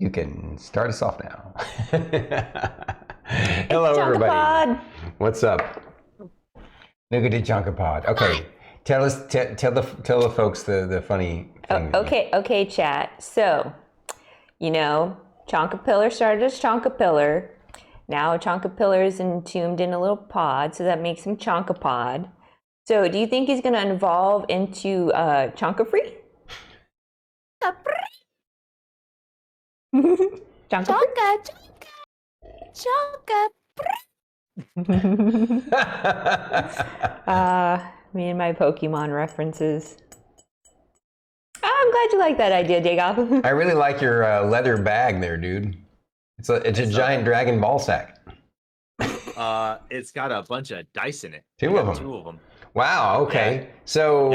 you can start us off now. Hello, everybody. What's up? Noogity Chonkapod. Okay, tell the folks the funny thing. Okay, chat. So, you know, Chonkapillar started as Chonkapillar. Now Chonkapillar is entombed in a little pod, so that makes him Chonkapod. So, do you think he's going to evolve into Chonkafree? Chonka. Me and my Pokemon references. I'm glad you like that idea, Jacob. I really like your leather bag there, dude. It's a giant Dragon Ball sack. It's got a bunch of dice in it. Two of them. Wow. Okay. Yeah. So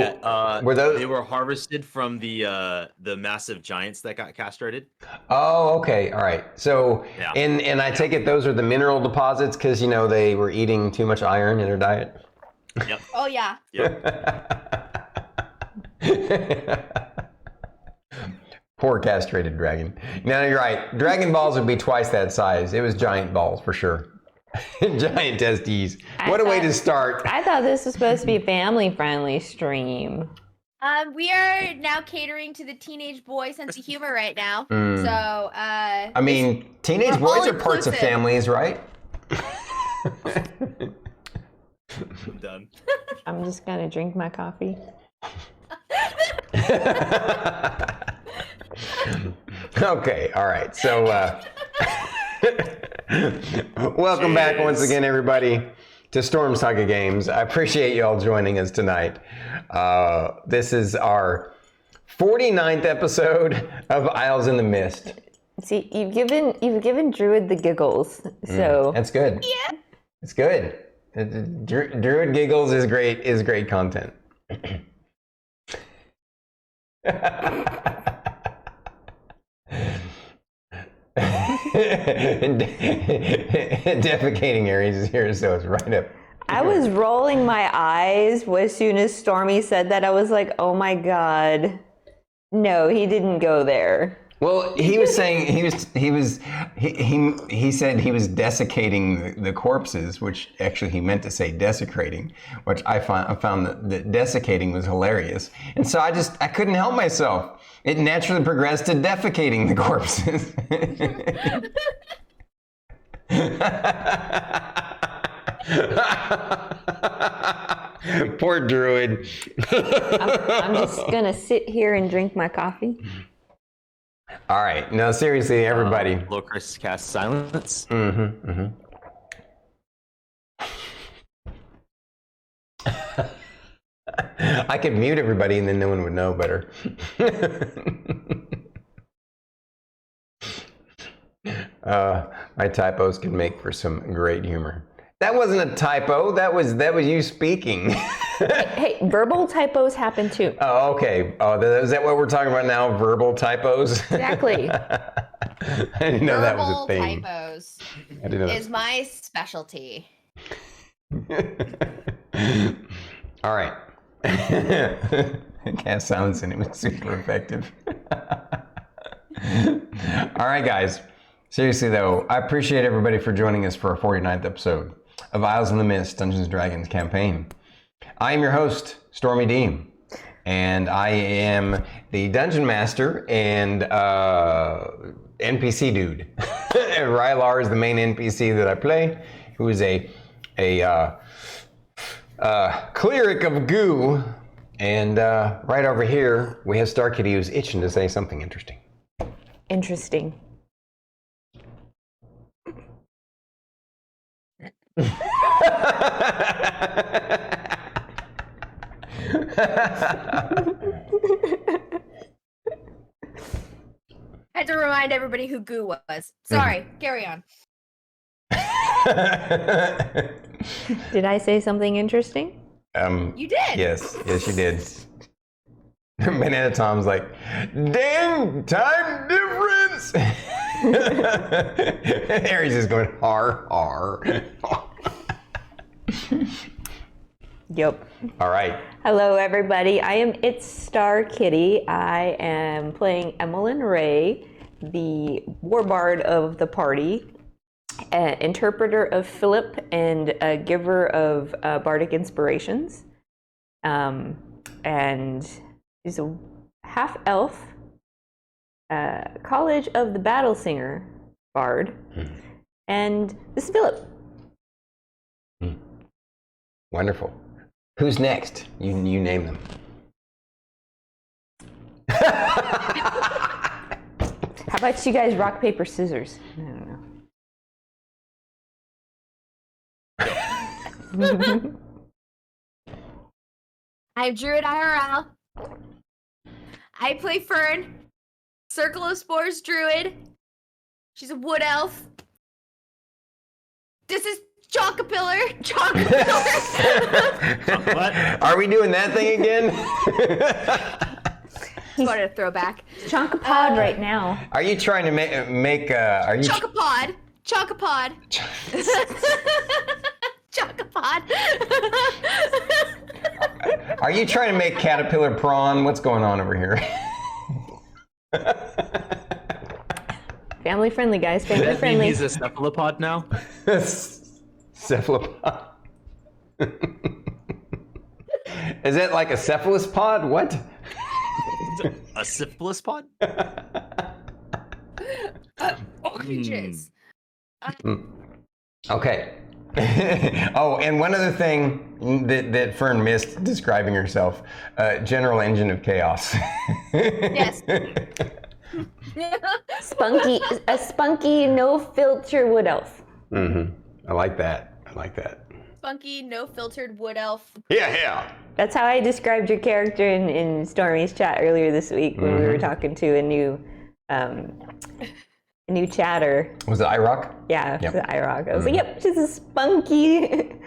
were those? They were harvested from the massive giants that got castrated. Oh, okay. All right. So and I take it those are the mineral deposits because you know they were eating too much iron in their diet. Yep. Oh yeah. Yep. Poor castrated dragon. No, you're right. Dragon balls would be twice that size. It was giant balls for sure. Giant testes. What a way to start. I thought this was supposed to be a family-friendly stream. We are now catering to the teenage boy sense of humor right now. So, I mean, teenage boys are parts of families, right? I'm done. I'm just gonna drink my coffee. Okay, all right. So, welcome back once again, everybody, to StormyD Games. I appreciate you all joining us tonight. This is our 49th episode of Isles in the Mist. See, you've given Druid the giggles, so that's good. Yeah, it's good. Druid giggles is great content. Defecating Aries is here, so it's right up. I was rolling my eyes as soon as Stormy said that. I was like, oh my god. No, he didn't go there. Well, he was saying he said he was desiccating the corpses, which actually he meant to say desecrating, which I found that desiccating was hilarious. And so I couldn't help myself. It naturally progressed to defecating the corpses. Poor Druid. I'm just gonna sit here and drink my coffee. All right. No, seriously, everybody. Lorkris cast silence. I could mute everybody and then no one would know better. My typos can make for some great humor. That wasn't a typo. That was you speaking. Hey, verbal typos happen too. Oh, okay. Oh, is that what we're talking about now? Verbal typos? Exactly. I didn't know that was a thing. Typos I didn't know is my specialty. All right. Cast silence and it was super effective. All right, guys. Seriously, though, I appreciate everybody for joining us for our 49th episode of Isles in the Mist Dungeons & Dragons campaign. I am your host, StormyD, and I am the Dungeon Master and NPC dude. Rylar is the main NPC that I play, who is a cleric of goo. And right over here, we have Starkitty, who's itching to say something interesting. Interesting. I had to remind everybody who Goo was. Sorry, carry on. Did I say something interesting? You did. Yes, you did. Banana Tom's like, dang, time difference. Aries is going, har. Yep. All right. Hello, everybody. I am itsStarkitty. I am playing Emillynn Ray, the warbard of the party, interpreter of Philip, and a giver of bardic inspirations. And he's a half elf, College of the Battle Singer bard, and this is Philip. Wonderful. Who's next? You name them. How about you guys rock, paper, scissors? I don't know. I'm Druid IRL. I play Fern, Circle of Spores Druid. She's a wood elf. This is Chockapillar. What? Are we doing that thing again? Just wanted to throw back. Chunk a pod right now. Are you trying to make are you Chockapod. Chockapod. Chockapod. Are you trying to make caterpillar prawn? What's going on over here? Family friendly, guys. Family Does that mean friendly. he's a cephalopod now? Cephalopod. Is it like a cephalus pod? What? A syphilis pod? Oranges. Okay. Oh, and one other thing that Fern missed describing herself, general engine of chaos. Yes. A spunky, no filter wood elf. I like that. I like that. Funky, no filtered wood elf. Yeah. That's how I described your character in Stormy's chat earlier this week when we were talking to a new chatter. Was it IROC? Yeah, Yep. the IROC. I was like, yep, she's a spunky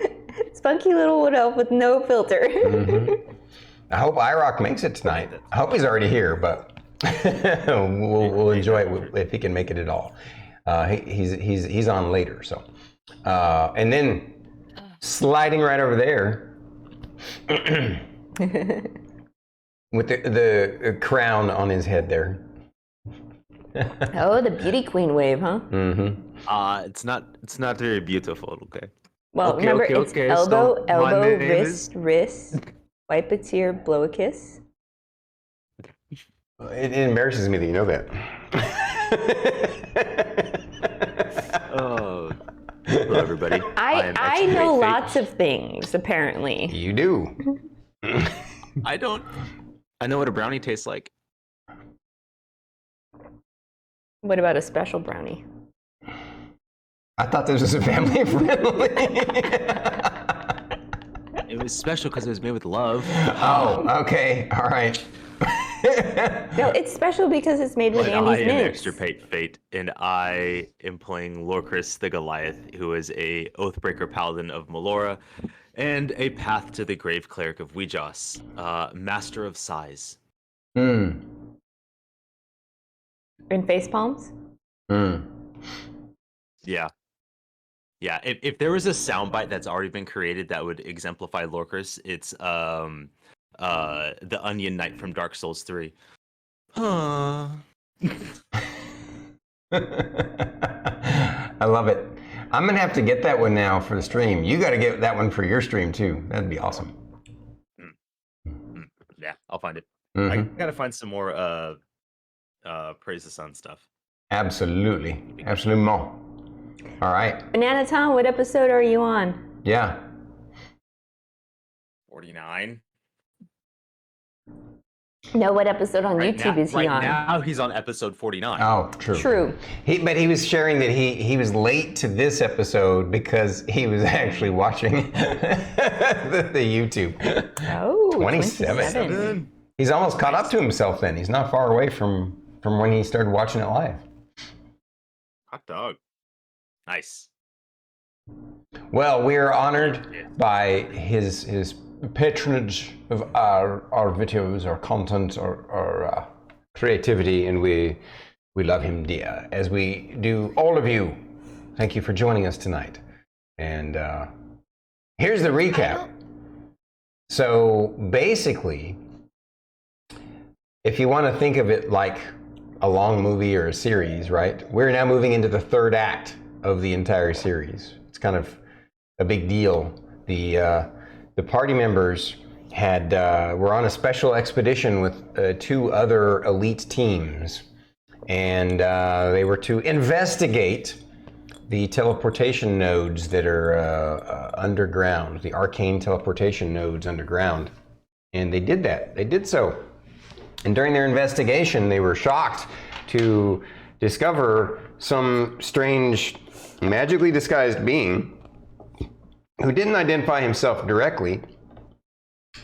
little wood elf with no filter. I hope IROC makes it tonight. I hope he's already here, but we'll enjoy it if he can make it at all. He's on later, so. And then sliding right over there with the crown on his head there. Oh, the beauty queen wave, huh? It's not very beautiful, okay? Well, Okay, remember, okay, it's okay, elbow, so my elbow, name wrist, wipe a tear, blow a kiss. It embarrasses me that you know that. Oh, hello everybody. I know lots of things, apparently. You do. I don't. I know what a brownie tastes like. What about a special brownie? I thought this was a family friendly. It was special because it was made with love. Oh, okay. All right. No, it's special because it's made with But Andy's I am mints. extirpatefate, and I am playing Lorkris the Goliath, who is a Oathbreaker Paladin of Melora, and a Path to the Grave Cleric of Weejoss, Master of Size. In face palms? Yeah. Yeah, if there was a soundbite that's already been created that would exemplify Lorkris, it's the Onion Knight from Dark Souls 3. I love it. I'm gonna have to get that one now for the stream. You got to get that one for your stream too. That'd be awesome. Yeah, I'll find it. I gotta find some more Praise the Sun stuff. Absolutely. Absolument. All right. Banana Tom, what episode are you on? Yeah. 49. No, what episode on YouTube is he on? Right now he's on episode 49. Oh, true. True. But he was sharing that he was late to this episode because he was actually watching the YouTube. Oh, 27. He's almost caught up to himself then. He's not far away from when he started watching it live. Hot dog. Nice. Well, we are honored by his patronage of our videos, our content, our creativity, and we love him dear, as we do all of you. Thank you for joining us tonight. And here's the recap. So basically, if you want to think of it like a long movie or a series, right? We're now moving into the third act of the entire series. It's kind of a big deal. The party members were on a special expedition with 2 other elite teams, and they were to investigate the teleportation nodes that are underground, the arcane teleportation nodes underground. And they did that. They did so. And during their investigation, they were shocked to discover some strange, magically disguised being who didn't identify himself directly,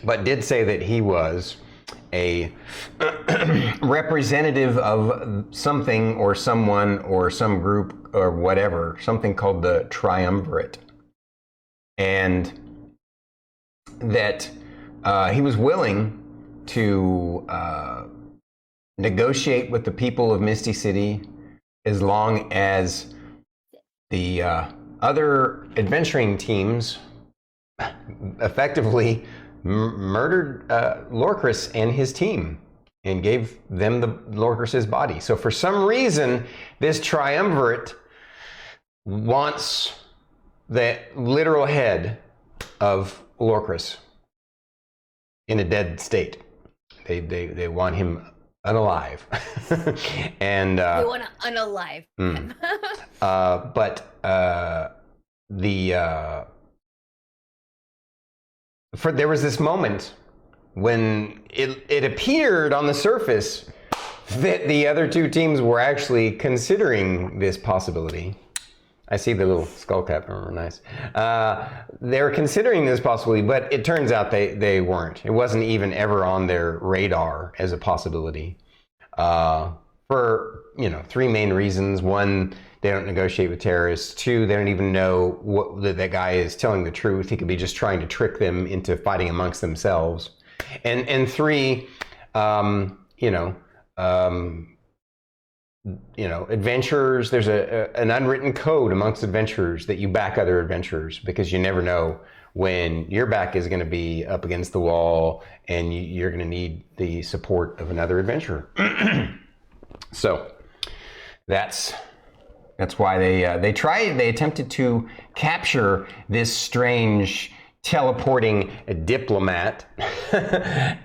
but did say that he was a representative of something or someone or some group or whatever, something called the Triumvirate. And that he was willing to negotiate with the people of Misty City as long as the other adventuring teams effectively murdered Lorkris and his team and gave them Lorkris's body. So for some reason, this Triumvirate wants the literal head of Lorkris in a dead state. They want him unalive. And they want to unalive him. There was this moment when it appeared on the surface that the other 2 teams were actually considering this possibility. I see the little skull cap. Nice. They were considering this possibility, but it turns out they weren't. It wasn't even ever on their radar as a possibility. For 3 main reasons. 1, they don't negotiate with terrorists. 2, they don't even know that guy is telling the truth. He could be just trying to trick them into fighting amongst themselves. And 3, adventurers, there's an unwritten code amongst adventurers that you back other adventurers, because you never know when your back is going to be up against the wall and you're going to need the support of another adventurer. So that's why they attempted to capture this strange teleporting diplomat.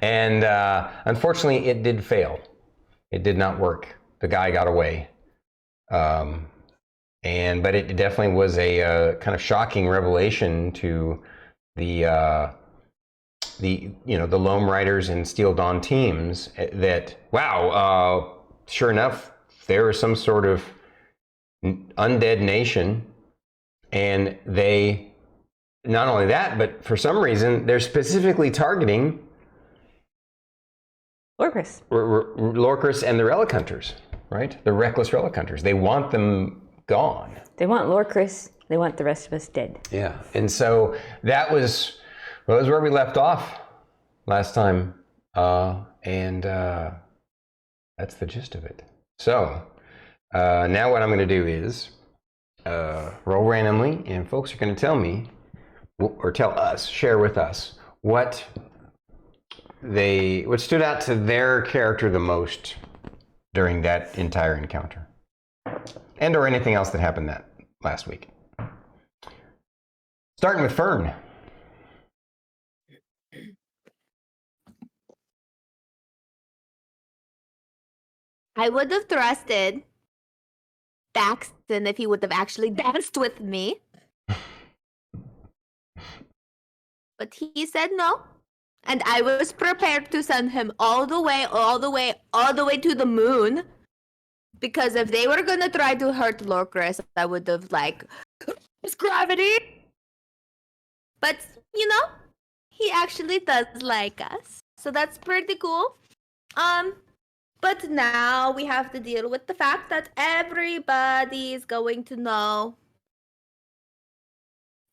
And unfortunately it did fail. It did not work. The guy got away, but it definitely was a kind of shocking revelation to the Loam Riders and Steel Dawn teams that, wow, sure enough, there is some sort of undead nation, and they, not only that, but for some reason they're specifically targeting Lorkris and the Relic Hunters. Right? The reckless Relic Hunters. They want them gone. They want Lorkris. They want the rest of us dead. Yeah. And so that was where we left off last time. And that's the gist of it. So now what I'm going to do is roll randomly, and folks are going to tell me, or tell us, share with us, what stood out to their character the most during that entire encounter, and or anything else that happened that last week. Starting with Fern. I would have trusted Daxton if he would have actually danced with me. But he said no. And I was prepared to send him all the way to the moon. Because if they were gonna try to hurt Lorkris, I would have it's gravity. But, he actually does like us. So that's pretty cool. But now we have to deal with the fact that everybody is going to know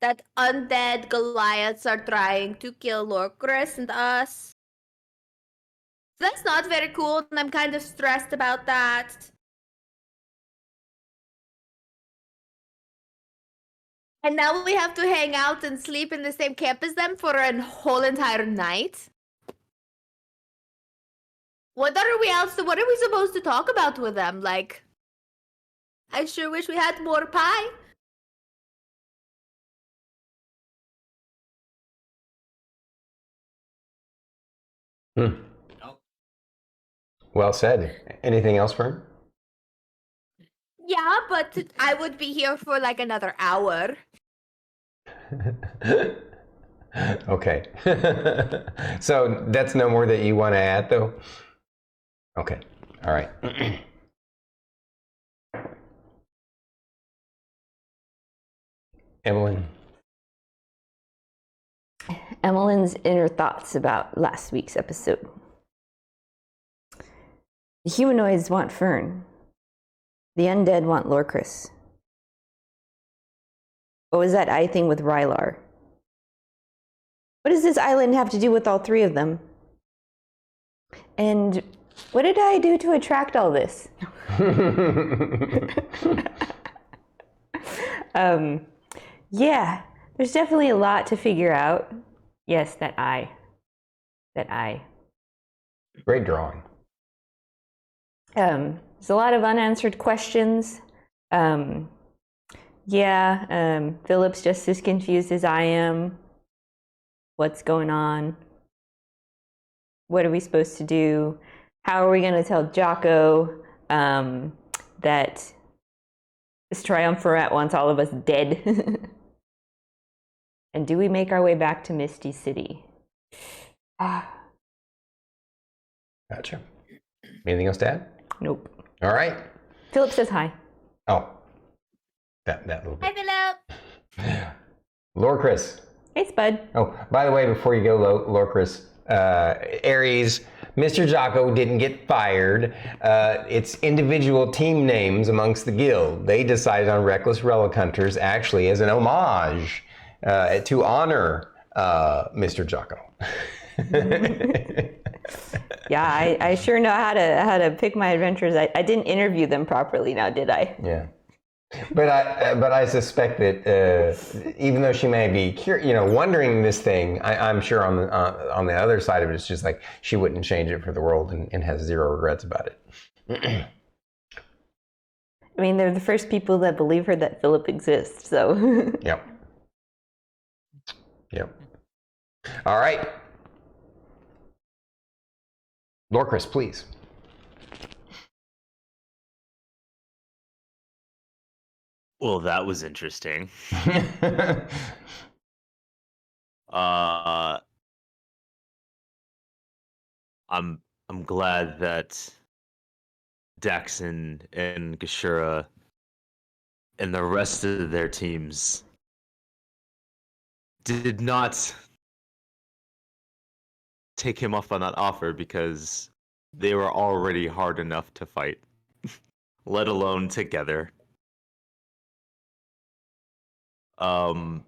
that undead Goliaths are trying to kill Lorkris and us. That's not very cool, and I'm kind of stressed about that. And now we have to hang out and sleep in the same camp as them for a whole entire night. What are we supposed to talk about with them? Like, I sure wish we had more pie. Hmm. Well said. Anything else, Fern? Yeah, but I would be here for like another hour. Okay. So that's no more that you want to add, though? Okay. All right. Emillynn. Emmelynn's inner thoughts about last week's episode. The humanoids want Fern. The undead want Lorkris. What was that eye thing with Rylar? What does this island have to do with all three of them? And what did I do to attract all this? Yeah, there's definitely a lot to figure out. Yes, that eye. That eye. Great drawing. There's a lot of unanswered questions. Philip's just as confused as I am. What's going on? What are we supposed to do? How are we going to tell Jocko that this triumvirate wants all of us dead? And do we make our way back to Misty City? Gotcha. Anything else to add? Nope. All right. Philip says hi. Oh, that little Hi, bit. Philip. Lorkris. Hey, Spud. Oh, by the way, before you go, Lorkris, Aries, Mr. Jocko didn't get fired. It's individual team names amongst the guild. They decided on Reckless Relic Hunters actually as an homage to honor Mr. Jocko. Yeah, I sure know how to pick my adventures. I didn't interview them properly now, did I? Yeah. But I suspect that even though she may be wondering this thing, I'm sure on the other side of it, it's just like she wouldn't change it for the world and has zero regrets about it. I mean, they're the first people that believe her that Philip exists, so. Yep. All right. Lorkris, please. Well, that was interesting. I'm glad that Daxon and Gashura and the rest of their teams did not take him up on that offer, because they were already hard enough to fight, let alone together. I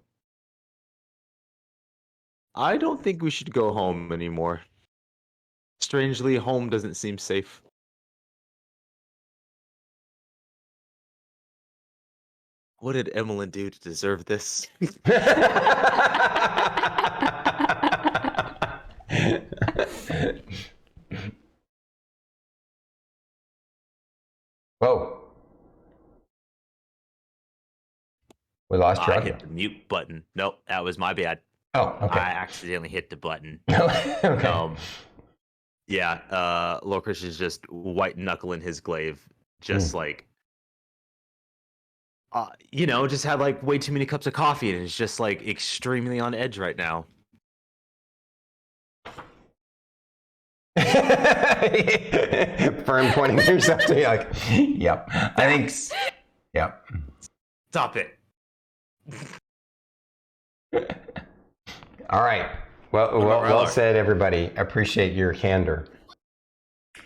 don't think we should go home anymore. Strangely, home doesn't seem safe. What did Emillynn do to deserve this? Whoa. We lost I Jocko. hit the mute button. Nope, that was my bad. Oh, okay. I accidentally hit the button. Okay. Lorkris is just white knuckling his glaive, just just had like way too many cups of coffee, and is just like extremely on edge right now. Fern pointing to yourself to be like, yep. I think, yep. Stop it. All right. Well said, everybody. Appreciate your candor.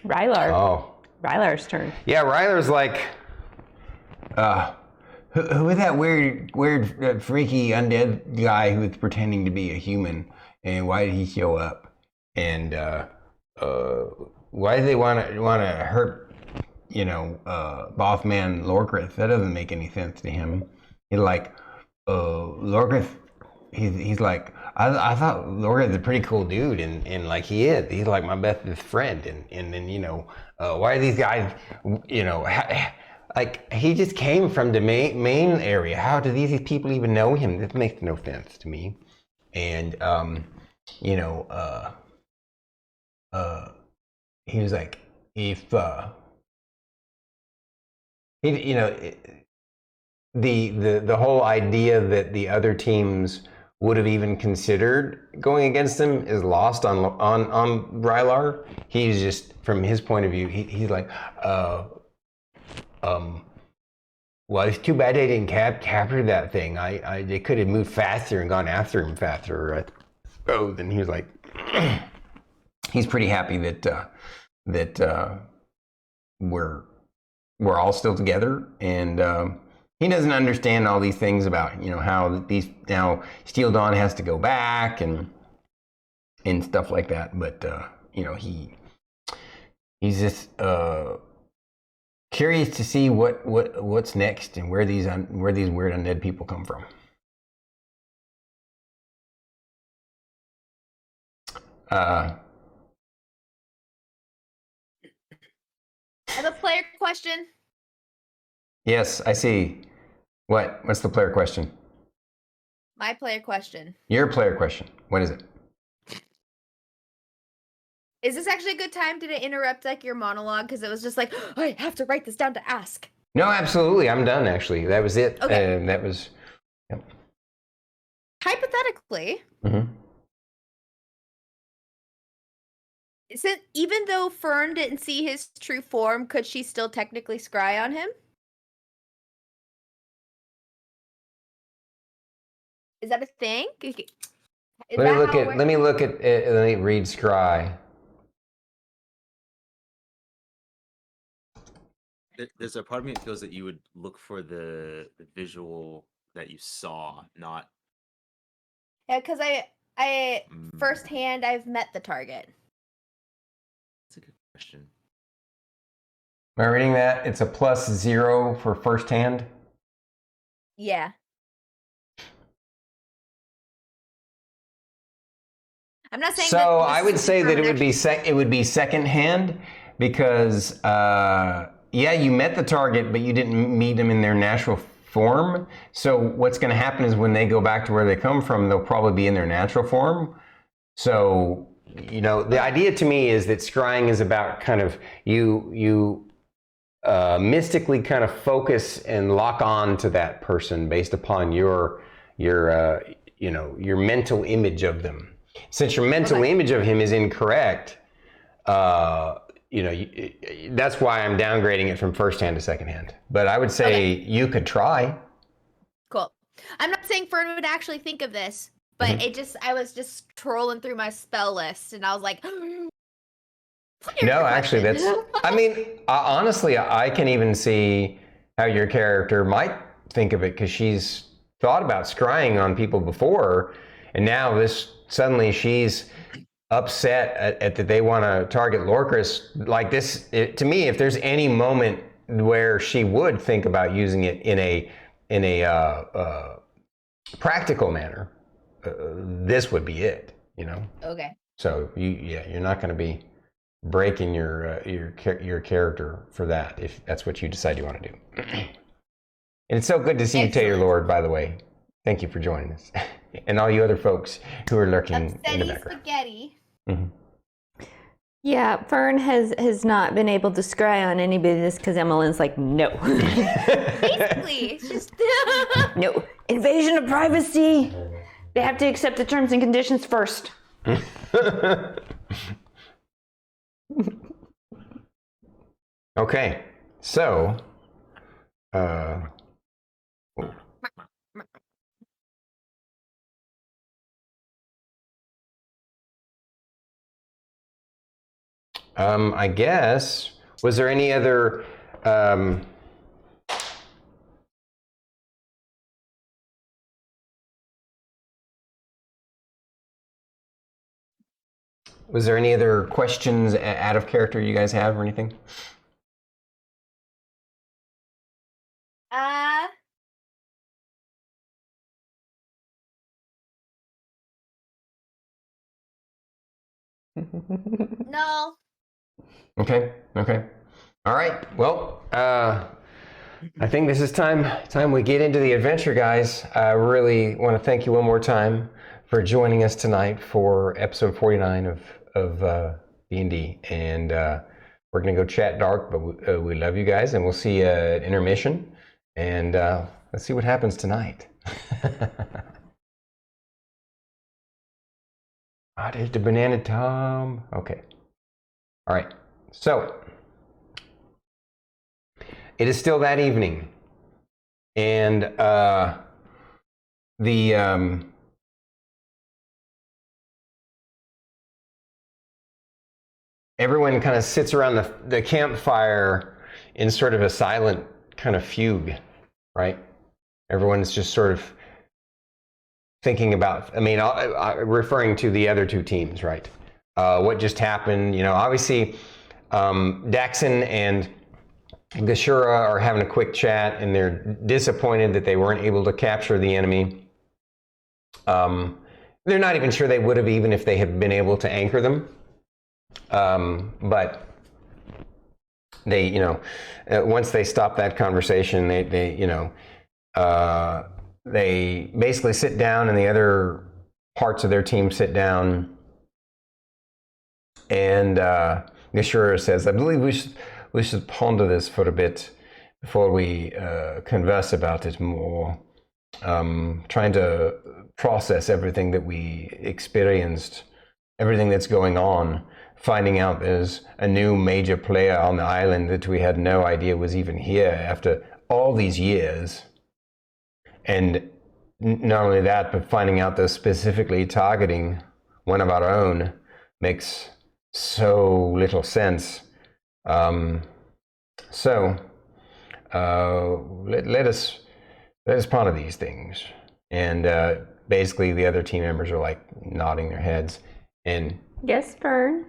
Rylar. Oh. Rylar's turn. Yeah, Rylar's like, who is that weird, freaky undead guy who's pretending to be a human, and why did he show up? And why do they want to hurt, boss man Lorkris? That doesn't make any sense to him. He's like, Lorkris. He's like, I thought Lorkris is a pretty cool dude, and like he's like my bestest friend, and then why are these guys, like he just came from the main area. How do these people even know him? This makes no sense to me. And you know, he was like, if he, the whole idea that the other teams would have even considered going against him is lost on Rylar. He's just, from his point of view, he's like, well, it's too bad they didn't capture that thing. They could have moved faster and gone after him faster, I suppose. And he was like, he's pretty happy that we're all still together, and he doesn't understand all these things about how Steel Dawn has to go back and stuff like that. But he's just curious to see what's next and where these weird undead people come from. I have a player question. Yes, I see. What's the player question? My player question. Your player question. What is it? Is this actually a good time to interrupt like your monologue? Because it was just like, oh, I have to write this down to ask. No, absolutely. I'm done, actually. That was it. Okay. That was... Yep. Hypothetically, Mm-hmm. even though Fern didn't see his true form, could she still technically scry on him? Is that a thing? Let me read Scry. There's a part of me that feels that you would look for the visual that you saw, not. Yeah, because I firsthand I've met the target. That's a good question. Am I reading that? It's a +0 for first hand. Yeah. I'm not saying. So I would say that it would be second hand, because you met the target, but you didn't meet them in their natural form. So what's going to happen is when they go back to where they come from, they'll probably be in their natural form. So the idea to me is that scrying is about kind of you mystically kind of focus and lock on to that person based upon your mental image of them. Since your mental image of him is incorrect, that's why I'm downgrading it from first hand to second hand. But I would say you could try. Cool. I'm not saying Fern would actually think of this, but I was just trolling through my spell list, and I was like, no, actually, honestly, I can even see how your character might think of it, because she's thought about scrying on people before, and now suddenly she's upset at that they want to target Lorkris like this. To me, if there's any moment where she would think about using it in a practical manner, this would be it. Okay. So you're not going to be breaking your character for that if that's what you decide you want to do. And it's so good to see you, Taylor Lord, by the way. Thank you for joining us. And all you other folks who are lurking in the background. Spaghetti. Mm-hmm. Yeah, Fern has not been able to scry on anybody this because Emmillynn's like, no. Basically, it's just no. Invasion of privacy. They have to accept the terms and conditions first. Okay, so I guess, was there any other questions out of character you guys have or anything? No. Okay. All right. Well, I think this is time we get into the adventure, guys. I really want to thank you one more time for joining us tonight for episode 49 of D&D. And we're going to go chat dark, but we love you guys, and we'll see you at intermission. And let's see what happens tonight. I did the banana Tom. Okay. All right. So it is still that evening, and everyone kind of sits around the campfire in sort of a silent kind of fugue, right? Everyone's just sort of thinking about, referring to the other two teams, right? What just happened, obviously Daxon and Gashura are having a quick chat, and they're disappointed that they weren't able to capture the enemy. They're not even sure they would have, even if they had been able to anchor them. But they, once they stop that conversation, they basically sit down, and the other parts of their team sit down. And Gashura says, "I believe we should ponder this for a bit before we converse about it more. Trying to process everything that we experienced, everything that's going on, finding out there's a new major player on the island that we had no idea was even here after all these years. And not only that, but finding out they're specifically targeting one of our own makes so little sense. Let us ponder these things." And basically the other team members are like nodding their heads. And Yes, Fern.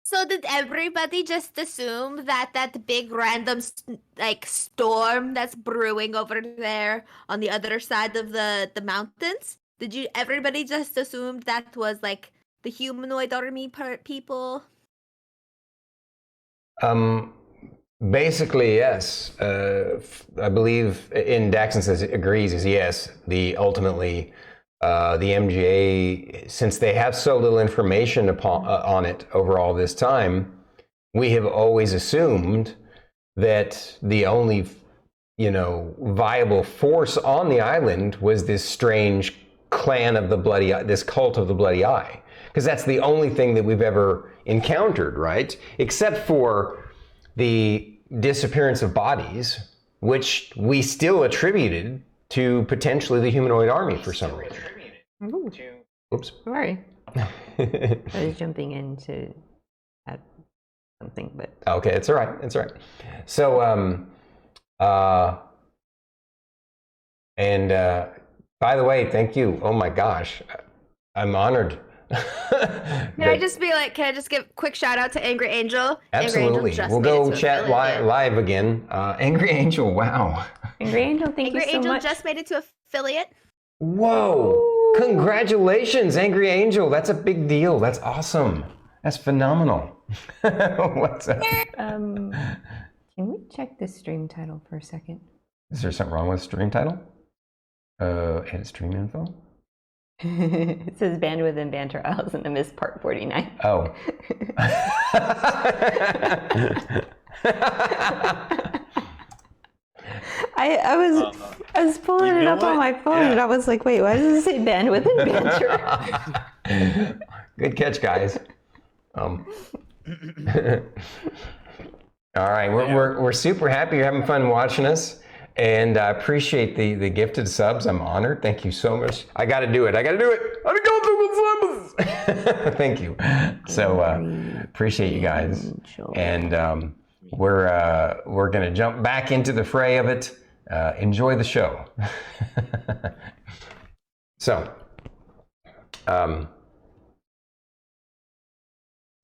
So did everybody just assume that big random storm that's brewing over there on the other side of the mountains? Everybody just assumed that was like the humanoid army people? Basically, yes. I believe, in Daxon says agrees, is yes. Ultimately, the MGA, since they have so little information on it over all this time, we have always assumed that the only, viable force on the island was this strange clan of the Bloody Eye, this cult of the Bloody Eye, because that's the only thing that we've ever encountered, right? Except for the disappearance of bodies, which we still attributed to potentially the humanoid army for some reason. Ooh. Oops. Sorry. I was jumping in to add something, but... Okay, it's all right. It's all right. So, by the way, thank you. Oh my gosh, I'm honored. Can I just give a quick shout out to Angry Angel? Absolutely. Angry Angel we'll go chat live again. Angry Angel, wow. Angry Angel, thank you so much. Angry Angel just made it to affiliate. Whoa. Ooh. Congratulations, Angry Angel. That's a big deal. That's awesome. That's phenomenal. What's up? Can we check the stream title for a second? Is there something wrong with stream title? Edit stream info? It says bandwidth and banter Isles in the Mist Part 49. Oh. I was pulling it up on my phone, and I was like, wait, why does it say bandwidth and banter? Good catch, guys. All right, we're super happy you're having fun watching us, and I appreciate the gifted subs. I'm honored. Thank you so much. I got to do it. Thank you. So appreciate you guys, and we're gonna jump back into the fray of it. Enjoy the show.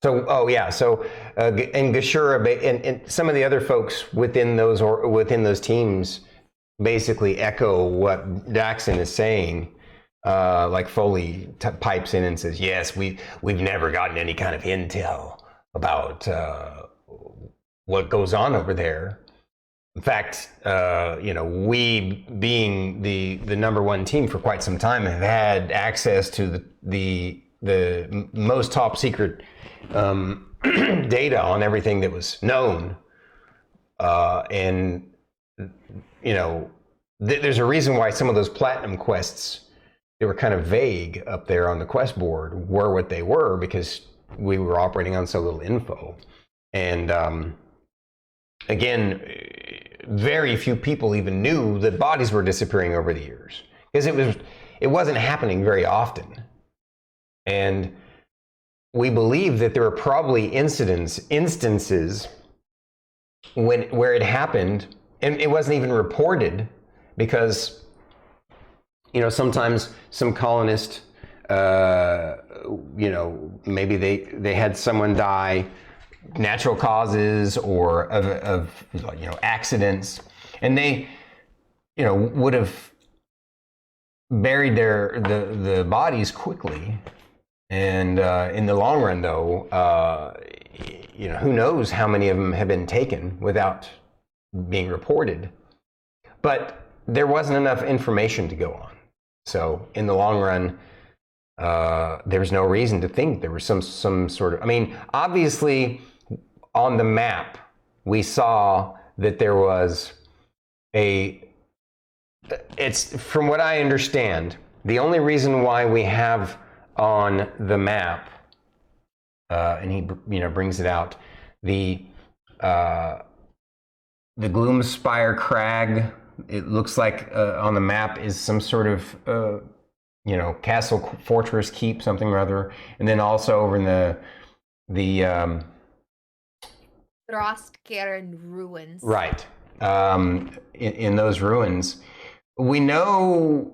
And Gashura and some of the other folks within those teams basically echo what Daxon is saying. like Foley pipes in and says, "Yes, we've never gotten any kind of intel about what goes on over there. In fact, we, being the number one team for quite some time, have had access to the most top secret data on everything that was known, and there's a reason why some of those platinum quests, they were kind of vague up there on the quest board, were what they were, because we were operating on so little info. And again, very few people even knew that bodies were disappearing over the years, because it wasn't happening very often. And we believe that there were probably instances where it happened and it wasn't even reported, because sometimes some colonist, maybe they had someone die, natural causes or of accidents, and they would have buried the bodies quickly. And in the long run, though, who knows how many of them have been taken without being reported. But there wasn't enough information to go on. So in the long run, there was no reason to think there was some sort of, obviously on the map, we saw that there was it's, from what I understand, the only reason why we have on the map, and he brings it out, the Gloom Spire Crag, it looks like on the map is some sort of castle, fortress, keep, something or other, and then also over in the Frostcairn ruins. Right. In those ruins, we know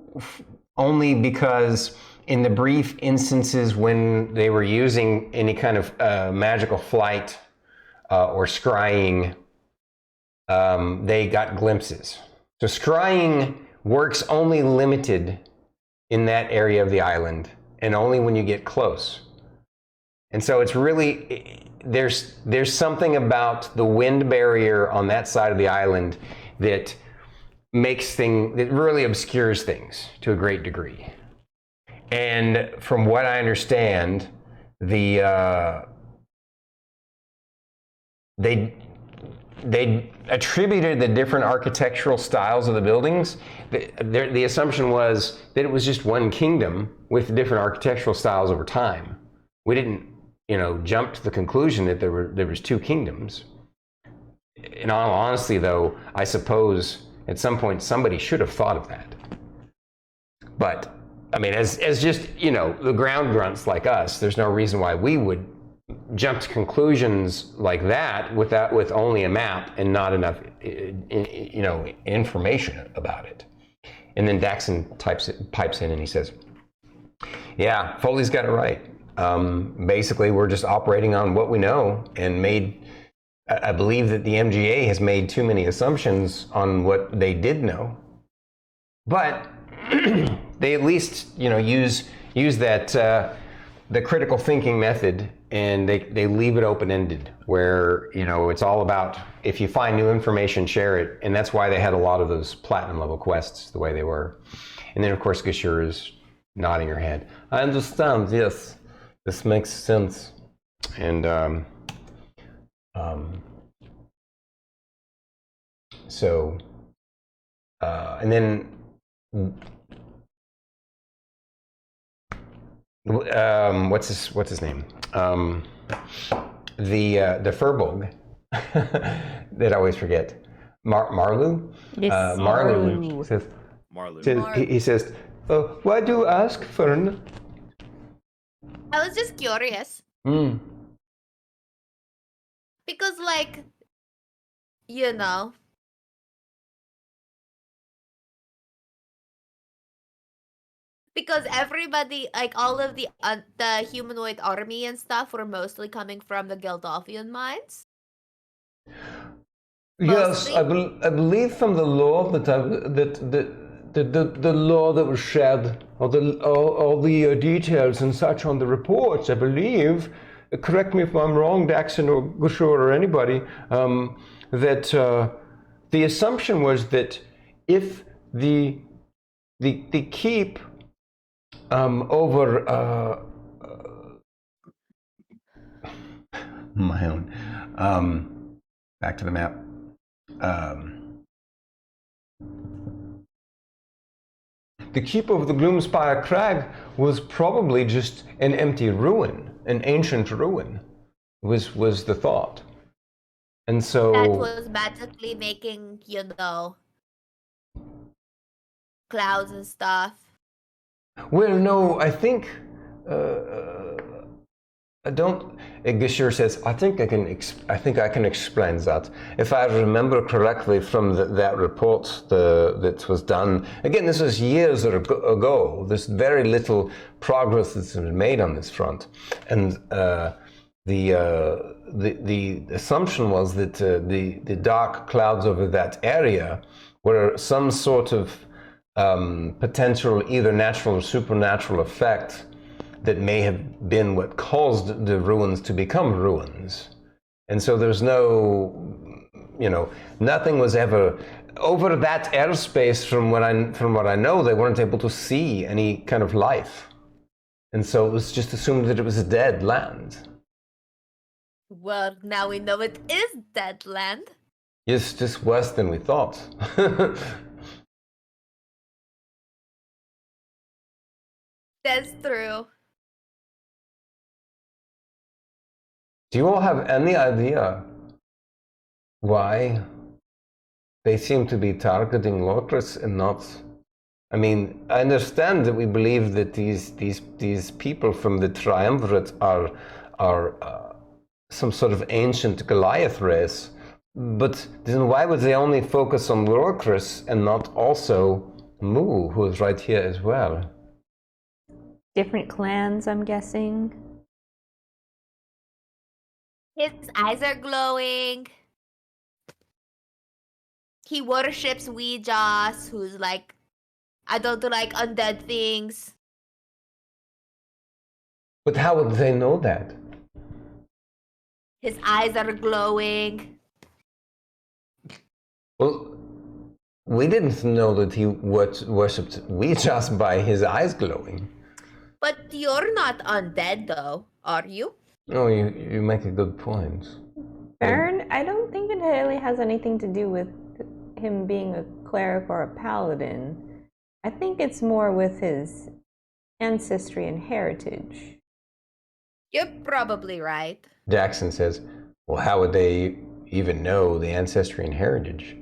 only because in the brief instances when they were using any kind of magical flight or scrying, they got glimpses. So scrying works only limited in that area of the island, and only when you get close. And so it's really, there's something about the wind barrier on that side of the island that that really obscures things to a great degree. And from what I understand, they attributed the different architectural styles of the buildings. The assumption was that it was just one kingdom with different architectural styles over time. We didn't, jump to the conclusion that there was two kingdoms. In all honesty, though, I suppose at some point somebody should have thought of that. But as just the ground grunts like us, there's no reason why we would jump to conclusions like that with only a map and not enough information about it. And then Daxon pipes in and he says, "Yeah, Foley's got it right. Basically, we're just operating on what we know, and I believe that the MGA has made too many assumptions on what they did know. But they at least use that the critical thinking method, and they leave it open-ended, where it's all about, if you find new information, share it. And that's why they had a lot of those platinum level quests the way they were." And then of course Gashur is nodding her head. "I understand, yes, this makes sense." And so and then what's his name? The Furbolg that I always forget. Marlu? Yes. Marlu says, Marlu. he says, "Oh, why do you ask, Fern?" I was just curious. Because, because everybody, all of the humanoid army and stuff were mostly coming from the Geldofian mines. Yes, I believe from the lore that the law that was shared, or all the details and such on the reports, I believe, correct me if I'm wrong, Daxon or Gushur or anybody, that the assumption was that if the keep over my own, back to the map. The keep of the Gloomspire Crag was probably just an empty ruin, an ancient ruin, was the thought. And so... That was magically making, clouds and stuff. Well, no, I think... I don't... Gishur says, I think I can explain that. If I remember correctly from that report that was done, again, this was years ago. There's very little progress that's been made on this front, and the assumption was that the dark clouds over that area were some sort of potential, either natural or supernatural effect that may have been what caused the ruins to become ruins. And so there's no, nothing was ever, over that airspace from what I know, they weren't able to see any kind of life. And so it was just assumed that it was a dead land. Well, now we know it is dead land. Yes, just worse than we thought. That's true. Do you all have any idea why they seem to be targeting Lorkris and not? I mean, I understand that we believe that these people from the Triumvirate are some sort of ancient Goliath race, but then why would they only focus on Lorkris and not also Mu, who is right here as well? Different clans, I'm guessing. His eyes are glowing. He worships Ouijas, who's like, I don't like undead things. But how would they know that? His eyes are glowing. Well, we didn't know that he worshipped Ouijas by his eyes glowing. But you're not undead, though, are you? No, you make a good point. Fern, I don't think it really has anything to do with him being a cleric or a paladin. I think it's more with his ancestry and heritage. You're probably right. Jackson says, well, how would they even know the ancestry and heritage?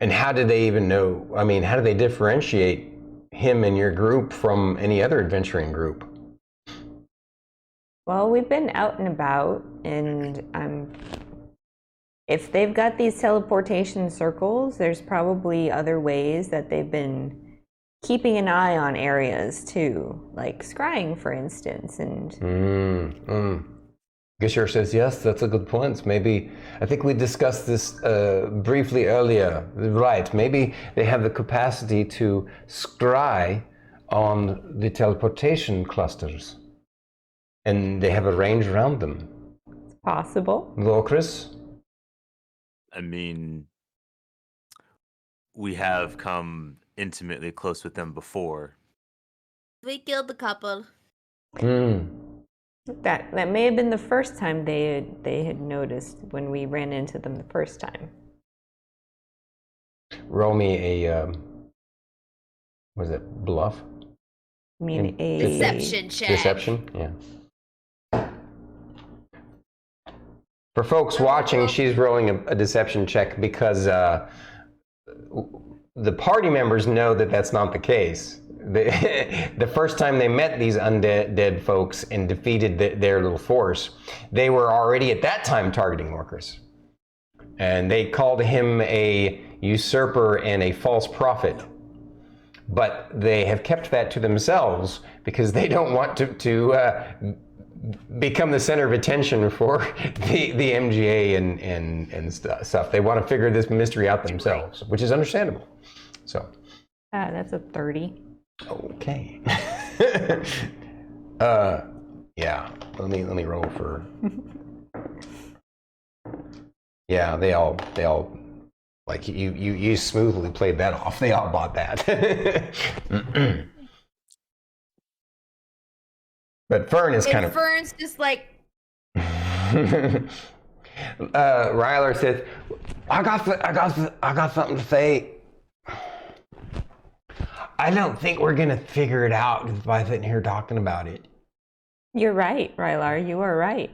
And how did they even know? I mean, how do they differentiate him and your group from any other adventuring group? Well, we've been out and about, and if they've got these teleportation circles, there's probably other ways that they've been keeping an eye on areas too, like scrying, for instance. And Gishur says, yes, that's a good point. Maybe, I think we discussed this briefly earlier. Right, maybe they have the capacity to scry on the teleportation clusters. And they have a range around them. It's possible. Lorkris? I mean, we have come intimately close with them before. We killed a couple. That may have been the first time they had noticed when we ran into them the first time. Roll me a, was it bluff? I mean, a Deception check. Deception, yeah. For folks watching, she's rolling a deception check because the party members know that that's not the case. The first time they met these undead folks and defeated their little force, they were already at that time targeting Lorkris. And they called him a usurper and a false prophet. But they have kept that to themselves because they don't want to become the center of attention for the MGA and stuff. They want to figure this mystery out themselves, which is understandable. So That's a 30. Okay. Yeah. Let me roll for. Yeah, they all like you smoothly played that off. They all bought that. But Fern is kind of. Fern's just like. Rylar says, I got something to say. I don't think we're gonna figure it out just by sitting here talking about it. You're right, Rylar. You are right.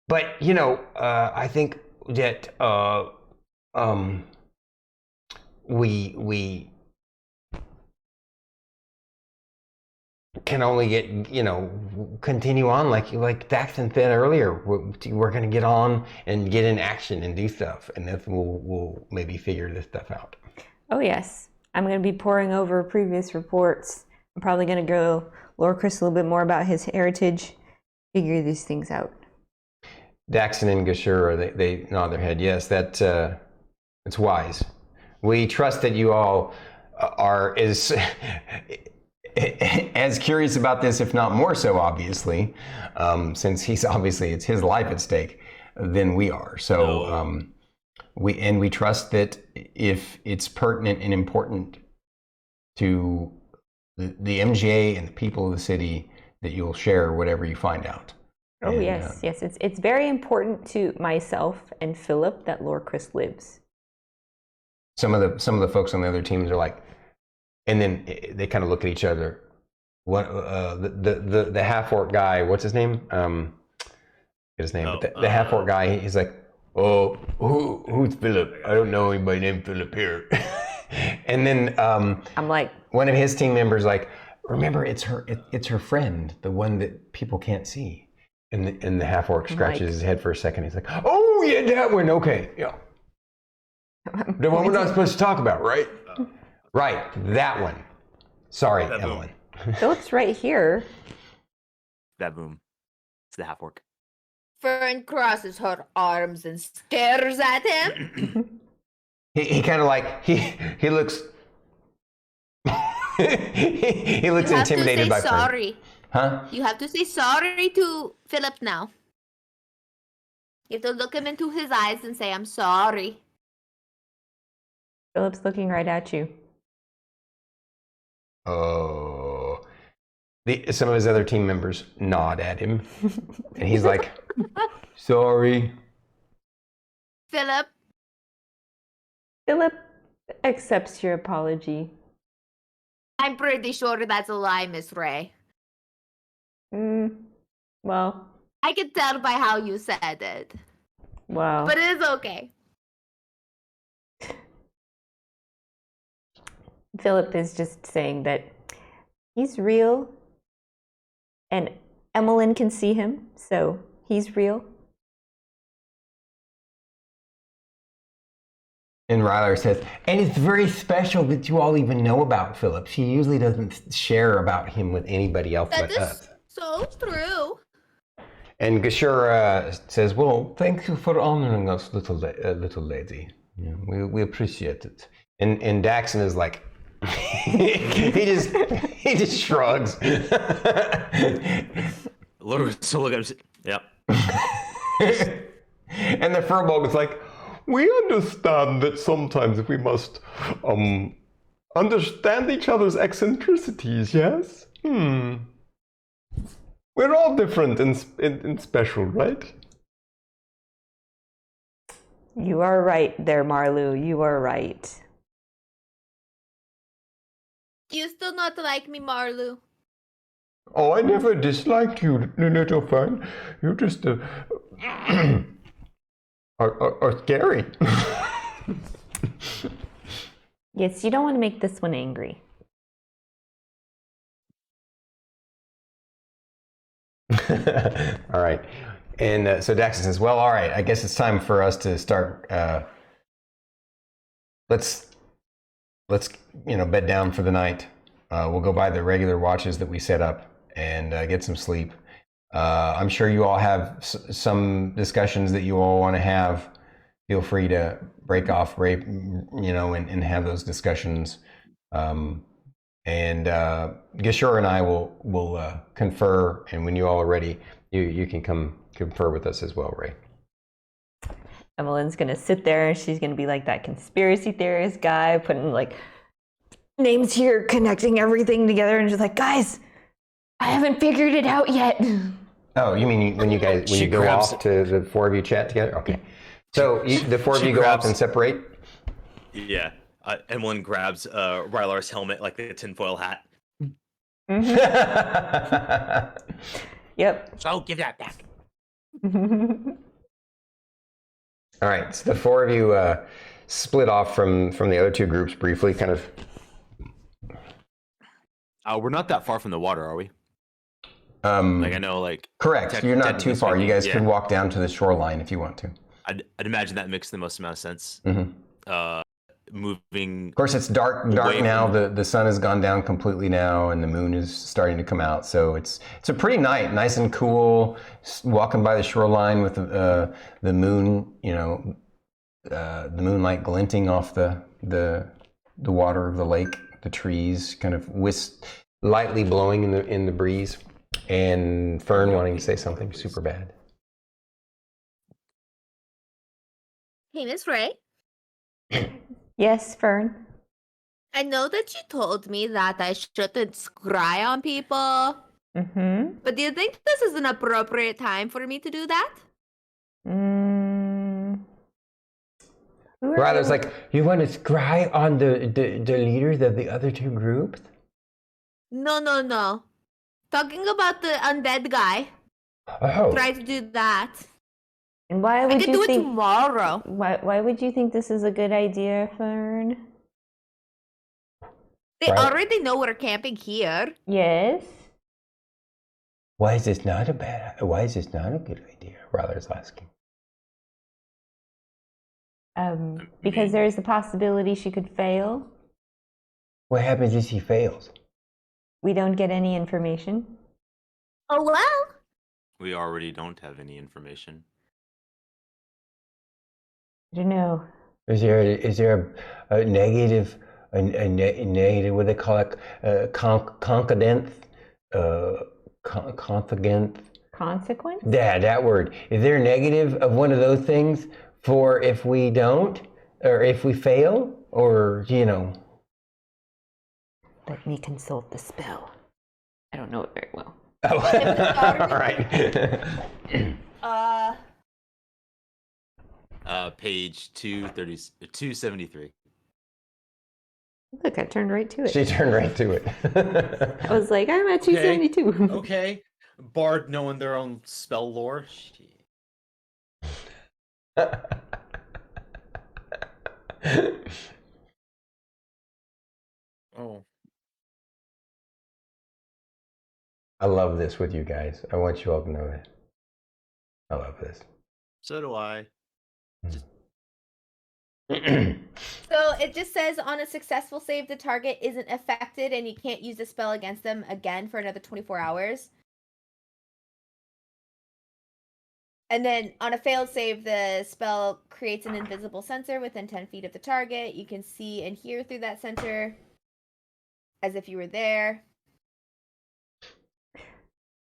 But I think that we can only get continue on like Daxton said earlier. We're gonna get on and get in action and do stuff, and then we'll maybe figure this stuff out. Oh yes, I'm going to be poring over previous reports. I'm probably going to go Lorkris a little bit more about his heritage, figure these things out. Daxton and Gashura, they nod their head. Yes, it's wise. We trust that you all are as curious about this, if not more so, obviously, since it's his life at stake, than we are. So we trust that if it's pertinent and important to the MGA and the people of the city, that you'll share whatever you find out. Oh, and, yes. It's very important to myself and Philip that Lorkris lives. Some of the folks on the other teams are like, and then they kind of look at each other. What the half-orc guy? What's his name? His name. But the half-orc guy. He's like, oh, who's Philip? I don't know anybody named Philip here. And then I'm like, one of his team members like, remember, it's her friend, the one that people can't see. And the half-orc scratches his head for a second. He's like, oh yeah, that one. Okay, yeah. The one we're not supposed to talk about, right? Right, that one. Sorry, Emillynn. Philip's right here. That boom. It's the half-orc. Fern crosses her arms and stares at him. He kind of like he looks. he looks intimidated by Fern. Sorry. Huh? You have to say sorry to Philip now. You have to look him into his eyes and say, I'm sorry. Philip's looking right at you. Oh. Some of his other team members nod at him. And he's like, sorry. Philip accepts your apology. I'm pretty sure that's a lie, Miss Ray. Well, I can tell by how you said it. Wow. But it is okay. Philip is just saying that he's real and Emillynn can see him, so he's real. And Rylar says, and it's very special that you all even know about Philip. She usually doesn't share about him with anybody else but us. So true. And Gashura says, well, thank you for honoring us, little lady. Yeah, we appreciate it. And Daxton is like, he just shrugs. So look, yep. And the Furbolg is like, we understand that sometimes we must understand each other's eccentricities, yes? We're all different and special, right? You are right there, Marlu. You are right. You still not like me, Marlu? Oh, I never disliked you, little Fern. You just are scary. Yes, you don't want to make this one angry. All right. And so Daxton says, well, all right, I guess it's time for us to start. Let's bed down for the night. We'll go by the regular watches that we set up and get some sleep. I'm sure you all have some discussions that you all want to have. Feel free to break off, and have those discussions And Gishore and I will confer, and when you all are ready, you can come confer with us as well, Ray. Emmelynn's gonna sit there and she's gonna be like that conspiracy theorist guy, putting like names here, connecting everything together, and just like, guys, I haven't figured it out yet. Oh, you mean when you go off to the four of you chat together? Okay. So the four of you go off and separate? Yeah. Emillynn grabs Rylar's helmet, like the tinfoil hat. Mm-hmm. Yep. So give that back. All right. So the four of you split off from the other two groups briefly, kind of. We're not that far from the water, are we? I know, like. Correct. You're not too far. You guys yeah. can walk down to the shoreline if you want to. I'd imagine that makes the most amount of sense. Mm-hmm. Moving. Of course, it's dark now. The sun has gone down completely now, and the moon is starting to come out. So it's a pretty night, nice and cool. Walking by the shoreline with the moon, the moonlight glinting off the water of the lake, the trees kind of lightly blowing in the breeze, and Fern wanting to say something super bad. Hey, Miss Ray. Yes, Fern. I know that you told me that I shouldn't scry on people. Mm-hmm. But do you think this is an appropriate time for me to do that? Rylar's like, you want to scry on the leaders of the other two groups? No. Talking about the undead guy. Oh. Try to do that. And why would I can you do think? it tomorrow. Why would you think this is a good idea, Fern? They already know we're camping here. Yes. Why is this not a good idea? Rylar's asking. Because there's the possibility she could fail. What happens if she fails? We don't get any information. Oh well. We already don't have any information. I don't know. Is there a negative negative, what do they call it, concordance, confidence? Consequence? Yeah, that word. Is there a negative of one of those things for if we don't, or if we fail, or Let me consult the spell. I don't know it very well. Oh, all right. Page 273. Look, I turned right to it. She turned right to it. I was like, I'm at 272. Okay. Bard knowing their own spell lore. Oh. I love this with you guys. I want you all to know that. I love this. So do I. So it just says on a successful save, the target isn't affected and you can't use the spell against them again for another 24 hours. And then on a failed save, the spell creates an invisible sensor within 10 feet of the target. You can see and hear through that sensor as if you were there.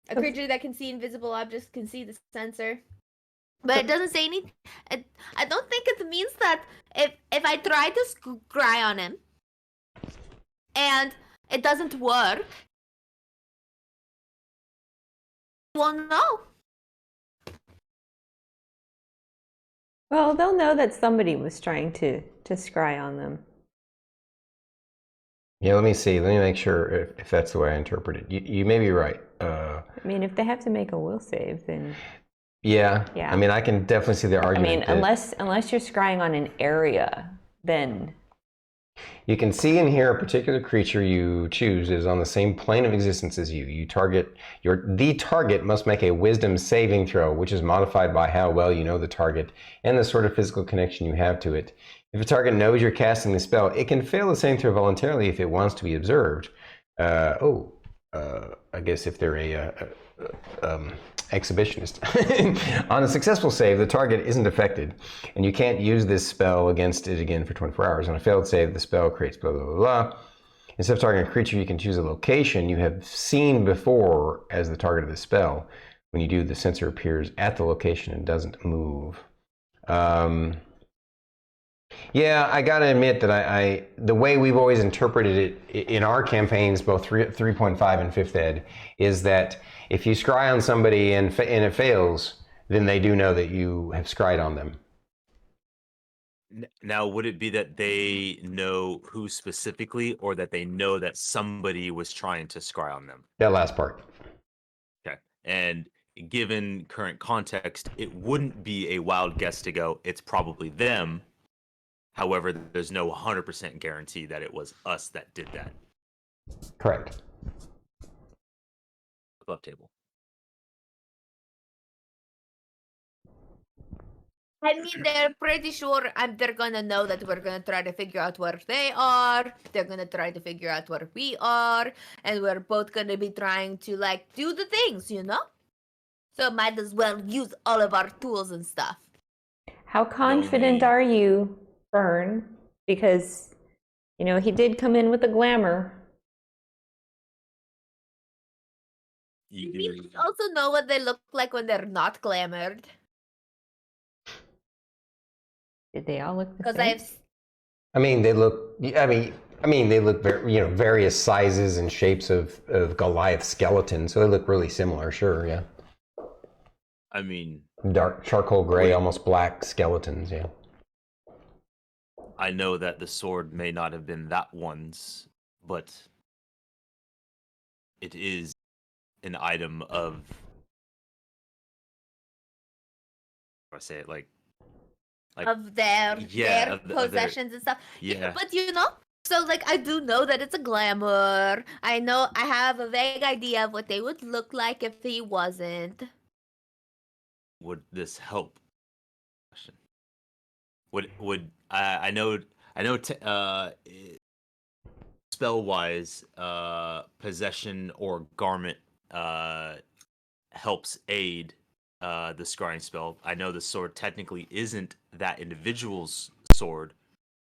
A creature that can see invisible objects can see the sensor. But it doesn't say anything. I don't think it means that if I try to scry on him and it doesn't work, well, no. Well, they'll know that somebody was trying to scry on them. Yeah, let me see. Let me make sure if that's the way I interpret it. You may be right. I mean, if they have to make a will save, then... Yeah. I mean, I can definitely see the argument. I mean, unless you're scrying on an area, then... You can see and hear a particular creature you choose is on the same plane of existence as you. The target must make a wisdom saving throw, which is modified by how well you know the target and the sort of physical connection you have to it. If a target knows you're casting the spell, it can fail the saving throw voluntarily if it wants to be observed. I guess if they're a exhibitionist. On a successful save, the target isn't affected, and you can't use this spell against it again for 24 hours. On a failed save, the spell creates blah, blah, blah, blah. instead of targeting a creature, you can choose a location you have seen before as the target of the spell. When you do, the sensor appears at the location and doesn't move. Yeah, I gotta admit that I the way we've always interpreted it in our campaigns, both 3.5 and 5th Ed, is that if you scry on somebody and it fails, then they do know that you have scryed on them. Now, would it be that they know who specifically, or that they know that somebody was trying to scry on them? That last part. Okay. And given current context, it wouldn't be a wild guess to go, it's probably them. However, there's no 100% guarantee that it was us that did that. Correct. Above table. I mean, they're pretty sure they're gonna know that we're gonna try to figure out where they are. They're gonna try to figure out where we are, and we're both gonna be trying to like do the things, you know. So might as well use all of our tools and stuff. How confident are you, Fern? Because, you know, he did come in with a glamour. We also know what they look like when they're not glamored. Did they all look the Because same? I mean, they look. They look various sizes and shapes of Goliath skeletons, so they look really similar. Sure, yeah. I mean, Dark charcoal gray, almost black skeletons. Yeah. I know that the sword may not have been that one's, but it is an item of. How do I say it? Like of their possessions and stuff. Yeah. But you know, so like I do know that it's a glamour. I know I have a vague idea of what they would look like if he wasn't. Would this help? Would I know spell wise, possession or garment helps aid the scrying spell. I know the sword technically isn't that individual's sword,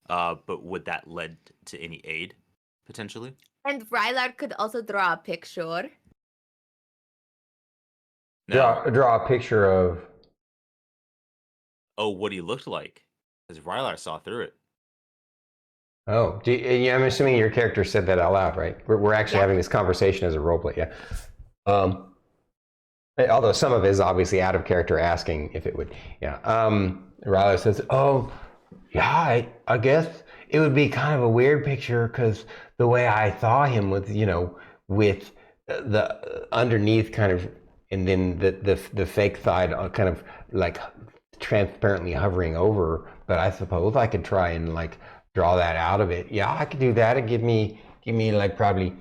but would that lead to any aid potentially? And Rylar could also draw a picture. Now, Draw a picture of. oh, what he looked like, because Rylar saw through it. Oh, yeah, I'm assuming your character said that out loud, right? We're actually having this conversation as a roleplay, yeah. Although some of it is obviously out of character asking if it would, yeah. Rylar says, oh, yeah, I guess it would be kind of a weird picture because the way I saw him with, with the underneath kind of, and then the fake side kind of like transparently hovering over, but I suppose I could try and like draw that out of it. Yeah, I could do that. It'd give me like probably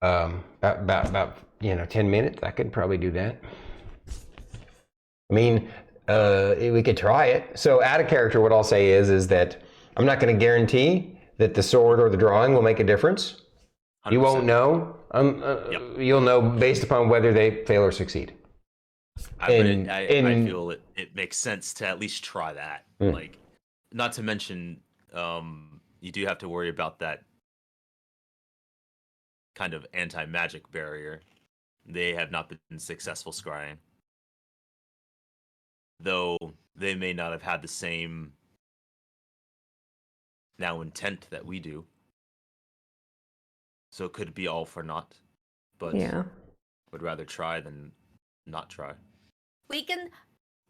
about 10 minutes. I could probably do that. I mean, we could try it. So out of character, what I'll say is that I'm not going to guarantee that the sword or the drawing will make a difference. 100%. You won't know. You'll know based upon whether they fail or succeed. I feel it makes sense to at least try that. Like, not to mention, you do have to worry about that kind of anti-magic barrier. They have not been successful scrying. Though they may not have had the same intent that we do. So it could be all for naught. But yeah, would rather try than not try. We can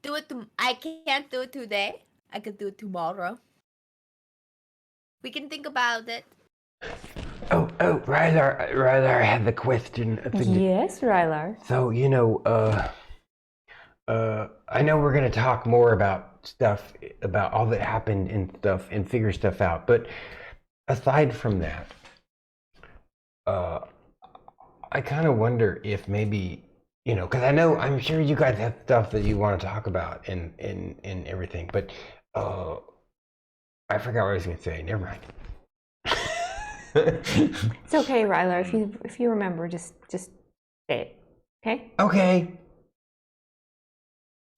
do it. I can't do it today. I could do it tomorrow. We can think about it. Oh, Rylar, I have a question. Yes, Rylar. So, I know we're going to talk more about stuff, about all that happened and stuff, and figure stuff out. But aside from that, I kind of wonder if maybe, because I'm sure you guys have stuff that you want to talk about and everything. But I forgot what I was going to say. Never mind. It's okay, Rylar. If you remember, just say it. Okay? Okay.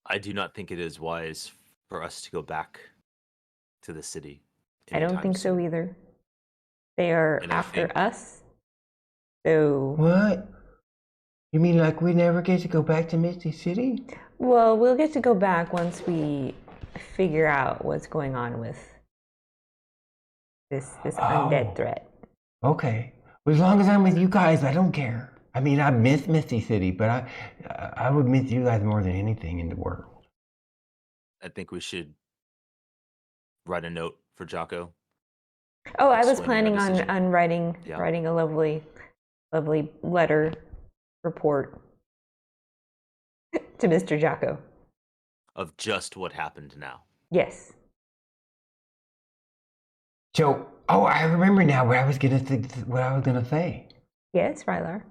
I do not think it is wise for us to go back to the city. I don't think so either. They are And I after think- us. So, What? You mean like we never get to go back to Misty City? well, we'll get to go back once we figure out what's going on with this undead threat. Okay. Well, as long as I'm with you guys, I don't care. I mean, I miss Misty City, but I would miss you guys more than anything in the world. I think we should write a note for Jocko. Oh, I was Explaining planning our decision. on writing Yeah. writing a lovely letter report to Mr. Jocko. Of just what happened now. Yes. So, I remember now what I was gonna say. Yes, Rylar.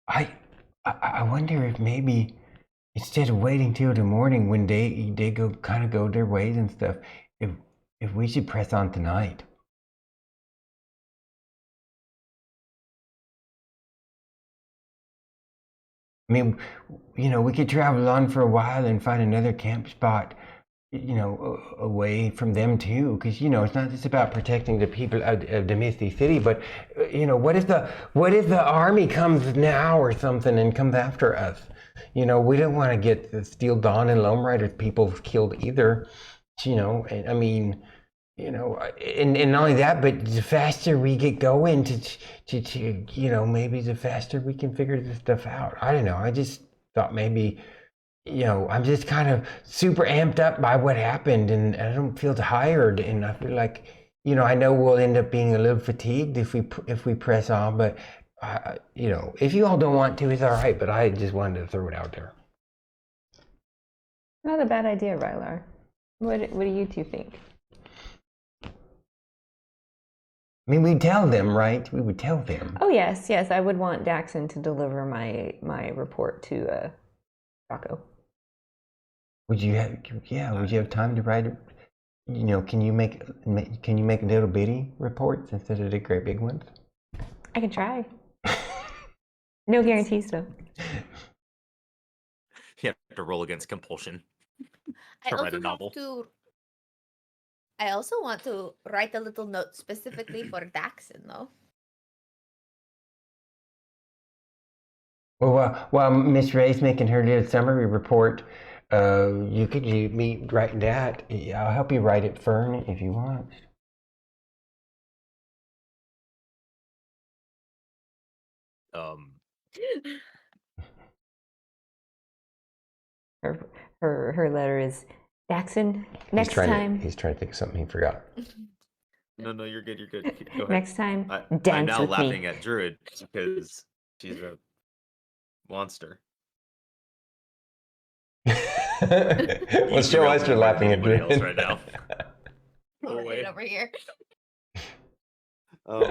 I wonder if maybe instead of waiting till the morning when they go their ways and stuff, if we should press on tonight. I mean, we could travel on for a while and find another camp spot, away from them too, because it's not just about protecting the people of the Misty City, but what if the army comes now or something and comes after us? We don't want to get the Steel Dawn and Lone Riders people killed either. And I mean, and not only that, but the faster we get going to maybe the faster we can figure this stuff out. I don't know. I just thought maybe, I'm just kind of super amped up by what happened, and I don't feel tired, and I feel like, I know we'll end up being a little fatigued if we press on, but if you all don't want to, it's all right. But I just wanted to throw it out there. Not a bad idea, Rylar. What do you two think? I mean, we tell them, right? We would tell them. Oh yes, I would want Daxon to deliver my report to Jocko. Would you have time to write it? Can you make little bitty reports instead of the great big ones? I can try. No guarantees though. You have to roll against compulsion I to write also a novel. I also want to write a little note specifically for Daxon, though. Well, while Miss Ray's making her little summary report, you could me write that. I'll help you write it, Fern, if you want. Her letter is Daxon. Next time. He's trying to think of something he forgot. No, you're good. Go ahead. Next time, I'm dance now with laughing me. at Druid because she's a monster. Well, show us you're laughing at anybody else Druid. right now. Go away. right over here. Go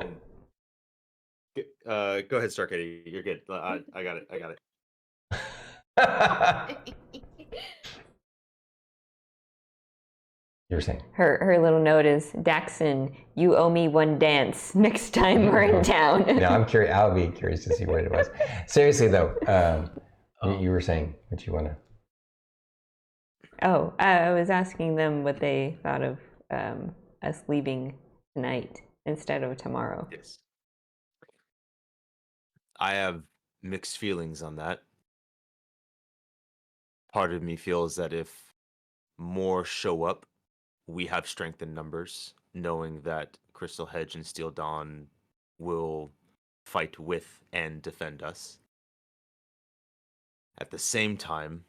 ahead, Starkitty. You're good. I got it. You're saying. Her little note is Daxon, you owe me one dance next time we're in town. No, I'm curious. I'll be curious to see what it was. Seriously though, you were saying what you want to. Oh, I was asking them what they thought of us leaving tonight instead of tomorrow. Yes. I have mixed feelings on that. Part of me feels that if more show up, we have strength in numbers, knowing that Crystal Hedge and Steel Dawn will fight with and defend us. At the same time,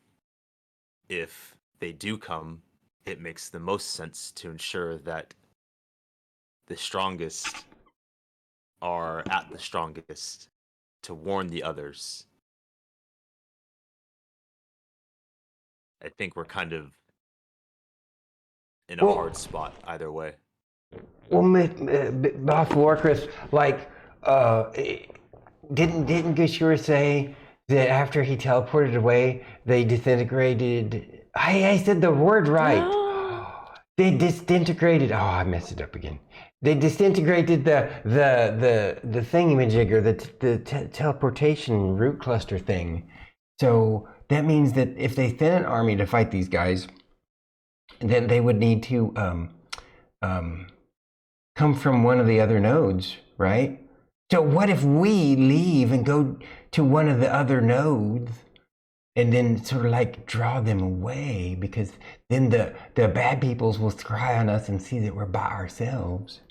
if they do come, it makes the most sense to ensure that the strongest are at the strongest to warn the others. I think we're kind of in a hard spot either way. Well, Boss Lorkris, like, didn't Gashur say that after he teleported away, they disintegrated? I said the word right. They disintegrated. Oh, I messed it up again. They disintegrated the thingamajigger, the teleportation root cluster thing. So that means that if they send an army to fight these guys, then they would need to come from one of the other nodes, right? So what if we leave and go to one of the other nodes and then sort of like draw them away, because then the bad peoples will cry on us and see that we're by ourselves.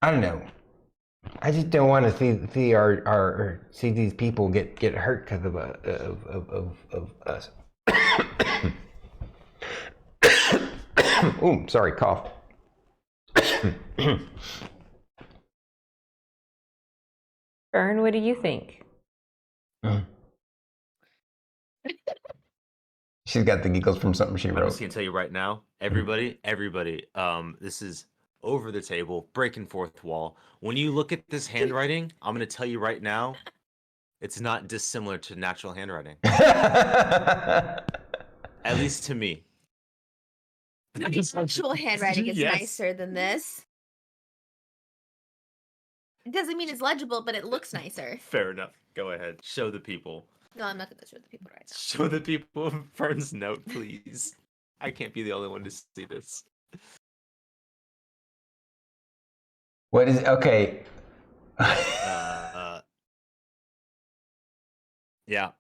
I don't know. I just don't want to see our see these people get hurt because of us. Oh, sorry, cough. Fern, what do you think? She's got the giggles from something she I'm wrote. just gonna tell you right now, everybody, this is over the table, breaking fourth wall. When you look at this handwriting, I'm gonna tell you right now, it's not dissimilar to natural handwriting. At least to me. Actual handwriting is Yes. nicer than this. It doesn't mean it's legible, but it looks nicer. Fair enough. Go ahead. Show the people. No, I'm not going to show the people right now. Show the people Fern's note, please. I can't be the only one to see this. What is okay? Yeah,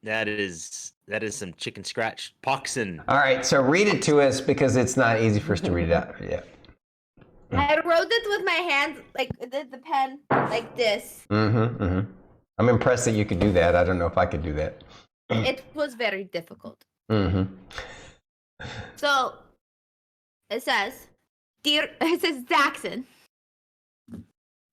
that is some chicken scratch poxin. All right, so read it to us because it's not easy for us to read it out. Yeah. I wrote it with my hand, like the pen, like this. I'm impressed that you could do that. I don't know if I could do that. It was very difficult. Mm-hmm. So it says, Zaxxon,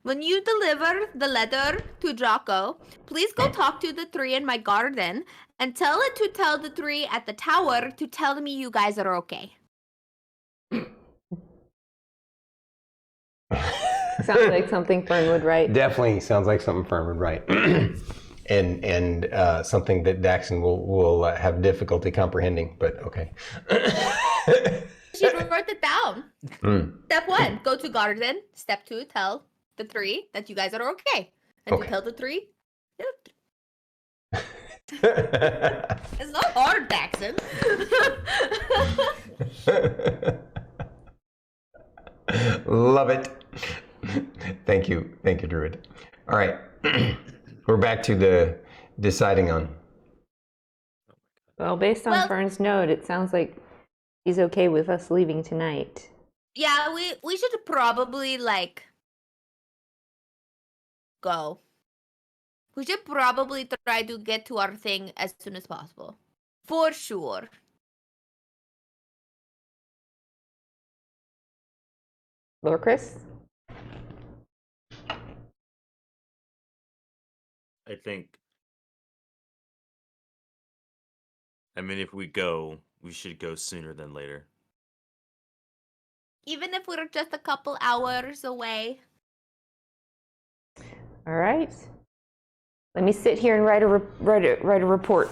when you deliver the letter to Draco, please go talk to the three in my garden and tell it to tell the three at the tower to tell me you guys are okay. Sounds like something Fern would write. Definitely sounds like something Fern would write. and something that Daxon will have difficulty comprehending, but okay. She wrote it down. Step 1, go to garden. Step 2, tell the three that you guys are okay. And to tell the three, it's not hard, Daxon. Love it. Thank you, Druid. All right, we're back to the deciding on. Well, based on Fern's note, it sounds like he's okay with us leaving tonight. Yeah, we should probably go. We should probably try to get to our thing as soon as possible. For sure. Lorkris? I mean, if we go, we should go sooner than later. Even if we're just a couple hours away. All right. Let me sit here and write a report.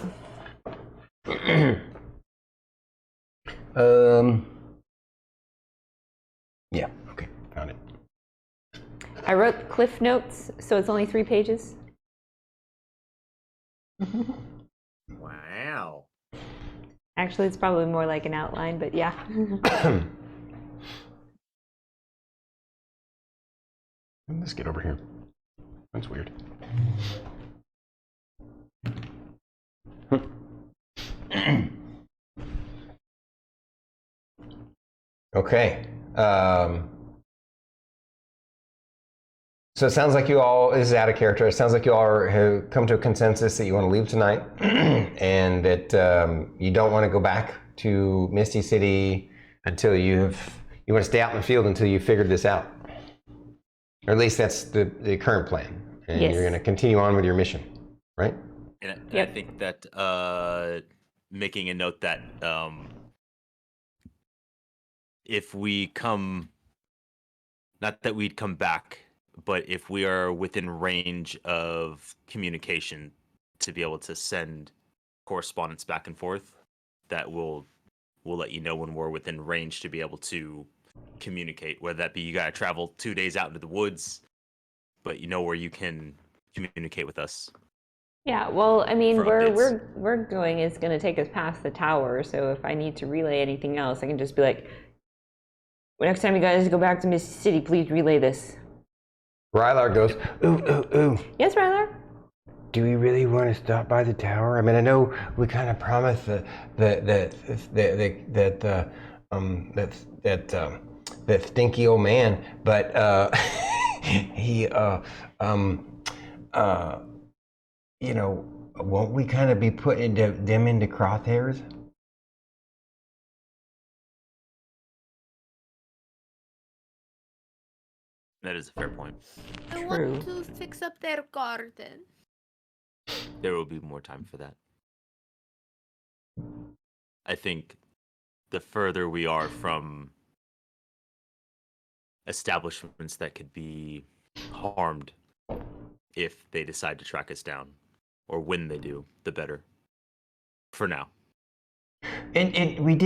Yeah, okay, found it. I wrote cliff notes, so it's only 3 pages. Wow. Actually, it's probably more like an outline, but yeah. Let's get over here. That's weird. Okay. So it sounds like you all, this is out of character, it sounds like you all have come to a consensus that you want to leave tonight and that you don't want to go back to Misty City until you want to stay out in the field until you figured this out. Or at least that's the current plan. And Yes. You're going to continue on with your mission, right? And Yep. I think that making a note that if we come, not that we'd come back, but if we are within range of communication to be able to send correspondence back and forth, that we'll let you know when we're within range to be able to communicate, whether that be you gotta travel 2 days out into the woods, but you know where you can communicate with us. Yeah, well, I mean, For where updates. we're going is going to take us past the tower, so if I need to relay anything else, I can just be like, Next time you guys go back to Misty City, please relay this. Rylar goes, ooh. Yes, Rylar? Do we really want to stop by the tower? I mean, I know we kind of promised that stinky old man, but he you know, won't we kind of be putting them into crosshairs? That is a fair point. I True. want to fix up their garden. There will be more time for that. I think the further we are from establishments that could be harmed if they decide to track us down, or when they do, the better. For now. And we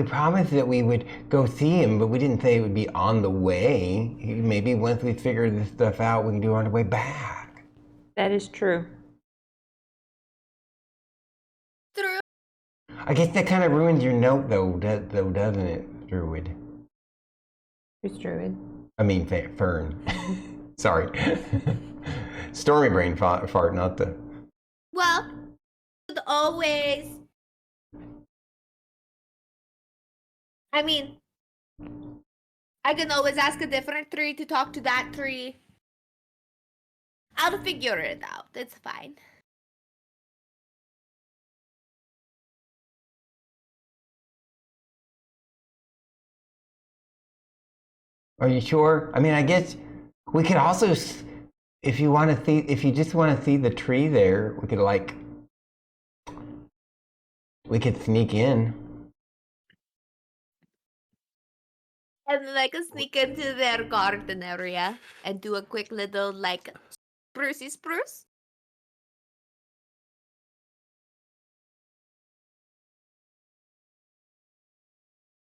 promised that we would go see him, but we didn't say it would be on the way. Maybe once we figure this stuff out, we can do it on the way back. That is true. True. I guess that kind of ruins your note, though, doesn't it, Druid? Who's Druid? I mean, Fern. Sorry. Stormy brain fart, not the... Well, always. I mean, I can always ask a different tree to talk to that tree. I'll figure it out. It's fine. Are you sure? I mean, I guess we could also, if you just want to see the tree there, we could sneak in. And like sneak into their garden area and do a quick little like spruce.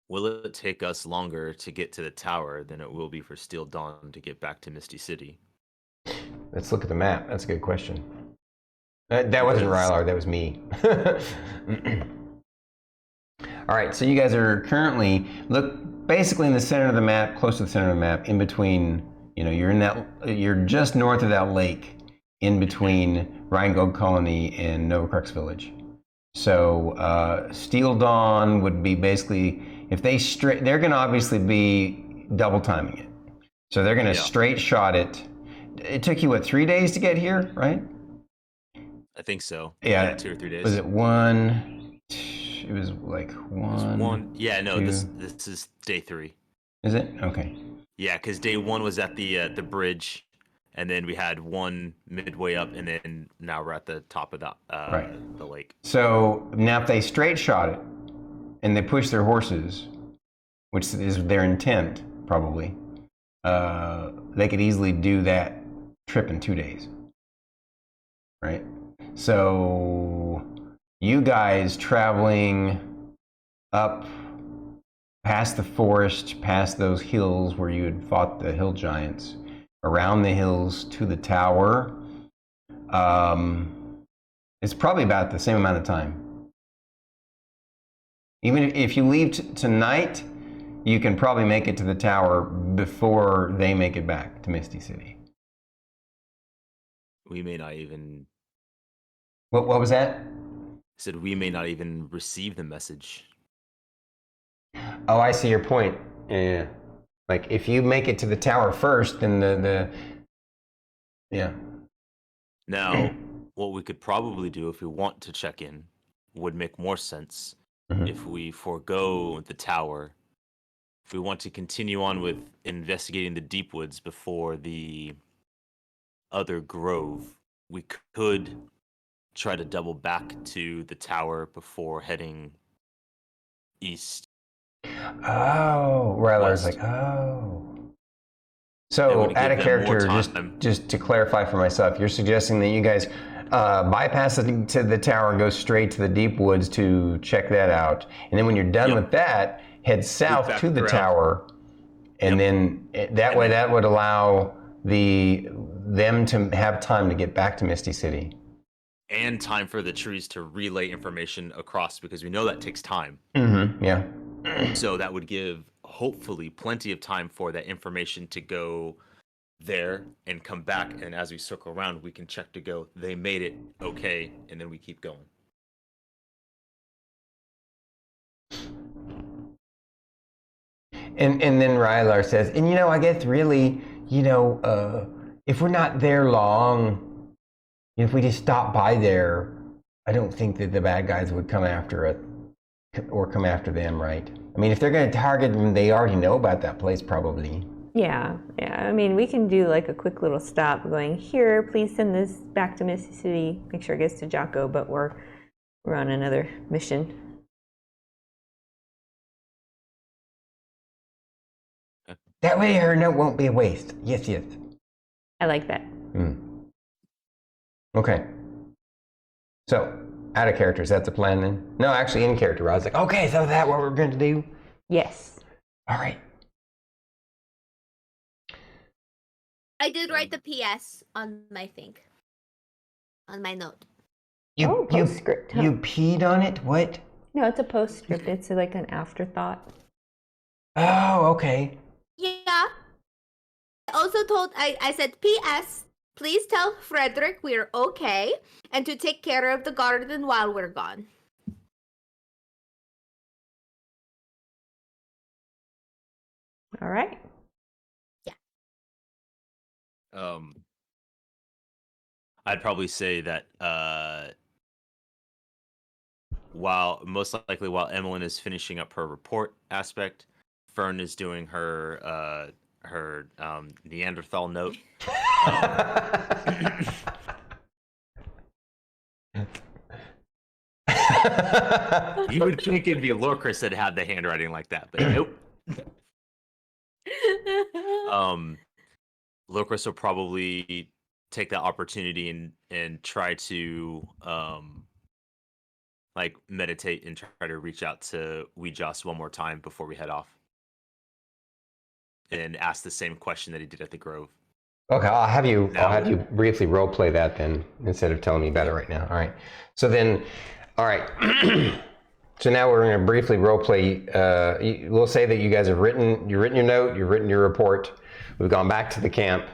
Will it take us longer to get to the tower than it will be for Steel Dawn to get back to Misty City? Let's look at the map. That's a good question. That wasn't Rylar, that was me. All right, so you guys are currently, basically in the center of the map, close to the center of the map, in between, you're just north of that lake, in between Rhinegold Colony and Nova Crux Village. So Steel Dawn would be basically, if they're going to obviously be double timing it. So they're going to straight shot it. It took you, 3 days to get here, right? I think so. Yeah. 2 or 3 days. Was it one? It was like one. Yeah, no, two. this is day 3. Is it? Okay. Yeah, because day 1 was at the bridge, and then we had one midway up, and then now we're at the top of the lake. So now if they straight shot it and they push their horses, which is their intent probably, they could easily do that trip in 2 days. Right? So you guys traveling up past the forest, past those hills where you had fought the hill giants, around the hills to the tower, it's probably about the same amount of time. Even if you leave tonight, you can probably make it to the tower before they make it back to Misty City. We may not even... What was that? Said we may not even receive the message. Oh, I see your point. Yeah. Like, if you make it to the tower first, then yeah. Now, what we could probably do if we want to check in would make more sense if we forego the tower. If we want to continue on with investigating the deep woods before the other grove, we could try to double back to the tower before heading east. Oh, Rylar's like, oh. So, out of character, just to clarify for myself, you're suggesting that you guys bypass it to the tower and go straight to the deep woods to check that out. And then when you're done with that, head south to the tower. And then that would allow them to have time to get back to Misty City. And time for the trees to relay information across, because we know that takes time. Yeah. So that would give hopefully plenty of time for that information to go there and come back. And as we circle around, we can check to go, they made it okay, and then we keep going. And then Rylar says, and I guess really, if we're not there long, if we just stop by there, I don't think that the bad guys would come after us or come after them, right? I mean, if they're going to target them, they already know about that place probably. Yeah. I mean, we can do like a quick little stop going, here, please send this back to Misty City, make sure it gets to Jocko, but we're on another mission. That way her note won't be a waste. Yes. I like that. Okay. So, out of character, is that the plan then? No, actually in character. I was like, okay, so that's what we're going to do? Yes. All right. I did write the PS on my thing. On my note. Postscript. Huh? You peed on it? What? No, it's a postscript. It's like an afterthought. Oh, okay. Yeah. I also I said, PS, please tell Frederick we're okay and to take care of the garden while we're gone. All right. I'd probably say that while Emillynn is finishing up her report aspect, Fern is doing her Neanderthal note. You would think it'd be Lorkris that had the handwriting like that, but nope. Lorkris will probably take that opportunity and try to meditate and try to reach out to Weejoss one more time before we head off, and ask the same question that he did at the Grove. Okay, I'll have you briefly role play that then, instead of telling me about it right now. All right. So then, all right. So now we're going to briefly role play. We'll say that you guys have written your note, you've written your report. We've gone back to the camp,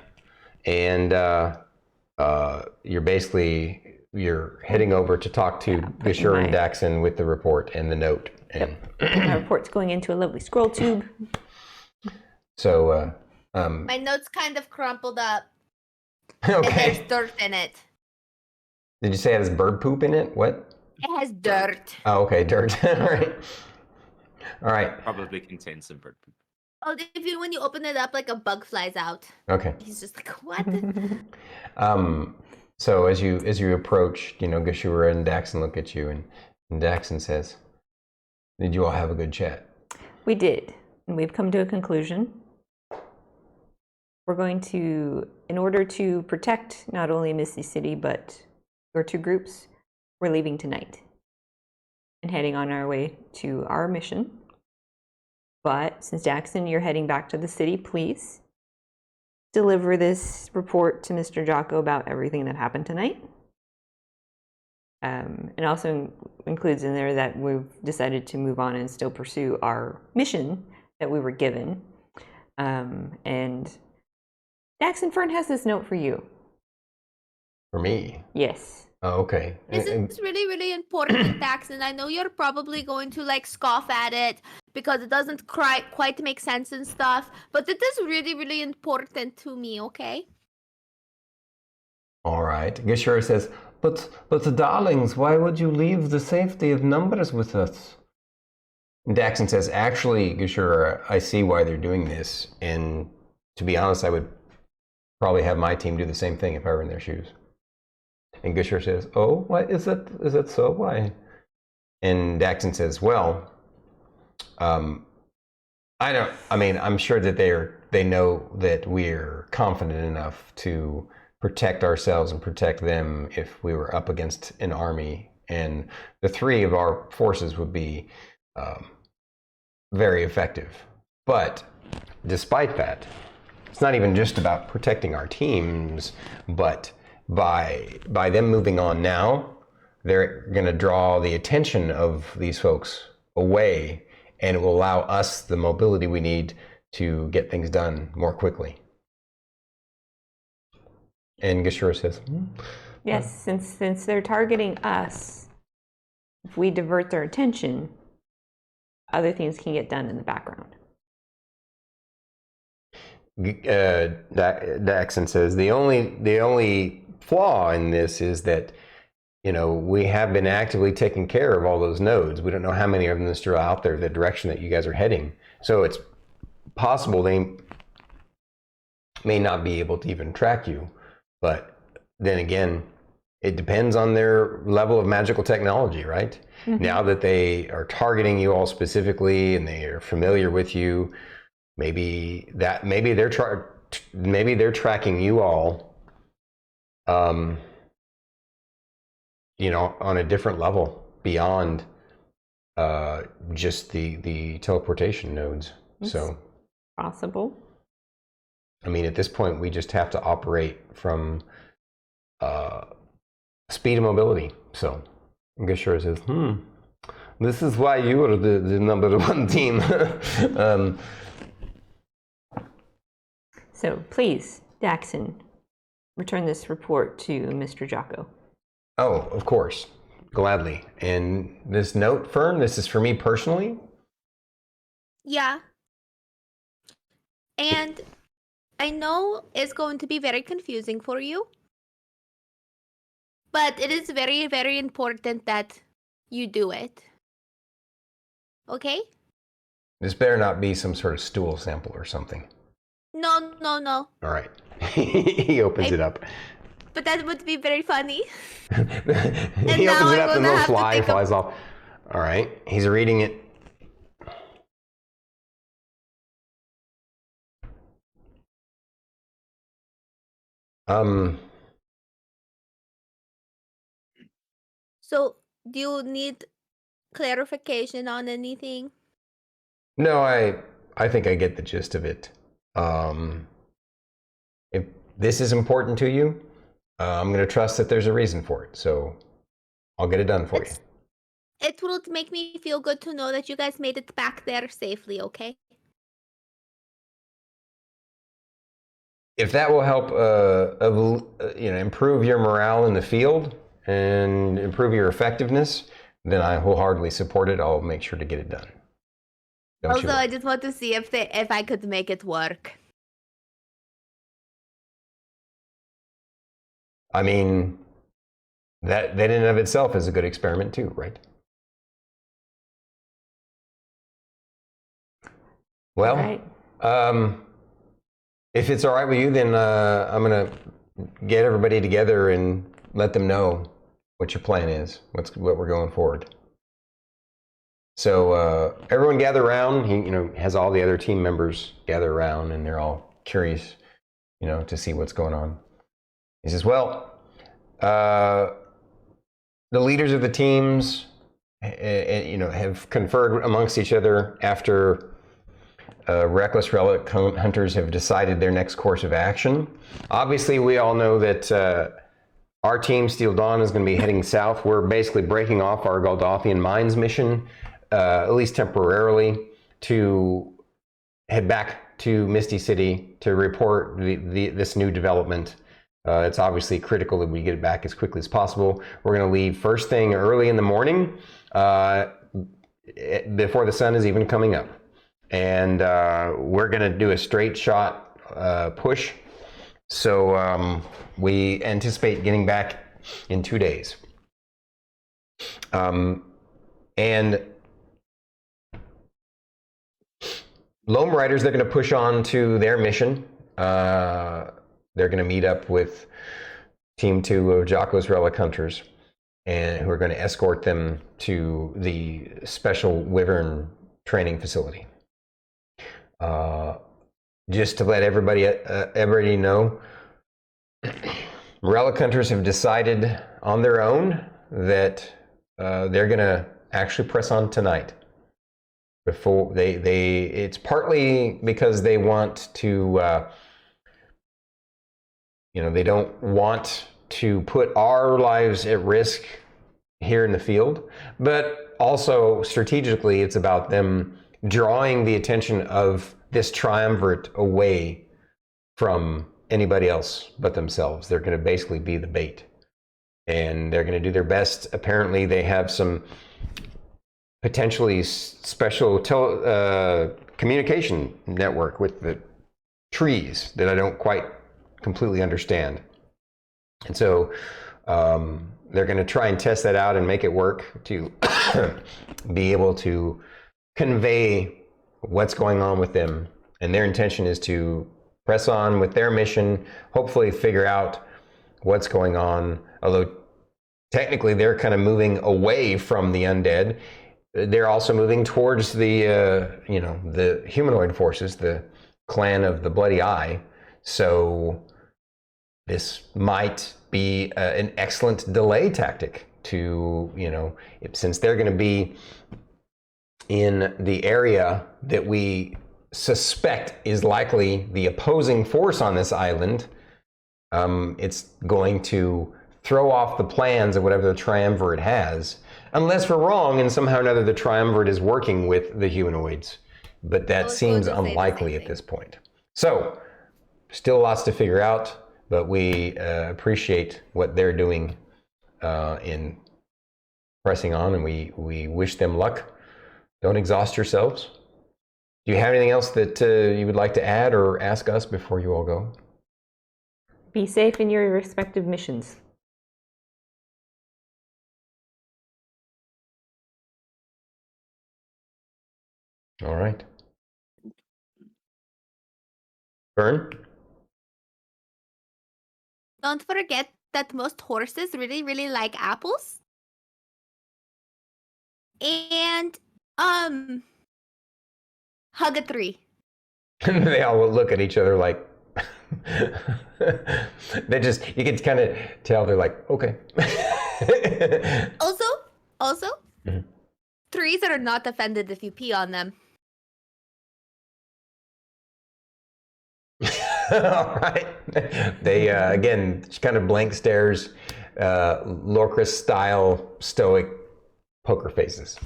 and you're heading over to talk to Gashur and Daxon with the report and the note. And my report's going into a lovely scroll tube. So my note's kind of crumpled up. Okay. And there's dirt in it. Did you say it has bird poop in it? What? It has dirt. Oh, okay, dirt. All right. Probably contains some bird poop. Oh, when you open it up, like a bug flies out. Okay. He's just like, what? So as you approach, Gashur and Daxon look at you, and Daxon says, "Did you all have a good chat?" We did, and we've come to a conclusion. We're going to, in order to protect not only Misty City, but your two groups, we're leaving tonight and heading on our way to our mission. But since Daxon, you're heading back to the city, please deliver this report to Mr. Jocko about everything that happened tonight. It also includes in there that we've decided to move on and still pursue our mission that we were given. And Daxon, Fern has this note for you. For me? Yes. Oh, okay. This is really, really important, Daxon. I know you're probably going to scoff at it because it doesn't quite make sense and stuff, but it is really, really important to me, okay? All right. Gashur says, but darlings, why would you leave the safety of numbers with us? And Daxon says, actually, Gashur, I see why they're doing this, and to be honest, I would probably have my team do the same thing if I were in their shoes. And Gashur says, "Oh, why is that so? Why?" And Daxon says, "Well, I'm sure that they know that we're confident enough to protect ourselves and protect them if we were up against an army, and the three of our forces would be very effective. But despite that, it's not even just about protecting our teams, but by them moving on now, they're going to draw the attention of these folks away, and it will allow us the mobility we need to get things done more quickly. And Gashura says, Yes, since they're targeting us, if we divert their attention, other things can get done in the background. Daxon says the only flaw in this is that, you know, we have been actively taking care of all those nodes. We don't know how many of them are still out there, the direction that you guys are heading. So it's possible they may not be able to even track you. But then again, it depends on their level of magical technology, right? Mm-hmm. Now that they are targeting you all specifically and they are familiar with you, maybe they're tracking you all, you know, on a different level beyond just the teleportation nodes. It's so possible. I mean, at this point, we just have to operate from speed and mobility. So Gashura says, this is why you are the number one team. So please, Daxon, return this report to Mr. Jocko. Oh, of course. Gladly. And this note, Fern, this is for me personally? Yeah. And I know it's going to be very confusing for you, but it is very, very important that you do it. Okay? This better not be some sort of stool sample or something. No. All right. He opens it up. But that would be very funny. He opens it up and a little fly flies off. All right. He's reading it. So, do you need clarification on anything? No, I think I get the gist of it. If this is important to you, I'm going to trust that there's a reason for it. So I'll get it done for you. It will make me feel good to know that you guys made it back there safely, okay? If that will help, improve your morale in the field and improve your effectiveness, then I wholeheartedly support it. I'll make sure to get it done. Also, I just want to see if I could make it work. I mean, that in and of itself is a good experiment too, right? Well, right. If it's all right with you, then I'm gonna get everybody together and let them know what your plan is, what we're going forward. So everyone gather around. He, has all the other team members gather around, and they're all curious, to see what's going on. He says, "Well, the leaders of the teams, have conferred amongst each other after." Reckless relic hunters have decided their next course of action. Obviously, we all know that our team, Steel Dawn, is going to be heading south. We're basically breaking off our Goldothian Mines mission, at least temporarily, to head back to Misty City to report this new development. It's obviously critical that we get it back as quickly as possible. We're going to leave first thing early in the morning, before the sun is even coming up. And we're going to do a straight shot push. So we anticipate getting back in 2 days. And Loam Riders, they're going to push on to their mission. They're going to meet up with Team 2 of Jocko's Relic Hunters, and who are going to escort them to the special Wyvern training facility. Just to let everybody know, Relic Hunters have decided on their own that they're going to actually press on tonight. Before it's partly because they want to, they don't want to put our lives at risk here in the field, but also strategically, it's about them drawing the attention of this triumvirate away from anybody else but themselves. They're going to basically be the bait. And they're going to do their best. Apparently, they have some potentially special communication network with the trees that I don't quite completely understand. And so they're going to try and test that out and make it work to be able to convey what's going on with them. And their intention is to press on with their mission, hopefully figure out what's going on. Although technically they're kind of moving away from the undead. They're also moving towards the, the humanoid forces, the clan of the Bloody Eye. So this might be an excellent delay tactic to, since they're going to be in the area that we suspect is likely the opposing force on this island, it's going to throw off the plans of whatever the triumvirate has, unless we're wrong and somehow or another the triumvirate is working with the humanoids. But that seems unlikely at this point. So, still lots to figure out, but we appreciate what they're doing in pressing on, and we wish them luck. Don't exhaust yourselves. Do you have anything else that you would like to add or ask us before you all go? Be safe in your respective missions. All right. Fern? Don't forget that most horses really, really like apples. And, hug a tree. They all look at each other like, you can kind of tell they're like, okay. Also, trees are not offended if you pee on them. All right. They, again, kind of blank stares, Lorkris style stoic poker faces.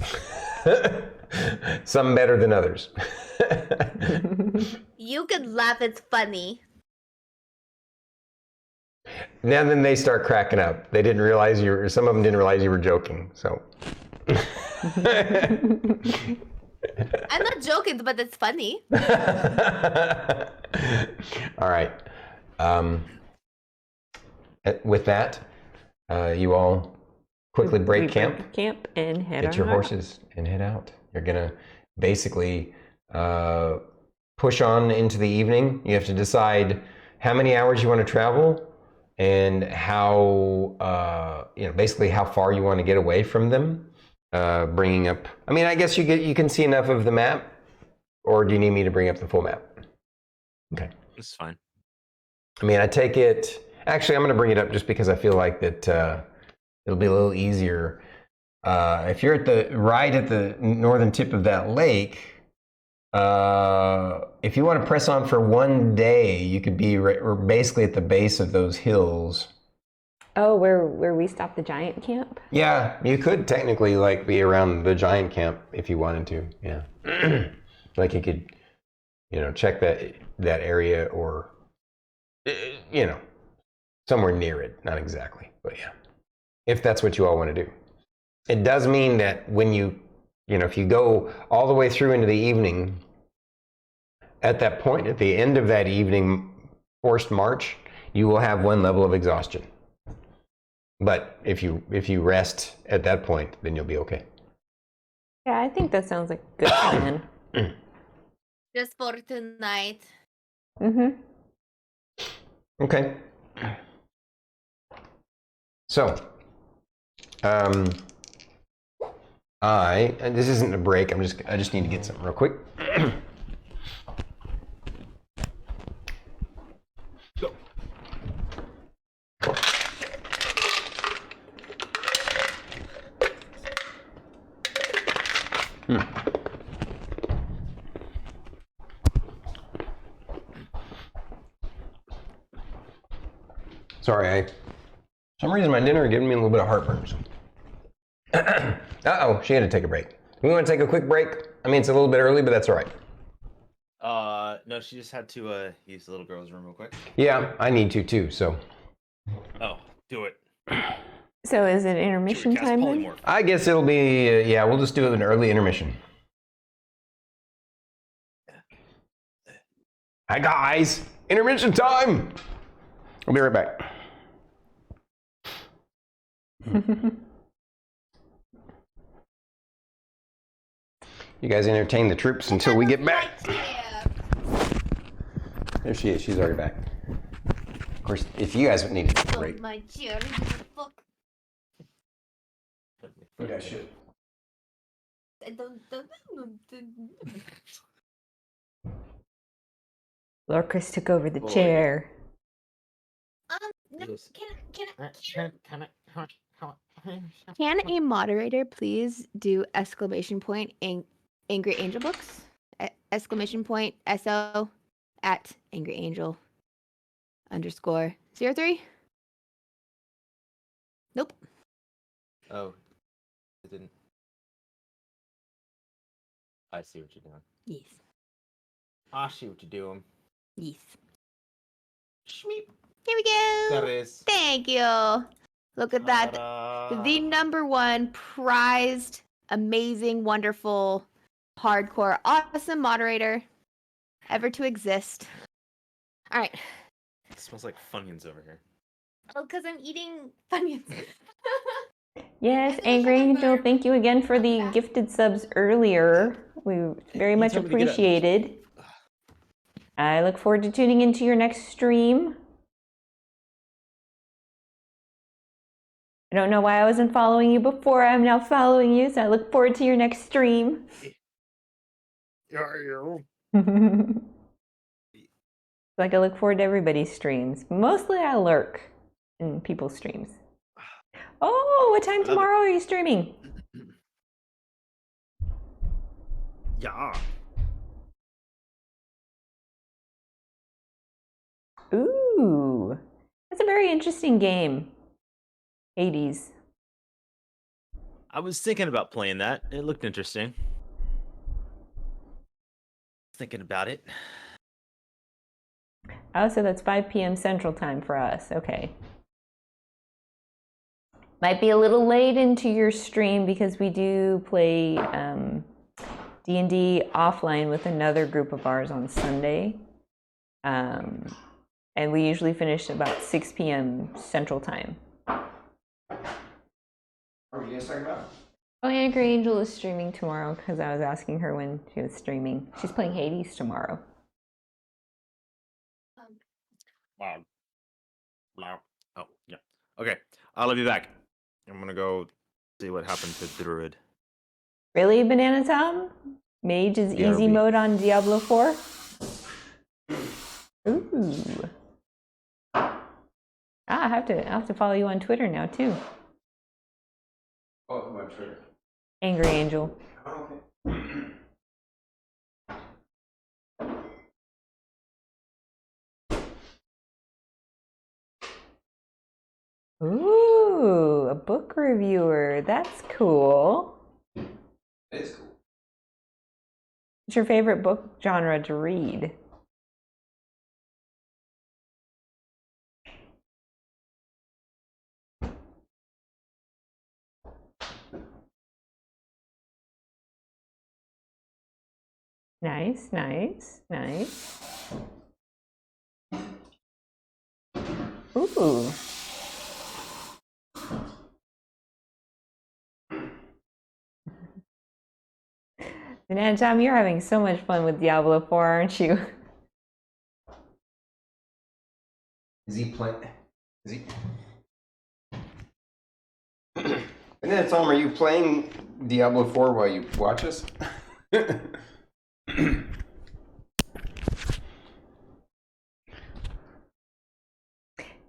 Some better than others. You can laugh, it's funny. Now then they start cracking up. They didn't realize some of them didn't realize you were joking, so. I'm not joking, but it's funny. All right. With that, you all quickly break camp. And head Get your horses and head out. You're gonna basically push on into the evening. You have to decide how many hours you want to travel and how basically how far you want to get away from them. Bringing up, I guess you can see enough of the map, or do you need me to bring up the full map? Okay. It's fine. I take it, actually I'm going to bring it up just because I feel like that it'll be a little easier. If you're right at the northern tip of that lake, if you want to press on for one day, you could be we're basically at the base of those hills. Oh, where we stopped the giant camp? Yeah, you could technically be around the giant camp if you wanted to. Yeah. Like you could, check that area or, somewhere near it. Not exactly, but yeah. If that's what you all want to do. It does mean that when if you go all the way through into the evening, at that point, at the end of that evening forced march, you will have one level of exhaustion. But if you rest at that point, then you'll be okay. Yeah, I think that sounds like a good plan. Just for tonight. Mm-hmm. Okay. So, and this isn't a break. I just need to get something real quick. Go. Sorry, for some reason my dinner giving me a little bit of heartburn. Uh-oh, she had to take a break. We want to take a quick break. I mean, it's a little bit early, but that's all right. No, she just had to use the little girl's room real quick. Yeah, I need to too, so. Oh, do it. So is it intermission Should we cast time then? polymorph? I guess it'll be, yeah, we'll just do an early intermission. Hi guys, intermission time! I'll be right back. You guys entertain the troops until we get back. There she is, she's already back. Of course, if you guys need a break. My chair. Fuck. You guys should. I don't. Lorkris took over the chair. No, can a moderator please do exclamation point Angry Angel books? Exclamation point SO at Angry Angel _03? Nope. Oh, it didn't. I see what you're doing. Yes. I see what you're doing. Yes. Shmeep. Here we go. That is. Thank you. Look at that. The #1 prized, amazing, wonderful, hardcore, awesome moderator ever to exist. All right. It smells like Funyuns over here. Oh, because I'm eating Funyuns. Yes, Angry Angel, thank you again for the gifted subs earlier. We very much told me to get up. appreciated. I look forward to tuning into your next stream. I don't know why I wasn't following you before. I'm now following you, so I look forward to your next stream. Like I look forward to everybody's streams. Mostly I lurk in people's streams. Oh, what time tomorrow are you streaming? Yeah. Ooh, that's a very interesting game. Hades. I was thinking about playing that. It looked interesting. Thinking about it. Oh, so that's 5 p.m. Central Time for us. Okay. Might be a little late into your stream because we do play D&D offline with another group of ours on Sunday. And we usually finish about 6 p.m. Central Time. What were you guys talking about? Oh, Angry Angel is streaming tomorrow because I was asking her when she was streaming. She's playing Hades tomorrow. Wow. Oh, yeah. Okay. I'll be back. I'm gonna go see what happened to Druid. Really, Banana Tom? Mage is easy mode on Diablo 4? Ooh. I have to follow you on Twitter now too. Oh, who on Twitter? Angry Angel. Oh, okay. Ooh, a book reviewer. That's cool. It is cool. What's your favorite book genre to read? Nice, nice, nice. Ooh. And Tom, you're having so much fun with Diablo 4, aren't you? Is he playing? Is he? And then Tom, are you playing Diablo 4 while you watch us?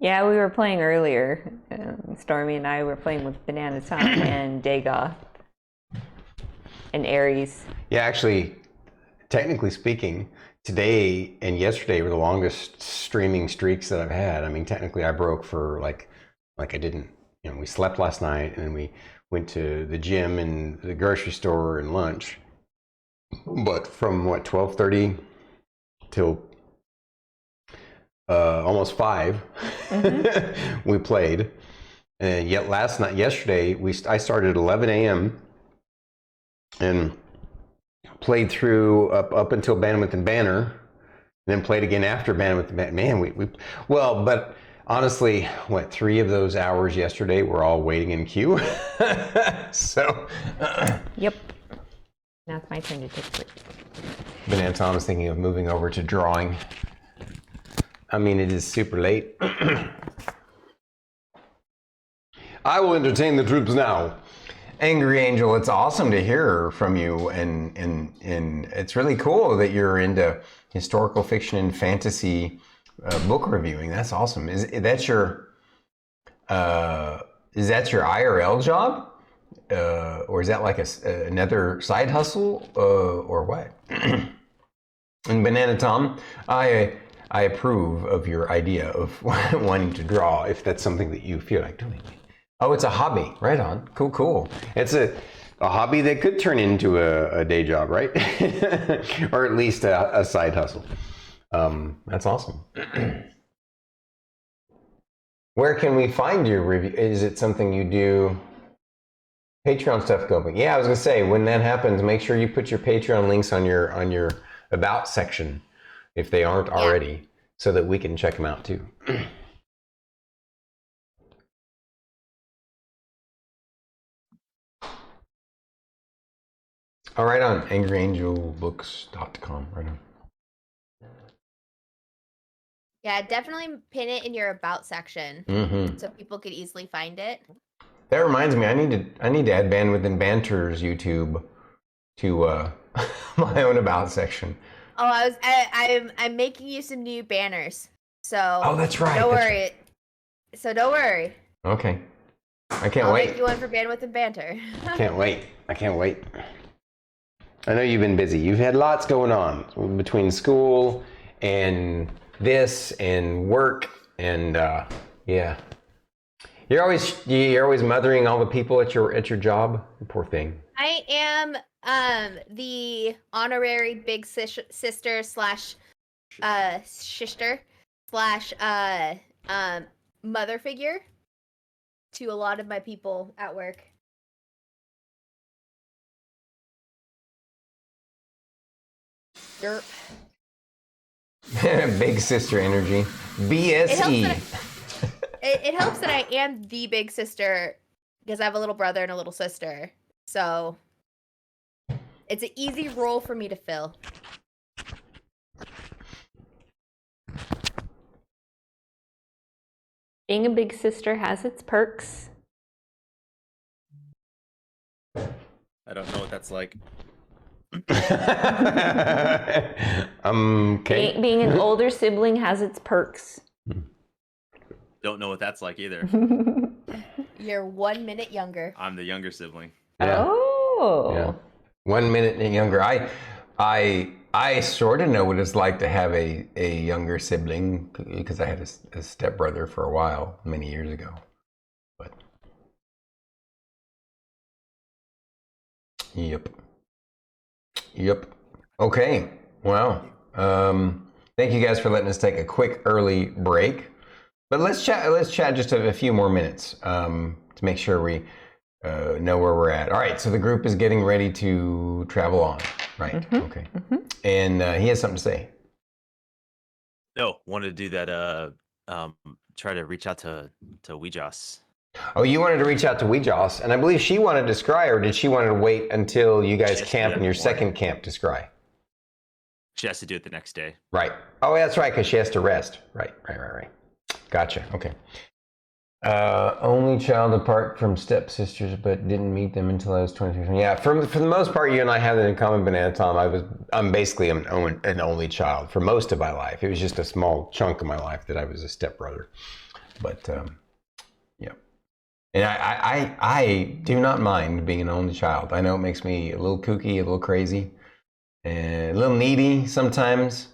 Yeah, we were playing earlier. Stormy and I were playing with Banana Tom and Dagoth and Ares. Yeah, actually, technically speaking, today and yesterday were the longest streaming streaks that I've had. I mean, technically, I broke for like I didn't, we slept last night, and then we went to the gym and the grocery store and lunch. But from 12:30 till almost 5, we played. And yet yesterday, I started at 11 a.m. and played through up until Bandwidth and Banner, and then played again after Bandwidth and Banner. Man, but honestly, 3 of those hours yesterday were all waiting in queue. So. Yep. Now it's my turn to take a break. Banana Tom is thinking of moving over to drawing. I mean, it is super late. I will entertain the troops now. Angry Angel, it's awesome to hear from you, and it's really cool that you're into historical fiction and fantasy book reviewing. That's awesome. Is that your IRL job, or is that like another side hustle, or what? And Banana Tom, I approve of your idea of wanting to draw if that's something that you feel like doing. Oh, it's a hobby. Right on. Cool. It's a hobby that could turn into a day job, right? Or at least a side hustle. That's awesome. Where can we find your review? Is it something you do? Patreon stuff going? Yeah, I was gonna say, when that happens, make sure you put your Patreon links on your about section if they aren't already, so that we can check them out too. All right, on angryangelbooks.com. Right on. Yeah, definitely pin it in your about section so people could easily find it. That reminds me, I need to add Bandwidth and Banter's YouTube to my own about section. Oh, I'm making you some new banners. So oh, that's right. Don't worry. So don't worry. Okay. I can't I'll wait. make you one for Bandwidth and Banter. I can't wait. I know you've been busy. You've had lots going on between school and this and work and yeah. You're always mothering all the people at your job. Poor thing. I am the honorary big sister slash shister slash mother figure to a lot of my people at work. Derp. Big sister energy. BSE. It helps that I am the big sister because I have a little brother and a little sister. So it's an easy role for me to fill. Being a big sister has its perks. I don't know what that's like. Okay. Being an older sibling has its perks. Don't know what that's like either. You're 1 minute younger. I'm the younger sibling. Yeah. Oh. Yeah. 1 minute younger. I sort of know what it's like to have a younger sibling because I had a stepbrother for a while, many years ago. But Yep. Okay. Well, thank you guys for letting us take a quick early break. But let's chat just a few more minutes to make sure we know where we're at. All right. So the group is getting ready to travel on. Right. Mm-hmm. Okay. Mm-hmm. And he has something to say. No, wanted to do that. Try to reach out to Weejoss. Oh, you wanted to reach out to Weejoss, and I believe she wanted to scry, or did she want to wait until you guys camp in your second camp to scry? She has to do it the next day. Right. Oh, that's right, because she has to rest. Right. Gotcha. Okay. Only child apart from stepsisters, but didn't meet them until I was 23. Yeah, for the most part, you and I have that in common, Banana Tom. I'm basically an only child for most of my life. It was just a small chunk of my life that I was a stepbrother. But yeah. And I do not mind being an only child. I know it makes me a little kooky, a little crazy, and a little needy sometimes.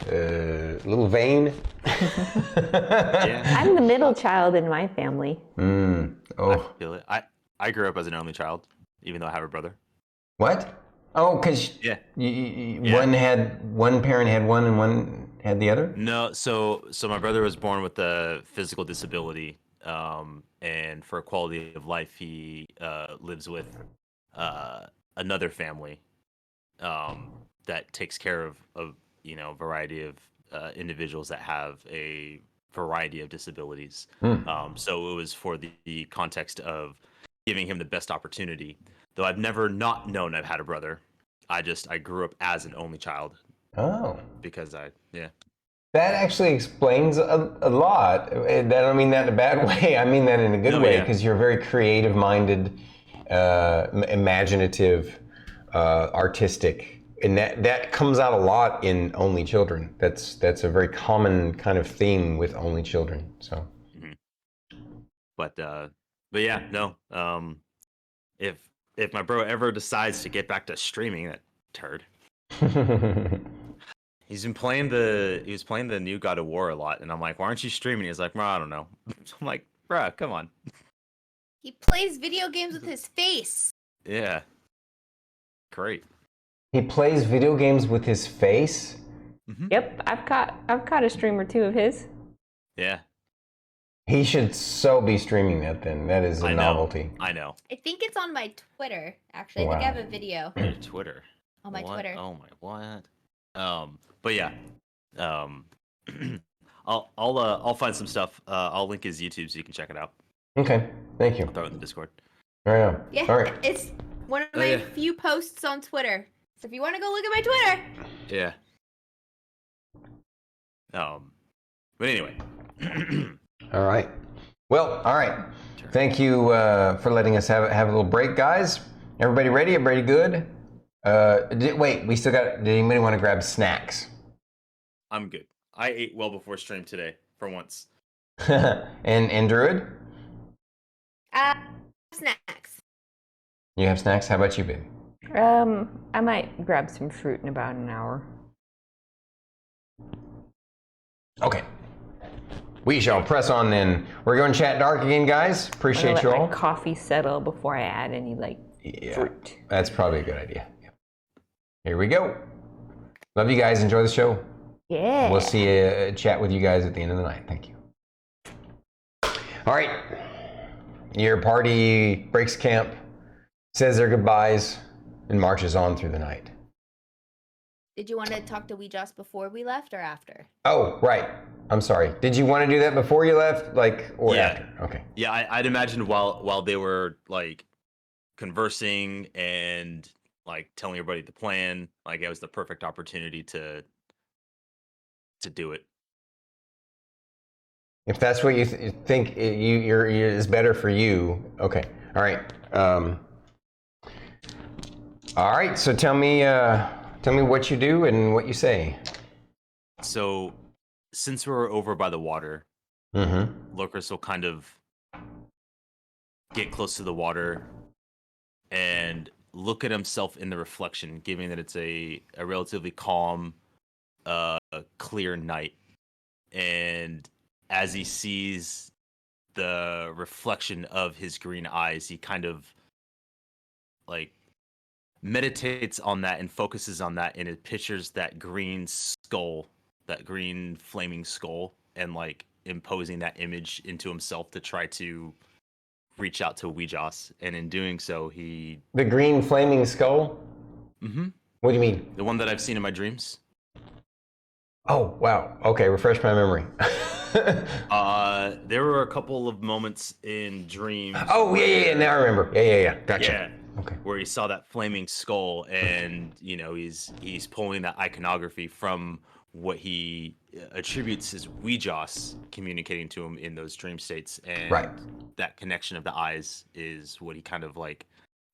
A little vain. Yeah. I'm the middle child in my family. I Oh, feel it. I grew up as an only child, even though I have a brother. what? Oh, because Yeah. Yeah. one parent had one and one had the other. No, so my brother was born with a physical disability, and for quality of life, he lives with uh, another family that takes care of a variety of individuals that have a variety of disabilities. Hmm. So it was for the context of giving him the best opportunity. Though I've never not known I've had a brother. I grew up as an only child Oh, because yeah. that actually explains a lot. And I don't mean that in a bad way. I mean that in a good No, way yeah. because you're very creative-minded, imaginative, artistic, and that comes out a lot in only children. That's a very common kind of theme with only children. So. Mhm. But yeah, no. If if my bro ever decides to get back to streaming, that turd. He was playing the new God of War a lot, and I'm like, why aren't you streaming? He's like, well, I don't know. I'm like, bruh, come on. He plays video games with his face. Yeah, great. He plays video games with his face. Yep, I've caught a stream or two of his. Yeah, He should so be streaming that then. That is a I know. novelty. I know. I think it's on my Twitter, actually. I think I Wow. have a video Your Twitter. on my What? Twitter. Oh my what? But yeah, um, I'll find some stuff. I'll link his YouTube so you can check it out. Okay, thank you. I'll throw it in the Discord. Right on. Yeah, All right. it's one of Oh, my yeah. few posts on Twitter. So if you want to go look at my Twitter, Yeah. But anyway. All right. Well, all right. Thank you for letting us have a little break, guys. Everybody ready? Everybody good? Wait, we still got. Did anybody want to grab snacks? I'm good. I ate well before stream today, for once. and Druid, snacks. you have snacks. How about you, baby? I might grab some fruit in about an hour. Okay. We shall press on then. We're going chat dark again, guys. I'm Appreciate gonna you let all. my coffee settle before I add any fruit. That's probably a good idea. Here we go. Love you guys. Enjoy the show. Yeah. We'll see you chat with you guys at the end of the night. Thank you. All right. Your party breaks camp, says their goodbyes, and marches on through the night. Did you want to talk to Weejoss before we left or after? Oh, right. I'm sorry. Did you want to do that before you left, or Yeah. after? Okay. Yeah, I'd imagine while they were like conversing and like telling everybody the plan, like it was the perfect opportunity to do it. If that's what you think is better for you, okay. All right. All right. So tell me what you do and what you say. So since we're over by the water, Mm-hmm. Lorkris will kind of get close to the water and look at himself in the reflection, given that it's a relatively calm, clear night. And as he sees the reflection of his green eyes, he kind of like meditates on that and focuses on that, and it pictures that green skull, that green flaming skull, and like imposing that image into himself to try to reach out to Weejoss. And in doing so, he The green flaming skull? Mm-hmm. What do you mean? The one that I've seen in my dreams. Oh, wow. Okay, refresh my memory. There were a couple of moments in dreams. Oh, yeah. Now I remember. Yeah. Gotcha. Yeah. Okay. Where he saw that flaming skull, and he's pulling that iconography from what he attributes his Weejoss communicating to him in those dream states, and Right. that connection of the eyes is what he kind of like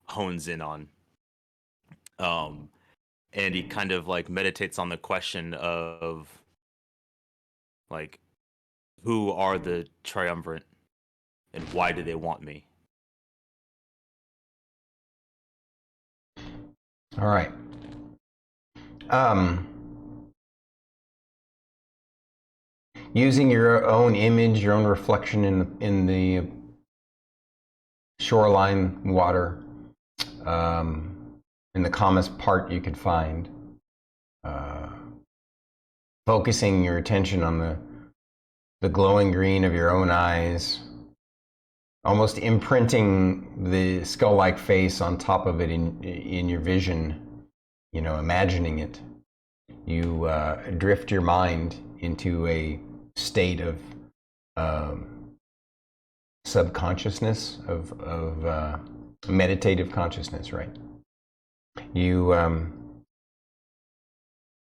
hones in on. And he kind of like meditates on the question of like, who are the triumvirate and why do they want me? All right. using your own image, your own reflection in the shoreline water, in the calmest part you could find, focusing your attention on the glowing green of your own eyes, almost imprinting the skull-like face on top of it in your vision, imagining it. You drift your mind into a state of subconsciousness, of meditative consciousness, right? You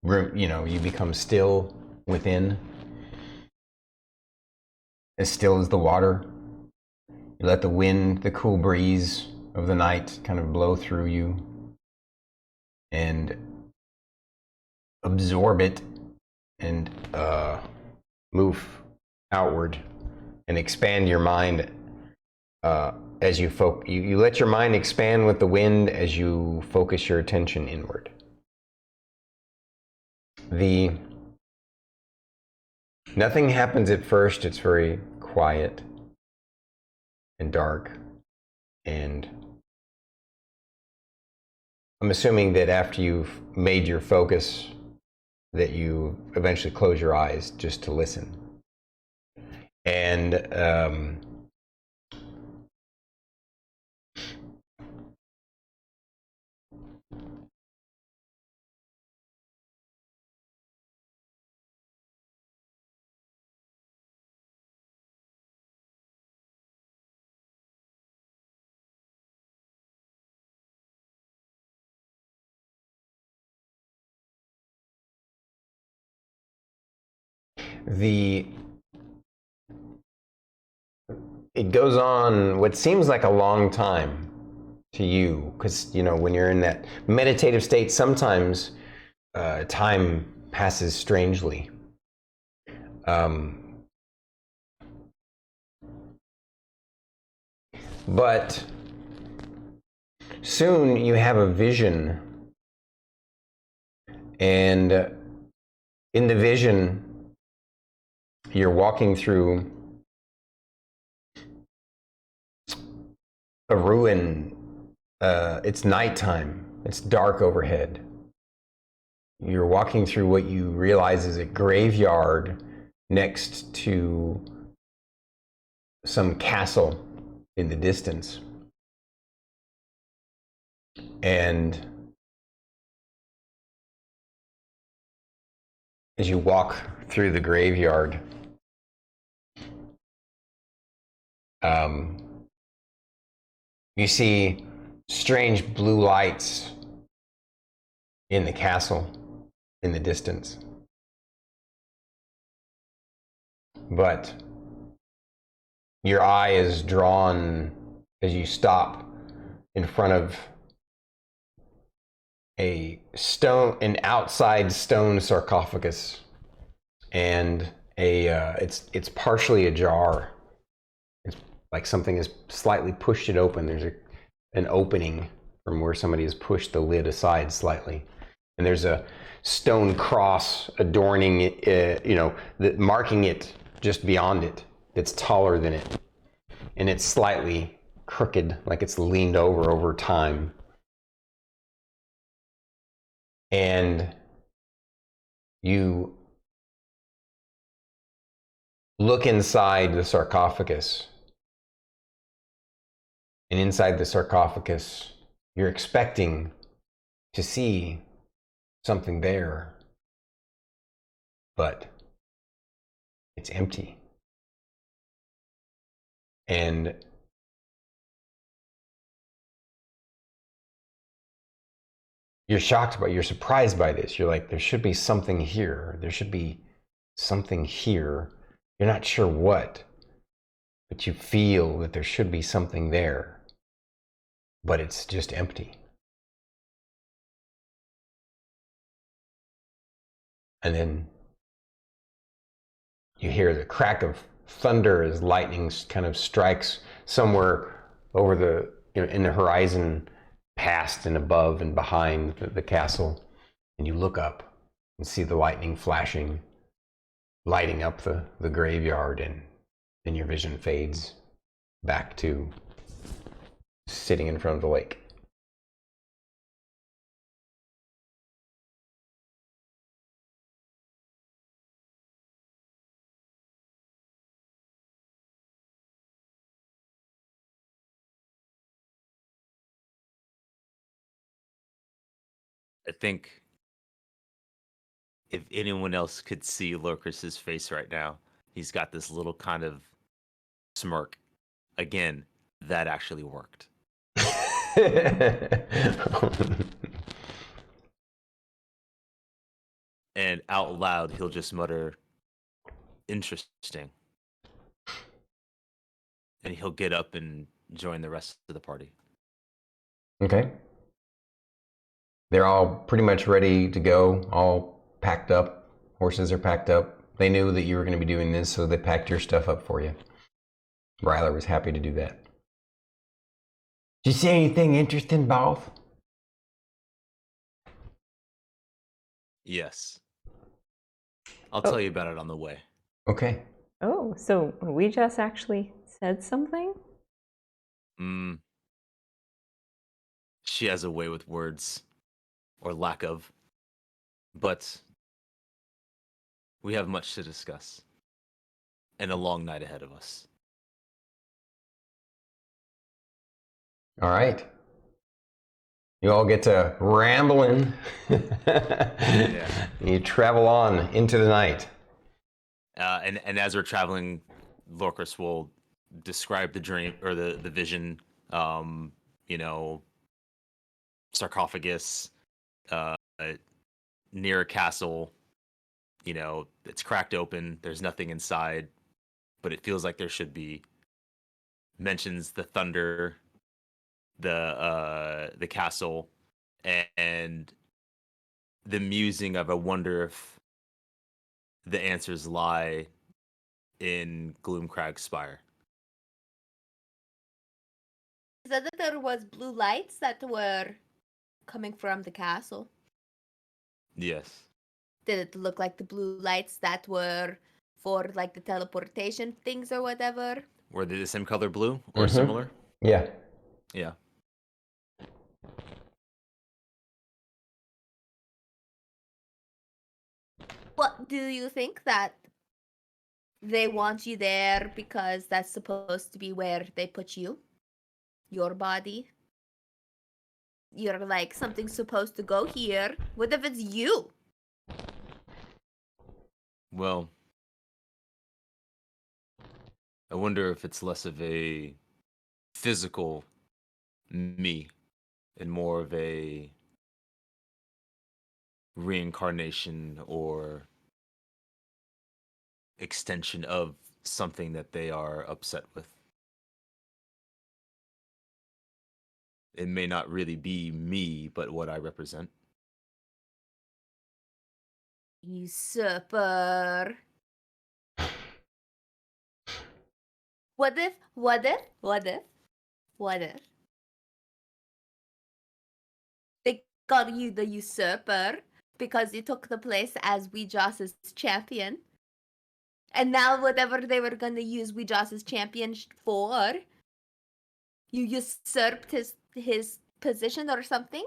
you become still within, as still as the water. You let the wind, the cool breeze of the night kind of blow through you and absorb it and move outward and expand your mind as you you let your mind expand with the wind as you focus your attention inward. Nothing happens at first. It's very quiet and dark, and I'm assuming that after you've made your focus that you eventually close your eyes just to listen. And it goes on what seems like a long time to you, because when you're in that meditative state, sometimes time passes strangely. But soon you have a vision, and in the vision you're walking through a ruin. It's nighttime. It's dark overhead. You're walking through what you realize is a graveyard next to some castle in the distance. And as you walk through the graveyard, you see strange blue lights in the castle in the distance. But your eye is drawn as you stop in front of an outside stone sarcophagus, and it's partially ajar. It's like something has slightly pushed it open. There's an opening from where somebody has pushed the lid aside slightly, and there's a stone cross adorning it, marking it just beyond it, that's taller than it, and it's slightly crooked, like it's leaned over time. And you look inside the sarcophagus, and inside the sarcophagus you're expecting to see something there, but it's empty. And you're surprised by this. You're like, there should be something here. There should be something here. You're not sure what, but you feel that there should be something there, but it's just empty. And then you hear the crack of thunder as lightning kind of strikes somewhere over in the horizon, past and above and behind the castle, and you look up and see the lightning flashing, lighting up the graveyard, and then your vision fades back to sitting in front of the lake. I think if anyone else could see Lorkris's face right now, he's got this little kind of smirk. Again, that actually worked. And out loud, he'll just mutter, "Interesting." And he'll get up and join the rest of the party. Okay. They're all pretty much ready to go, all packed up. Horses are packed up. They knew that you were going to be doing this, so they packed your stuff up for you. Rylar was happy to do that. Did you see anything interesting, boss? Yes. I'll tell you about it on the way. Okay. Oh, so we just actually said something? She has a way with words, or lack of. But we have much to discuss, and a long night ahead of us. All right. You all get to rambling. Yeah. You travel on into the night. And as we're traveling, Lorkris will describe the dream or the vision. Sarcophagus near a castle. It's cracked open. There's nothing inside, but it feels like there should be. Mentions the thunder, the castle, and the musing of, I wonder if the answers lie in Gloomcrag's spire. Said that there was blue lights that were coming from the castle. Yes. Did it look like the blue lights that were for like the teleportation things or whatever? Were they the same color blue or similar? Yeah. Yeah. What do you think that they want you there because that's supposed to be where they put you? Your body? You're like, something's supposed to go here. What if it's you? Well, I wonder if it's less of a physical me and more of a reincarnation or extension of something that they are upset with. It may not really be me, but what I represent. Usurper. What if they call you the usurper because you took the place as Weejos's champion? And now whatever they were gonna use Weejos's champion for, you usurped his position or something?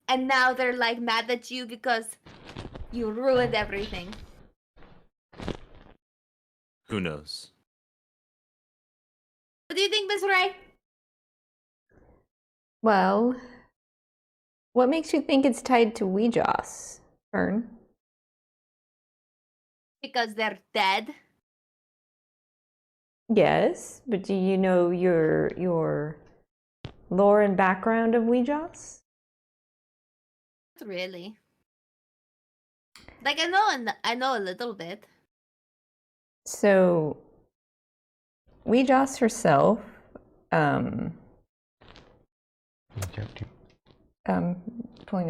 And now they're like mad at you because you ruined everything. Who knows? What do you think, Miss Ray? Well, what makes you think it's tied to Weejos, Fern? Because they're dead. Yes, but do you know your lore and background of Weejos? Not really. Like I know a little bit. So, Weejos herself, pulling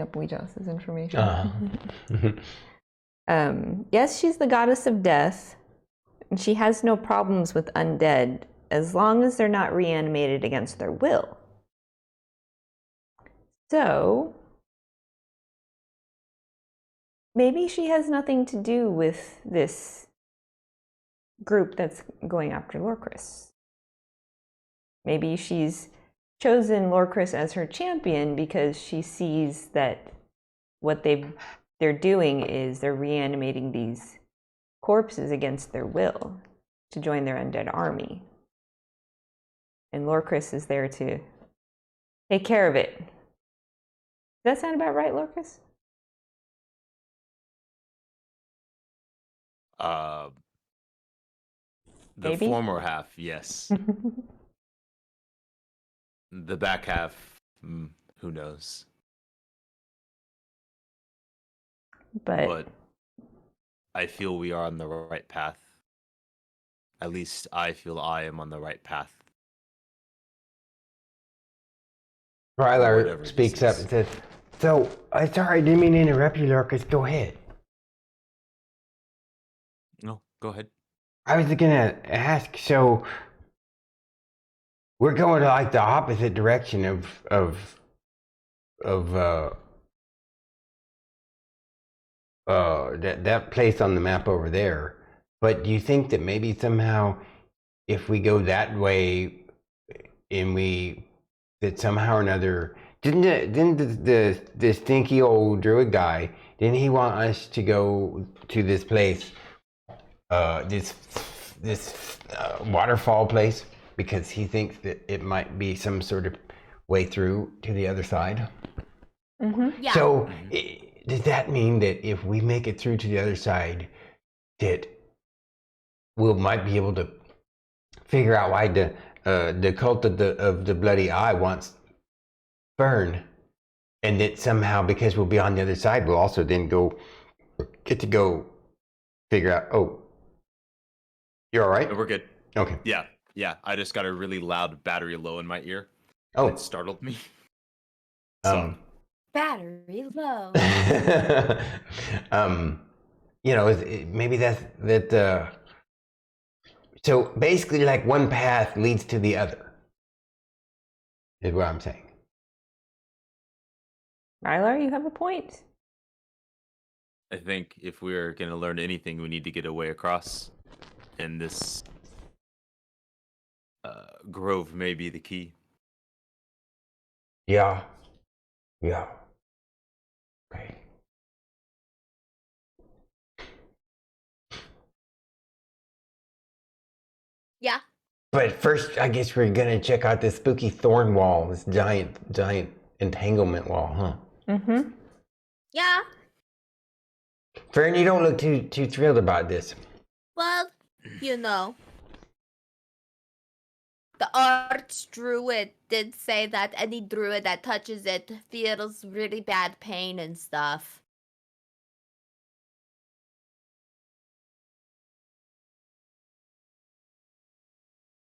up Weejos's information. Yes, she's the goddess of death, and she has no problems with undead as long as they're not reanimated against their will. So, maybe she has nothing to do with this group that's going after Lorkris. Maybe she's chosen Lorkris as her champion because she sees that what they're doing is they're reanimating these corpses against their will to join their undead army. And Lorkris is there to take care of it. Does that sound about right, Lorkris? The Maybe? former half, yes. The back half, who knows? But I feel we are on the right path. At least I feel I am on the right path. Rylar Whatever this speaks up is. and says, "So, sorry, I didn't mean to interrupt you, Lorkris. Go ahead." No, go ahead. I was gonna ask, so we're going to like the opposite direction of that place on the map over there. But do you think that maybe somehow, if we go that way, and that somehow or another, didn't the stinky old druid guy, didn't he want us to go to this place, this waterfall place, because he thinks that it might be some sort of way through to the other side? Mm-hmm. Yeah. So does that mean that if we make it through to the other side, that we might be able to figure out why the cult of the bloody eye wants Fern, and that somehow, because we'll be on the other side, we'll also then get to go figure out. Oh, you're all right? We're good. Okay. Yeah. I just got a really loud battery low in my ear. Oh, It startled me. So, Battery low. maybe that. So basically, like one path leads to the other, is what I'm saying. Rylar, you have a point. I think if we're going to learn anything, we need to get a way across. And this grove may be the key. Yeah. Okay. Yeah. But first, I guess we're gonna check out this spooky thorn wall, this giant entanglement wall, huh? Mm-hmm. Yeah. Fern, you don't look too thrilled about this. Well, the arch-druid did say that any druid that touches it feels really bad pain and stuff.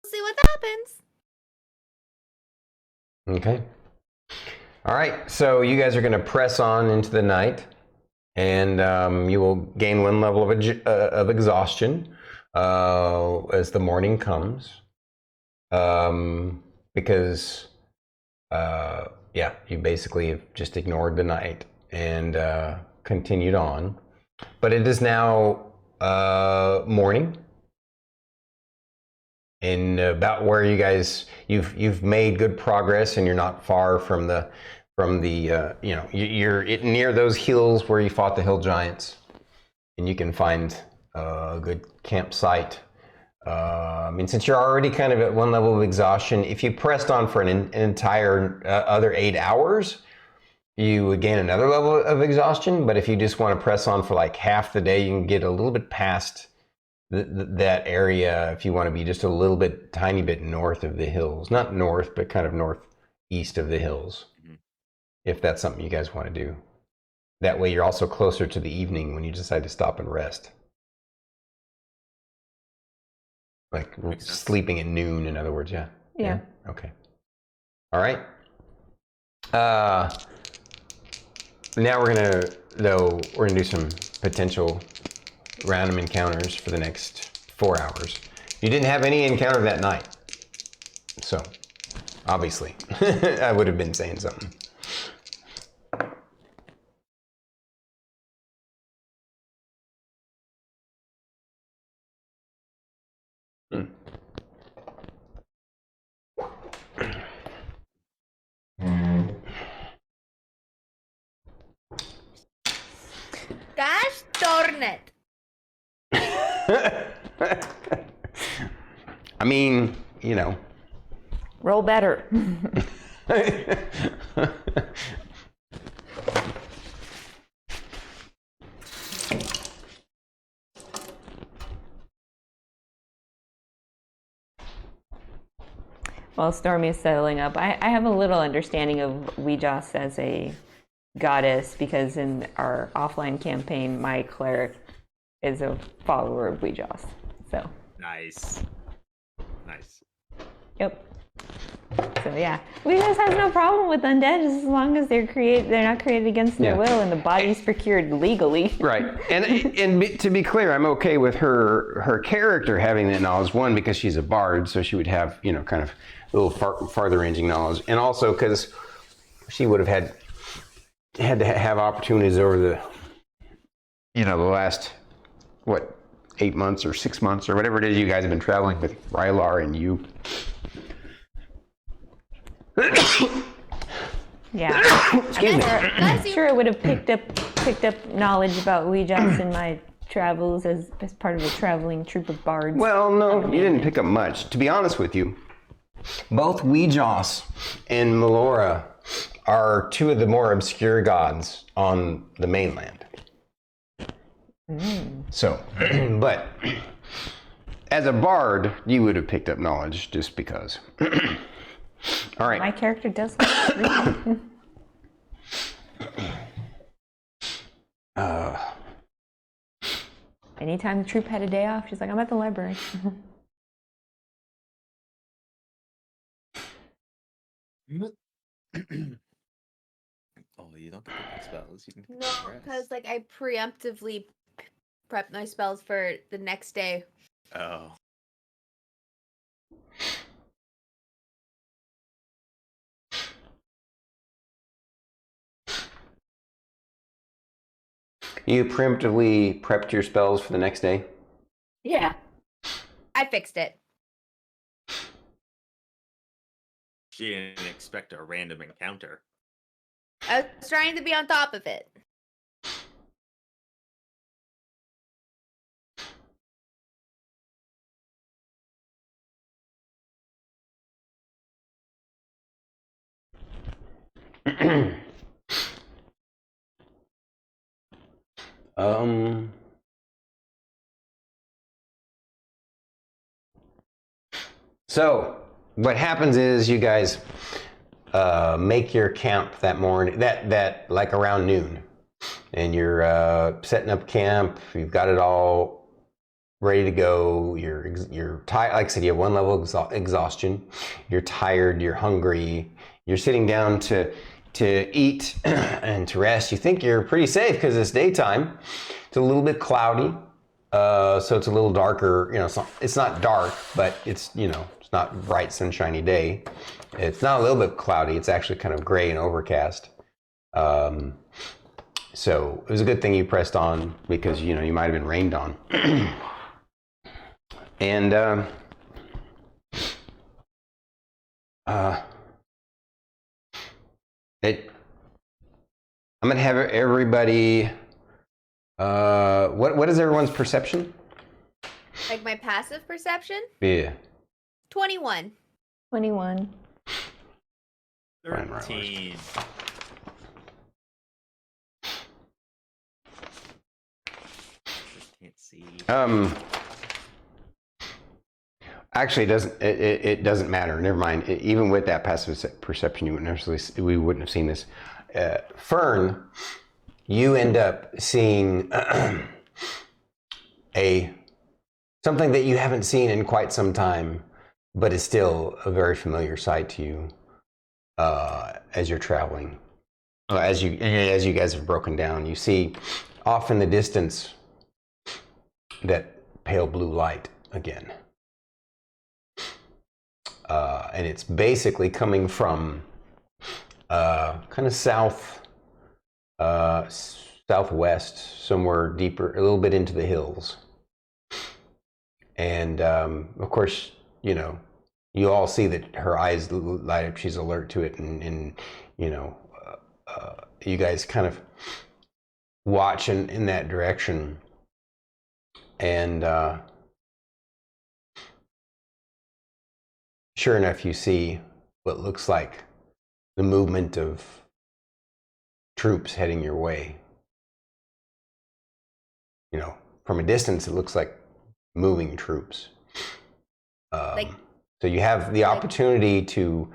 We'll see what happens. Okay. All right. So you guys are gonna press on into the night, and you will gain 1 level of exhaustion as the morning comes, because you basically have just ignored the night and continued on. But it is now morning, and about where you guys you've made good progress, and you're not far from the you're near those hills where you fought the hill giants, and you can find a good campsite. And since you're already kind of at 1 level of exhaustion, if you pressed on for an entire other 8 hours, you would gain another level of exhaustion. But if you just want to press on for like half the day, you can get a little bit past that area if you want to be just a little bit, tiny bit north of the hills. Not north, but kind of northeast of the hills. Mm-hmm. If that's something you guys want to do. That way you're also closer to the evening when you decide to stop and rest. Like sleeping at noon, in other words, yeah? Yeah. Okay. All right. Now we're gonna do some potential random encounters for the next 4 hours. You didn't have any encounter that night, so obviously I would have been saying something. darn it. I mean, you know. Roll better. While Stormy is settling up, I have a little understanding of Weejoss as a goddess because in our offline campaign, my cleric is a follower of Weejoss. So. Nice. Yep. So yeah, Weejoss has no problem with undead as long as they're not created against their will and the body's procured legally. Right, and to be clear, I'm okay with her character having that knowledge. One, because she's a bard, so she would have kind of a little farther ranging knowledge, and also because she would have had to have opportunities over the last 8 months or 6 months or whatever it is you guys have been traveling with Rylar and you. Yeah. Excuse me. I'm sure I would have picked up knowledge about Weejoss in my travels as part of a traveling troupe of bards. Well, no, you didn't pick up much. To be honest with you, both Weejoss and Melora are two of the more obscure gods on the mainland. So, but as a bard, you would have picked up knowledge just because. All right. My character does like read. Anytime the troop had a day off, she's like, I'm at the library. Oh, you don't get to pick spells. You can pick No, stress. because I preemptively prep my spells for the next day. Oh. You preemptively prepped your spells for the next day? Yeah. I fixed it. She didn't expect a random encounter. I was trying to be on top of it. So what happens is you guys make your camp that morning, that like around noon, and you're setting up camp. You've got it all ready to go. You're tired. Like I said, you have one level of exhaustion. You're tired. You're hungry. You're sitting down to eat and to rest. You think you're pretty safe because it's daytime. It's a little bit cloudy, so it's a little darker. It's not dark, but it's it's not bright sunshiny day. It's not a little bit cloudy. It's actually kind of gray and overcast. So it was a good thing you pressed on because you might have been rained on. And I'm gonna have everybody. What is everyone's perception? Like my passive perception? Yeah. 21. 21. 13. Can't see. Actually, it doesn't matter. Never mind. Even with that passive perception, we wouldn't have seen this. Fern, you end up seeing something that you haven't seen in quite some time, but is still a very familiar sight to you as you're traveling. As you guys have broken down, you see off in the distance that pale blue light again. And it's basically coming from kind of southwest, somewhere deeper, a little bit into the hills. And of course, you all see that her eyes light up. She's alert to it, and you guys kind of watch in that direction, and sure enough, you see what looks like the movement of troops heading your way. You know, from a distance, it looks like moving troops. So you have the opportunity to.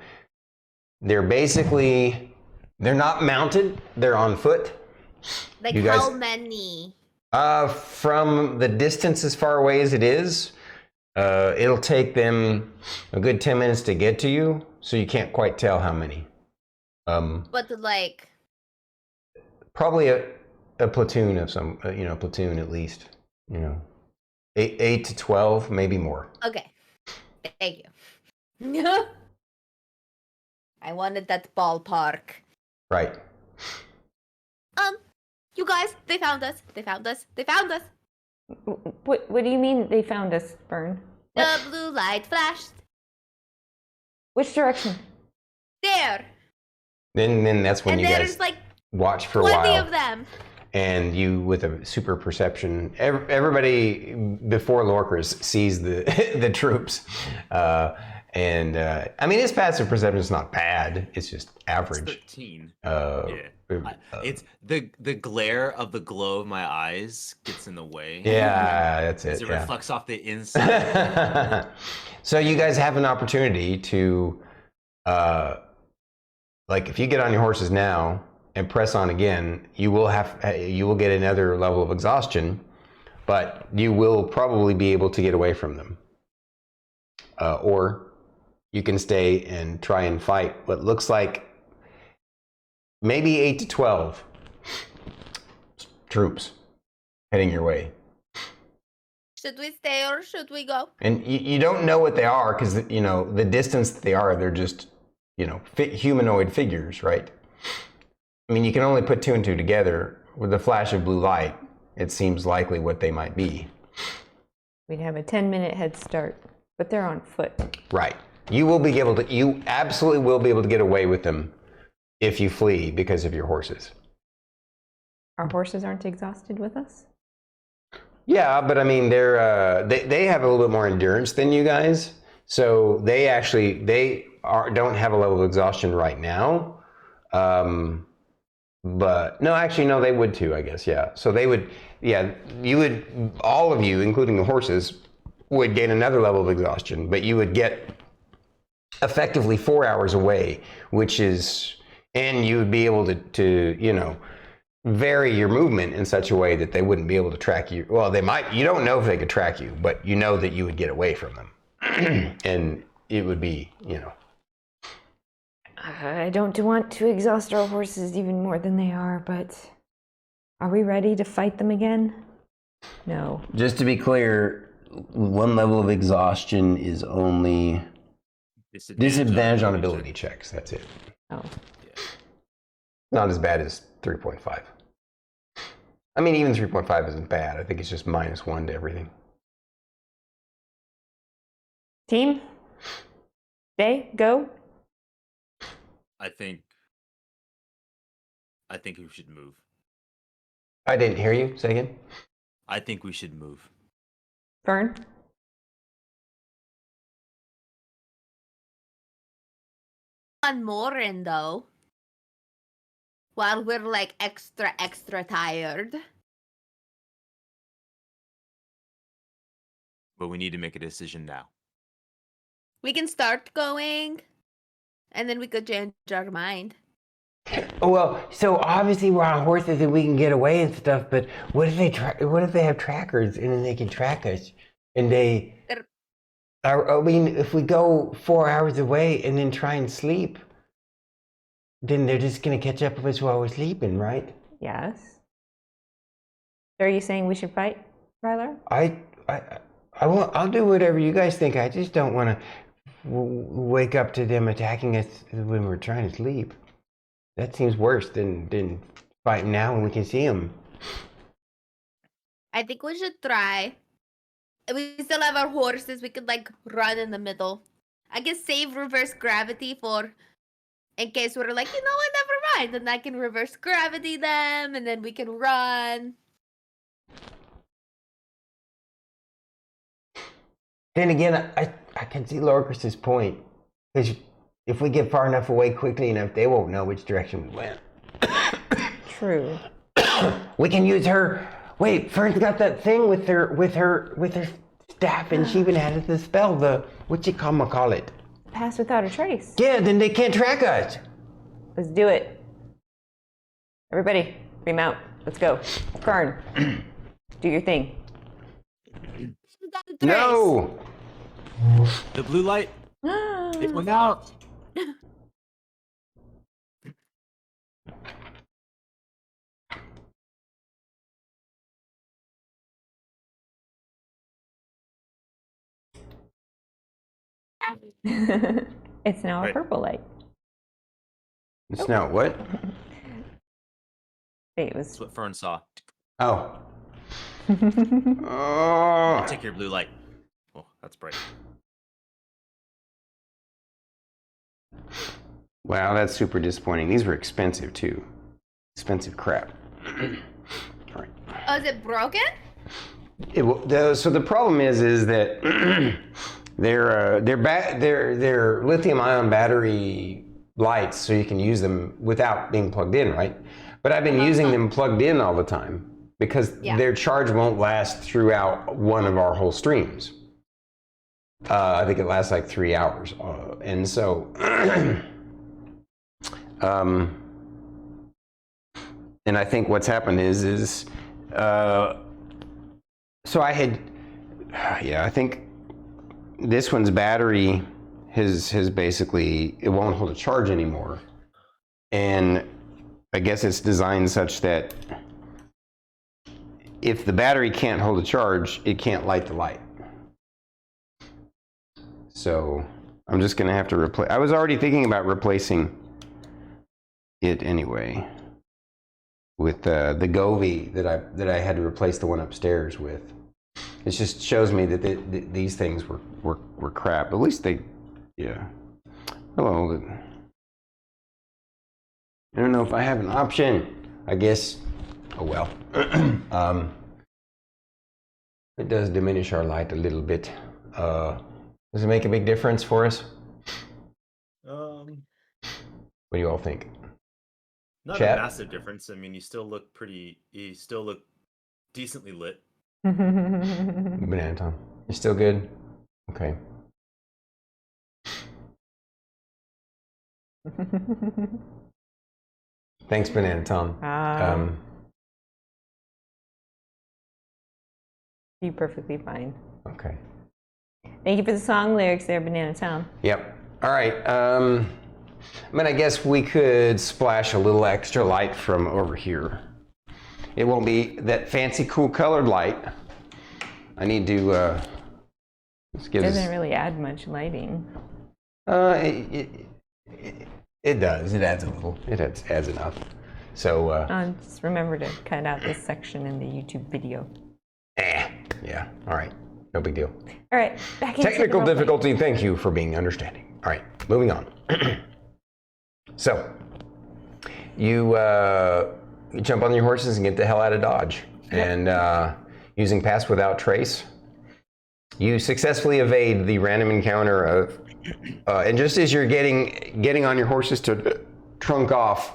They're not mounted. They're on foot. Like You guys- how many? From the distance as far away as it is, it'll take them a good 10 minutes to get to you, so you can't quite tell how many. But like, Probably a platoon of some, platoon at least, 8 to 12, maybe more. okay, thank you. I wanted that ballpark. Right. You guys, they found us. They found us. They found us. What do you mean they found us, Fern? The blue light flashed. Which direction? There. Then that's when And you there's guys like watch for a 20 while. of them. And you, with a super perception, everybody before Lorkris sees the the troops. I mean, his passive perception is not bad. It's just average. It's 13. Yeah. It's the glare of the glow of my eyes gets in the way. Yeah, that's it. As it Yeah. reflects off the inside. So you guys have an opportunity to, if you get on your horses now and press on again, you will get another level of exhaustion, but you will probably be able to get away from them. Or you can stay and try and fight what looks like maybe 8 to 12 troops heading your way. Should we stay or should we go? And you don't know what they are because, the distance that they are, they're just, humanoid figures, right? I mean, you can only put two and two together. With the flash of blue light, it seems likely what they might be. We'd have a 10-minute head start, but they're on foot. Right. You absolutely will be able to get away with them if you flee because of your horses. Our horses aren't exhausted with us? Yeah, but I mean, they have a little bit more endurance than you guys, so they don't have a level of exhaustion right now. But no, actually, no, they would too, I guess. Yeah, so they would. Yeah, all of you, including the horses, would gain another level of exhaustion, but you would get effectively 4 hours away, and you would be able to vary your movement in such a way that they wouldn't be able to track you. Well, they might. You don't know if they could track you, but you know that you would get away from them, and it would be, I don't want to exhaust our horses even more than they are, but are we ready to fight them again? No. Just to be clear, one level of exhaustion is only disadvantage on ability checks. That's it. Oh. Not as bad as 3.5. I mean, even 3.5 isn't bad. I think it's just -1 to everything. Team? Day, go? I think we should move. I didn't hear you. Say again. I think we should move. Fern? One more in though. While we're like extra tired. But we need to make a decision now. We can start going. And then we could change our mind. Well, so obviously we're on horses and we can get away and stuff. But what if they have trackers and then they can track us? And if we go 4 hours away and then try and sleep, then they're just gonna catch up with us while we're sleeping, right? Yes. Are you saying we should fight, Rylar? I'll do whatever you guys think. I just don't want to wake up to them attacking us when we're trying to sleep. That seems worse than fighting now when we can see them. I think we should try. We still have our horses. We could like run in the middle. I guess save reverse gravity for In case we're like, you know what, never mind. And I can reverse gravity them, and then we can run. Then again, I can see Lorkris's point. Because if we get far enough away quickly enough, they won't know which direction we went. True. We can use her. Wait, Fern's got that thing with her staff, and she even added the spell. What's it call it? Pass without a trace. Yeah, then they can't track us. Let's do it. Everybody, remount. Let's go. Fern, do your thing. No. The blue light. It went out. It's now a Right. purple light. It's not what? It was. That's what Fern saw. Oh. Oh. Take your blue light. Oh, that's bright. Wow, that's super disappointing. These were expensive too. Expensive crap. All right. Oh, is it broken? So the problem is that they're lithium-ion battery lights, so you can use them without being plugged in, right? But I've been using them plugged in all the time because their charge won't last throughout one of our whole streams. I think it lasts like 3 hours, and so and I think what's happened is so I had I think this one's battery has basically, it won't hold a charge anymore, and I guess it's designed such that if the battery can't hold a charge, it can't light the light. So I'm just gonna have to replace. I was already thinking about replacing it anyway with the Govee that I had to replace the one upstairs with. It just shows me that these things were crap. At least they, Hello. I don't know if I have an option. I guess. Oh well. It does diminish our light a little bit. Does it make a big difference for us? What do you all think? Not Chat? a massive difference. I mean, you still look decently lit. Banana Tom. You're still good? Okay. Thanks, Banana Tom. You're perfectly fine. Okay. Thank you for the song lyrics there, Banana Tom. Yep. All right. I mean, I guess we could splash a little extra light from over here. It won't be that fancy, cool colored light. I need to. Let's give Doesn't really add much lighting. It does. It adds a little. It adds enough. So. Just remember to cut out this section in the YouTube video. Yeah. All right. No big deal. All right. Back into Technical the roleplay. difficulty. Thank you for being understanding. All right. Moving on. So, you jump on your horses and get the hell out of Dodge. Yep. And using Pass Without Trace, you successfully evade the random encounter of, and just as you're getting on your horses to trunk off,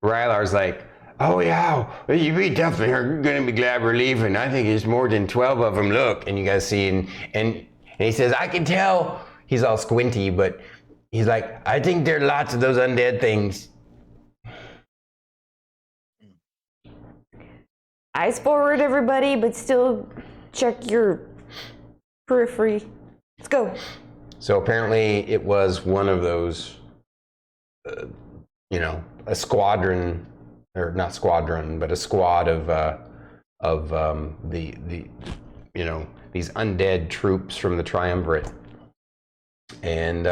Rylar's like, "Oh yeah, we definitely are going to be glad we're leaving. I think it's more than 12 of them. Look," and you guys see, and he says, "I can tell." He's all squinty, but he's like, "I think there are lots of those undead things." Eyes forward, everybody, but still check your periphery. Let's go. So apparently it was one of those, a squadron, or not squadron, but a squad of these undead troops from the Triumvirate. And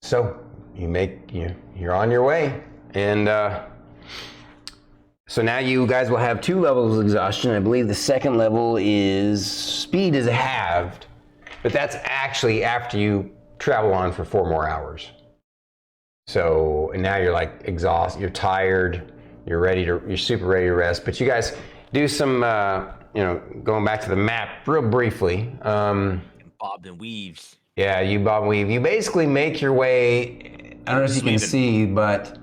so you're on your way, and so now you guys will have 2 levels of exhaustion. I believe the second level is speed is halved, but that's actually after you travel on for 4 more hours. So and now you're like exhausted, you're tired, you're super ready to rest. But you guys do some, going back to the map real briefly. Bobbed and weaves. Yeah, you bob and weave. You basically make your way. I don't know if you can see, but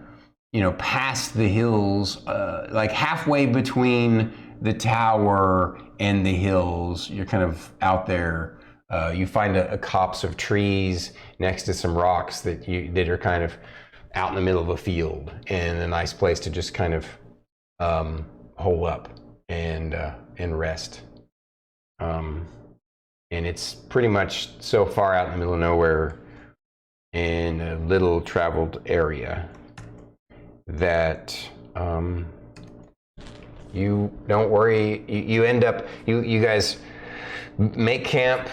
past the hills, like halfway between the tower and the hills. You're kind of out there. You find a copse of trees next to some rocks that are kind of out in the middle of a field, and a nice place to just kind of hole up and rest. And it's pretty much so far out in the middle of nowhere in a little traveled area that you don't worry. You end up, you guys make camp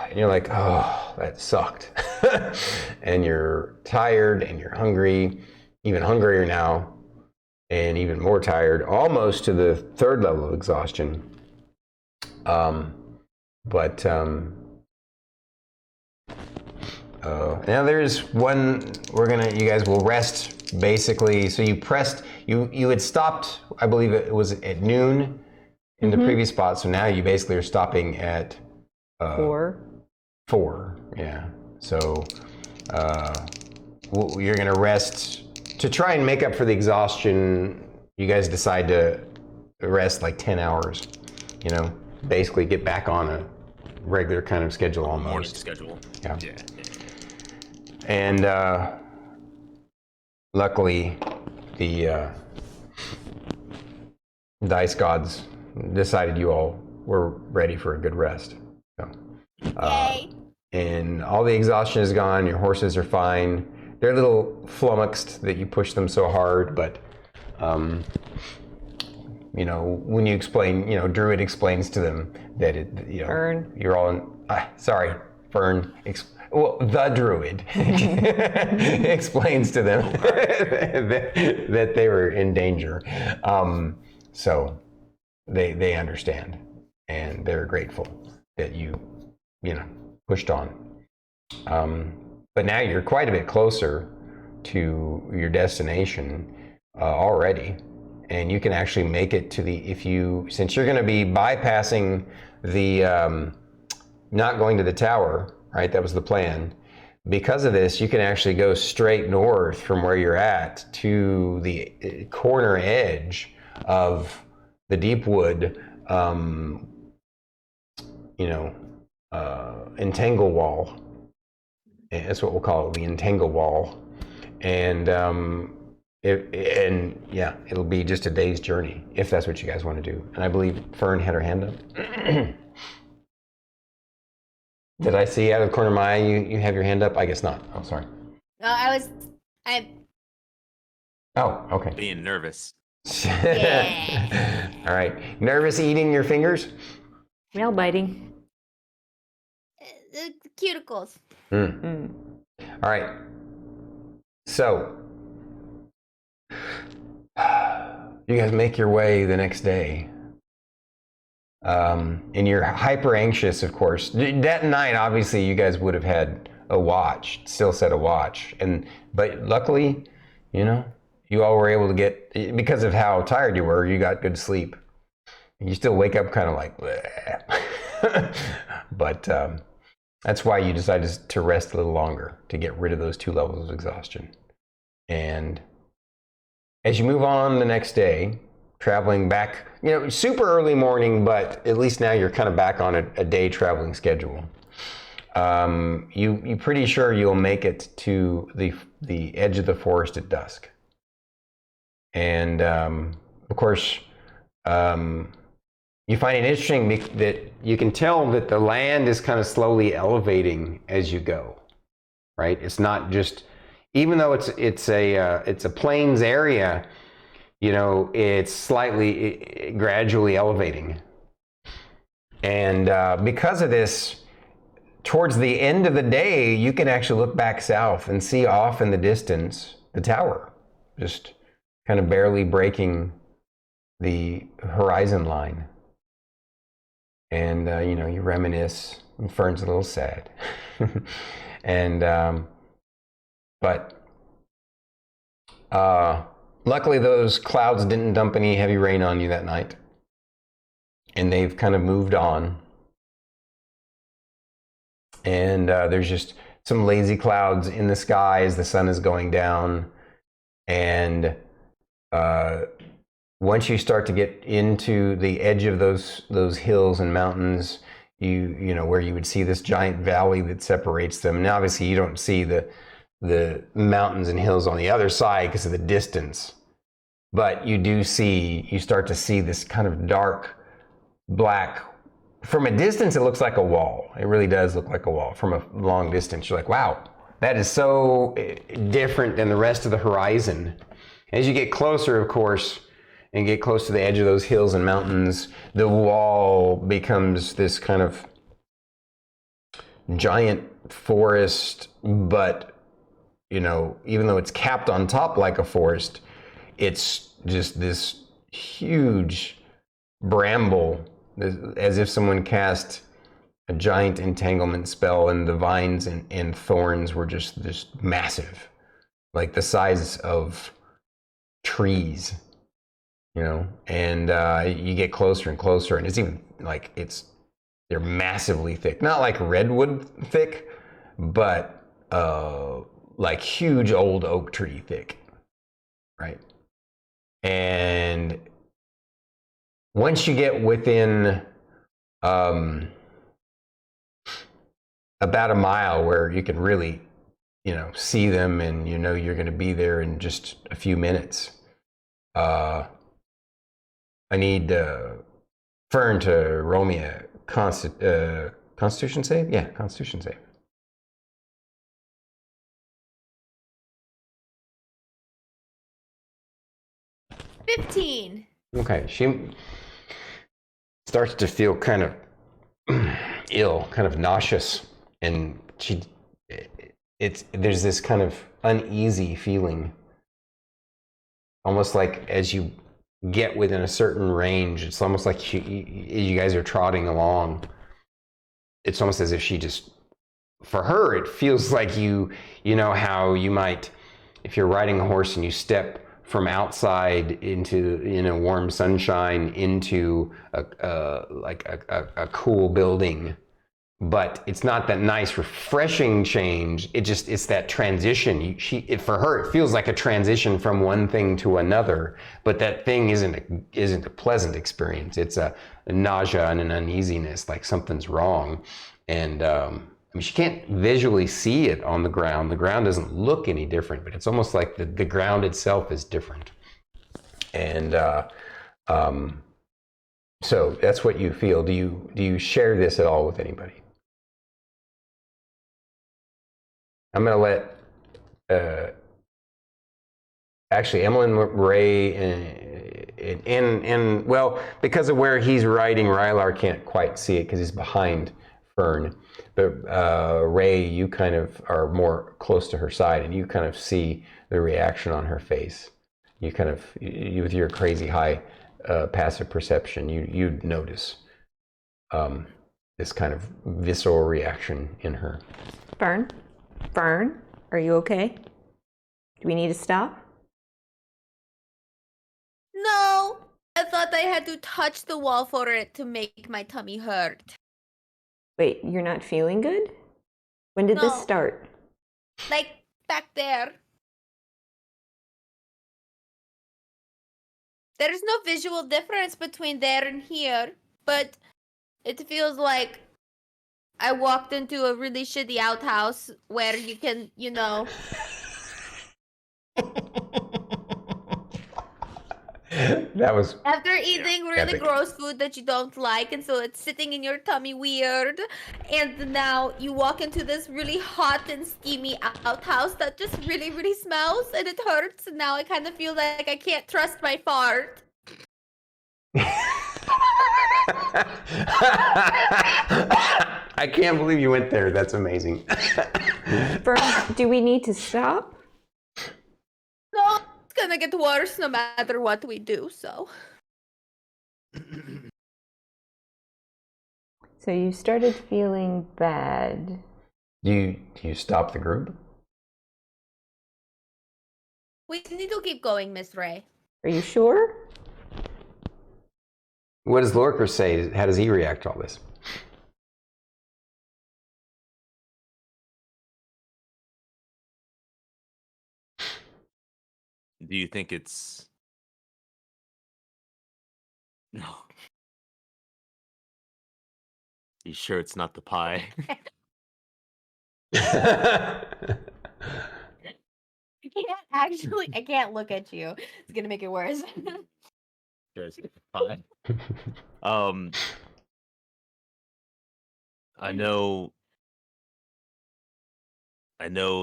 and you're like, oh, that sucked. And you're tired and you're hungry, even hungrier now, and even more tired, almost to the third level of exhaustion. Now there's one, you guys will rest basically. So you had stopped, I believe it was at noon in the previous spot. So now you basically are stopping at 4. 4, yeah. So you're gonna rest to try and make up for the exhaustion. You guys decide to rest like 10 hours, basically get back on a regular kind of schedule almost. Morning schedule. Yeah. Yeah. And luckily, the dice gods decided you all were ready for a good rest. So, Yay. and all the exhaustion is gone. Your horses are fine. They're a little flummoxed that you push them so hard, but when you explain, Druid explains to them that Fern. You're all in. Sorry, Fern. The Druid explains to them that they were in danger. So they understand, and they're grateful that you pushed on. But now you're quite a bit closer to your destination already, and you can actually make it to since you're going to be bypassing the not going to the tower, right? That was the plan. Because of this, you can actually go straight north from where you're at to the corner edge of the deep wood, entangle wall. That's what we'll call it, the entangle wall. And it'll be just a day's journey if that's what you guys want to do. And I believe Fern had her hand up. Did I see out of the corner of my eye you have your hand up? I guess not. Oh, sorry. No, I'm. Oh, okay. Being nervous. Yeah. All right. Nervous eating your fingers? Nail biting. The cuticles. All right. So, you guys make your way the next day. And you're hyper anxious, of course. That night, obviously, you guys would have had a watch, still set a watch. But luckily, you all were able to get, because of how tired you were, you got good sleep. You still wake up kind of like, bleh. But that's why you decided to rest a little longer, to get rid of those 2 levels of exhaustion. And as you move on the next day, traveling back, super early morning, but at least now you're kind of back on a day traveling schedule. You're pretty sure you'll make it to the edge of the forest at dusk. And of course, you find it interesting that you can tell that the land is kind of slowly elevating as you go, right? It's not just, even though it's a plains area, it's gradually elevating. And because of this, towards the end of the day, you can actually look back south and see off in the distance the tower, just kind of barely breaking the horizon line. And, you reminisce, and Fern's a little sad. And, but Luckily, those clouds didn't dump any heavy rain on you that night, and they've kind of moved on. And there's just some lazy clouds in the sky as the sun is going down. And once you start to get into the edge of those hills and mountains, you know where you would see this giant valley that separates them. Now, obviously, you don't see the mountains and hills on the other side because of the distance, but you start to see this kind of dark black. From a distance, it looks like a wall. It really does look like a wall. From a long distance, you're like, wow, that is so different than the rest of the horizon. As you get closer, of course, and get close to the edge of those hills and mountains, the wall becomes this kind of giant forest, but you know, even though it's capped on top like a forest, it's just this huge bramble, as if someone cast a giant entanglement spell and the vines and thorns were just massive, like the size of trees, you know. And you get closer and closer, and it's even like they're massively thick, not like redwood thick, but like huge old oak tree thick, right? And once you get within about a mile where you can really, you know, see them, and you know you're going to be there in just a few minutes, I need Fern to roll me a Constitution save. Yeah, Constitution save. 15. Okay, she starts to feel kind of ill, kind of nauseous, and there's this kind of uneasy feeling, almost like as you get within a certain range, it's almost like you guys are trotting along. It's almost as if she just, for her, it feels like you know how you might, if you're riding a horse and you step from outside into, you know, warm sunshine into a cool building, but it's not that nice refreshing change. It's that transition. For her, it feels like a transition from one thing to another, but that thing isn't a pleasant experience. It's a nausea and an uneasiness, like something's wrong. And I mean, she can't visually see it on the ground. The ground doesn't look any different, but it's almost like the ground itself is different. And so that's what you feel. Do you share this at all with anybody? I'm going to let actually Emillynn, Ray, and well, because of where he's riding, Rylar can't quite see it because he's behind Fern. But Ray, you kind of are more close to her side, and you kind of see the reaction on her face. You kind of, with your crazy high passive perception, you'd notice this kind of visceral reaction in her. Fern, are you okay? Do we need to stop? No, I thought I had to touch the wall for it to make my tummy hurt. Wait, you're not feeling good? When did this No. start? Like back there. There's no visual difference between there and here, but it feels like I walked into a really shitty outhouse where you can, you know. That was After eating really epic. gross food that you don't like, and so it's sitting in your tummy weird, and now you walk into this really hot and steamy outhouse that just really, really smells, and it hurts, and now I kind of feel like I can't trust my fart. I can't believe you went there. That's amazing. Fern, do we need to stop? No, it's gonna get worse no matter what we do, so. So you started feeling bad. Do you stop the group? We need to keep going, Miss Ray. Are you sure? What does Lorkris say? How does he react to all this? Do you think it's... No. You sure it's not the pie? I can't look at you. It's gonna make it worse. Sure it's not the pie. I know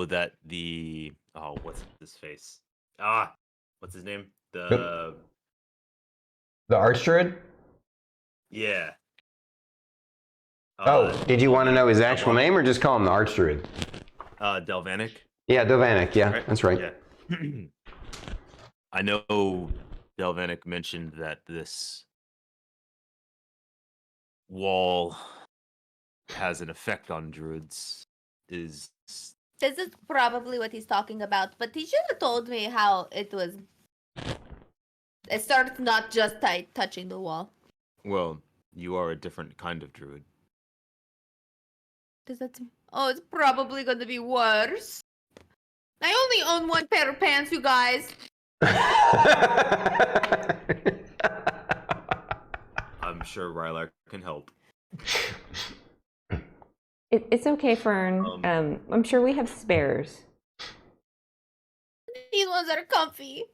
that the... Oh, what's his face? What's his name? The Archdruid? Yeah. Did you want to know his actual name or just call him the Archdruid? Delvanic. Yeah, Delvanic. Yeah, Right? that's right. Yeah. I know Delvanic mentioned that this wall has an effect on druids. This is probably what he's talking about, but he should have told me how it was. It starts not just touching the wall. Well, you are a different kind of druid. Does that? Oh, it's probably going to be worse. I only own one pair of pants, you guys. I'm sure Rylar can help. It's okay, Fern. I'm sure we have spares. These ones are comfy.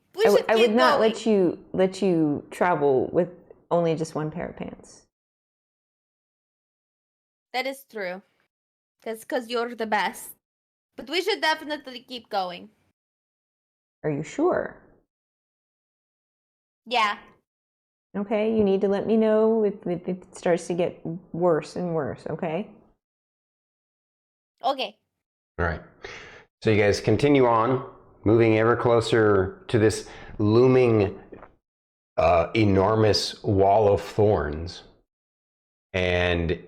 I would not let you travel with only just one pair of pants. That is true. That's because you're the best. But we should definitely keep going. Are you sure? Yeah. Okay, you need to let me know if it starts to get worse and worse, okay? Okay. All right. So you guys continue on, moving ever closer to this looming, enormous wall of thorns. And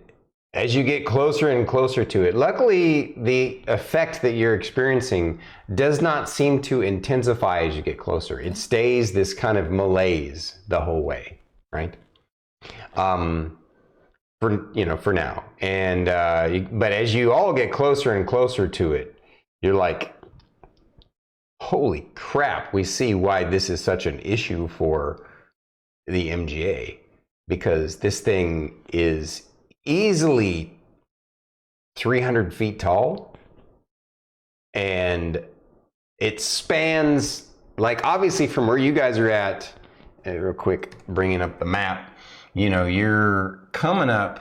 as you get closer and closer to it, luckily the effect that you're experiencing does not seem to intensify as you get closer. It stays this kind of malaise the whole way, right? For now. And but as you all get closer and closer to it, you're like, holy crap, we see why this is such an issue for the MGA, because this thing is easily 300 feet tall, and it spans, like, obviously from where you guys are at, real quick, bringing up the map, you know, you're coming up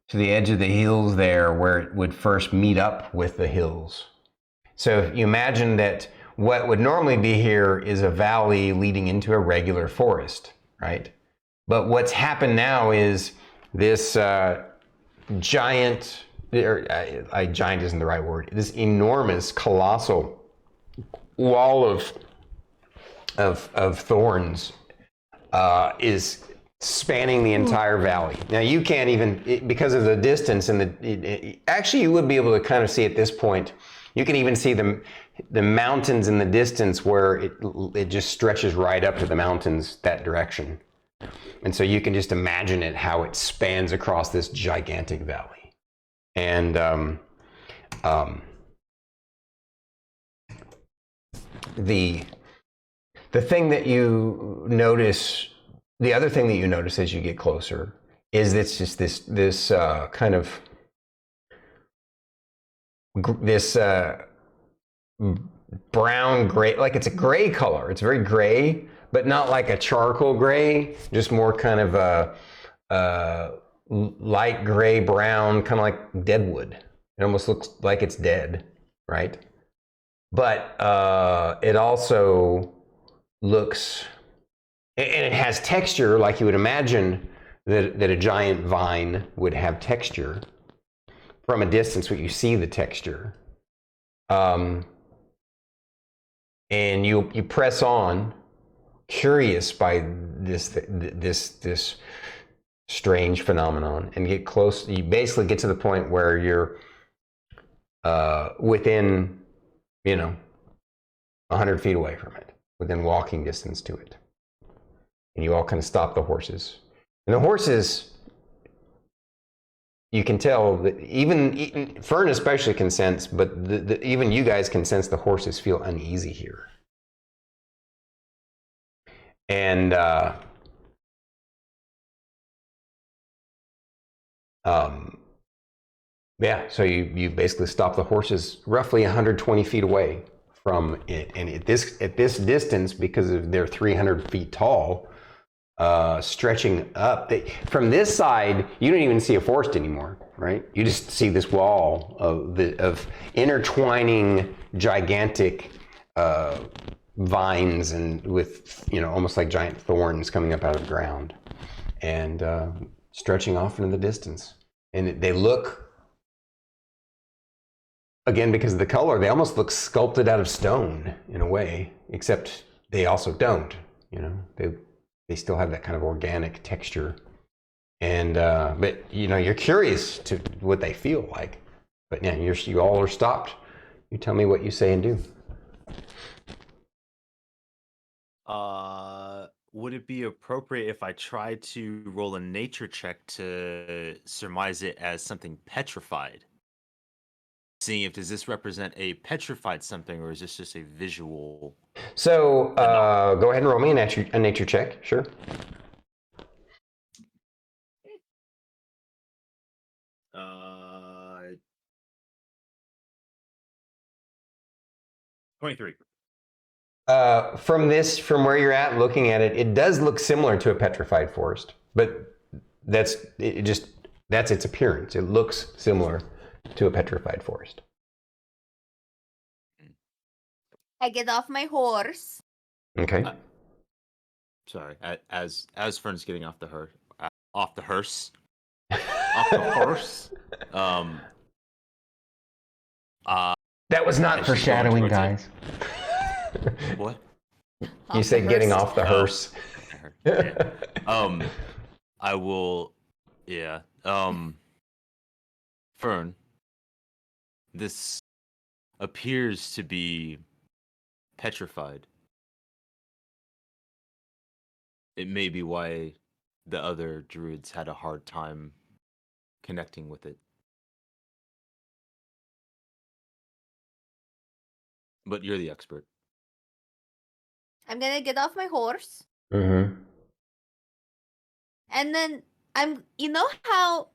to the edge of the hills there where it would first meet up with the hills. So if you imagine that what would normally be here is a valley leading into a regular forest, right? But what's happened now is this giant, giant isn't the right word, this enormous, colossal wall of thorns is spanning the entire valley. Now you can't even, because of the distance and actually you would be able to kind of see at this point, you can even see the mountains in the distance where it just stretches right up to the mountains that direction. And so you can just imagine it, how it spans across this gigantic valley. And the thing that you notice, the other thing that you notice as you get closer is it's just this kind of this brown gray, like it's a gray color. It's very gray, but not like a charcoal gray, just more kind of a light gray brown, kind of like dead wood. It almost looks like it's dead, right? But it also looks, and it has texture like you would imagine that a giant vine would have texture. From a distance, what you see the texture. And you press on, curious by this strange phenomenon, and get close. You basically get to the point where you're within, 100 feet away from it, within walking distance to it. And you all kind of stop the horses. And the horses, you can tell that even Fern especially can sense, but even you guys can sense the horses feel uneasy here. And yeah, so you basically stop the horses roughly 120 feet away from it. And at this distance, because of they're 300 feet tall, stretching up. From this side, you don't even see a forest anymore, right? You just see this wall of intertwining gigantic vines and with, almost like giant thorns coming up out of the ground and stretching off into the distance. And they look, again, because of the color, they almost look sculpted out of stone in a way, except they also don't, They still have that kind of organic texture, and but you're curious to what they feel like. But yeah, you all are stopped. You tell me what you say and do. Would it be appropriate if I tried to roll a nature check to surmise it as something petrified? Seeing if does this represent a petrified something, or is this just a visual? So go ahead and roll me a nature check, sure. Uh, 23. From where you're at, looking at it, it does look similar to a petrified forest, but that's its appearance. It looks similar to a petrified forest. I get off my horse. Okay. Sorry, as Fern's getting off the hearse, off the horse. That was not foreshadowing, guys. What? You said getting off the hearse. Yeah. I will. Yeah. Fern. This appears to be petrified. It may be why the other druids had a hard time connecting with it. But you're the expert. I'm gonna get off my horse. Mm-hmm. And then you know how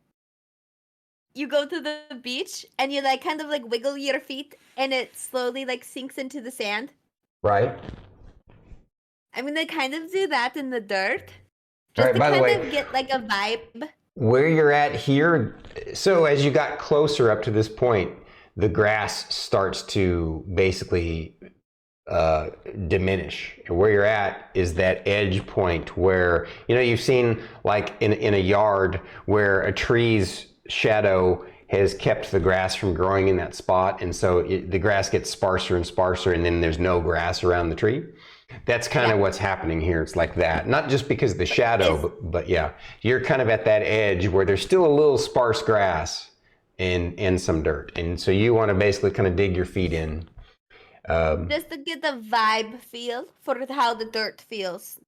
you go to the beach and you kind of wiggle your feet and it slowly sinks into the sand? Right. I'm gonna kind of do that in the dirt. Just Right, to by the kind way, of get a vibe. where you're at here, so as you got closer up to this point, the grass starts to basically diminish. And where you're at is that edge point where, you've seen in a yard where a tree's shadow has kept the grass from growing in that spot. And so the grass gets sparser and sparser, and then there's no grass around the tree. That's kind of what's happening here. It's like that. Not just because of the shadow, but yeah, you're kind of at that edge where there's still a little sparse grass and some dirt. And so you want to basically kind of dig your feet in. Just to get the vibe feel for how the dirt feels.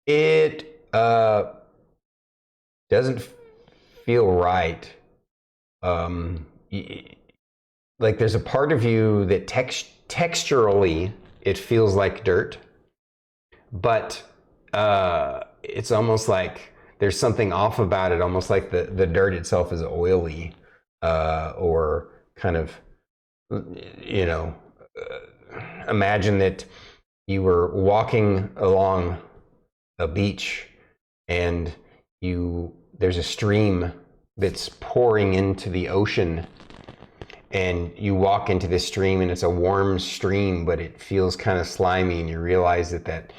It doesn't feel right. There's a part of you that texturally it feels like dirt, but it's almost like there's something off about it, almost like the dirt itself is oily, or kind of, imagine that you were walking along a beach and there's a stream that's pouring into the ocean, and you walk into this stream and it's a warm stream, but it feels kind of slimy, and you realize that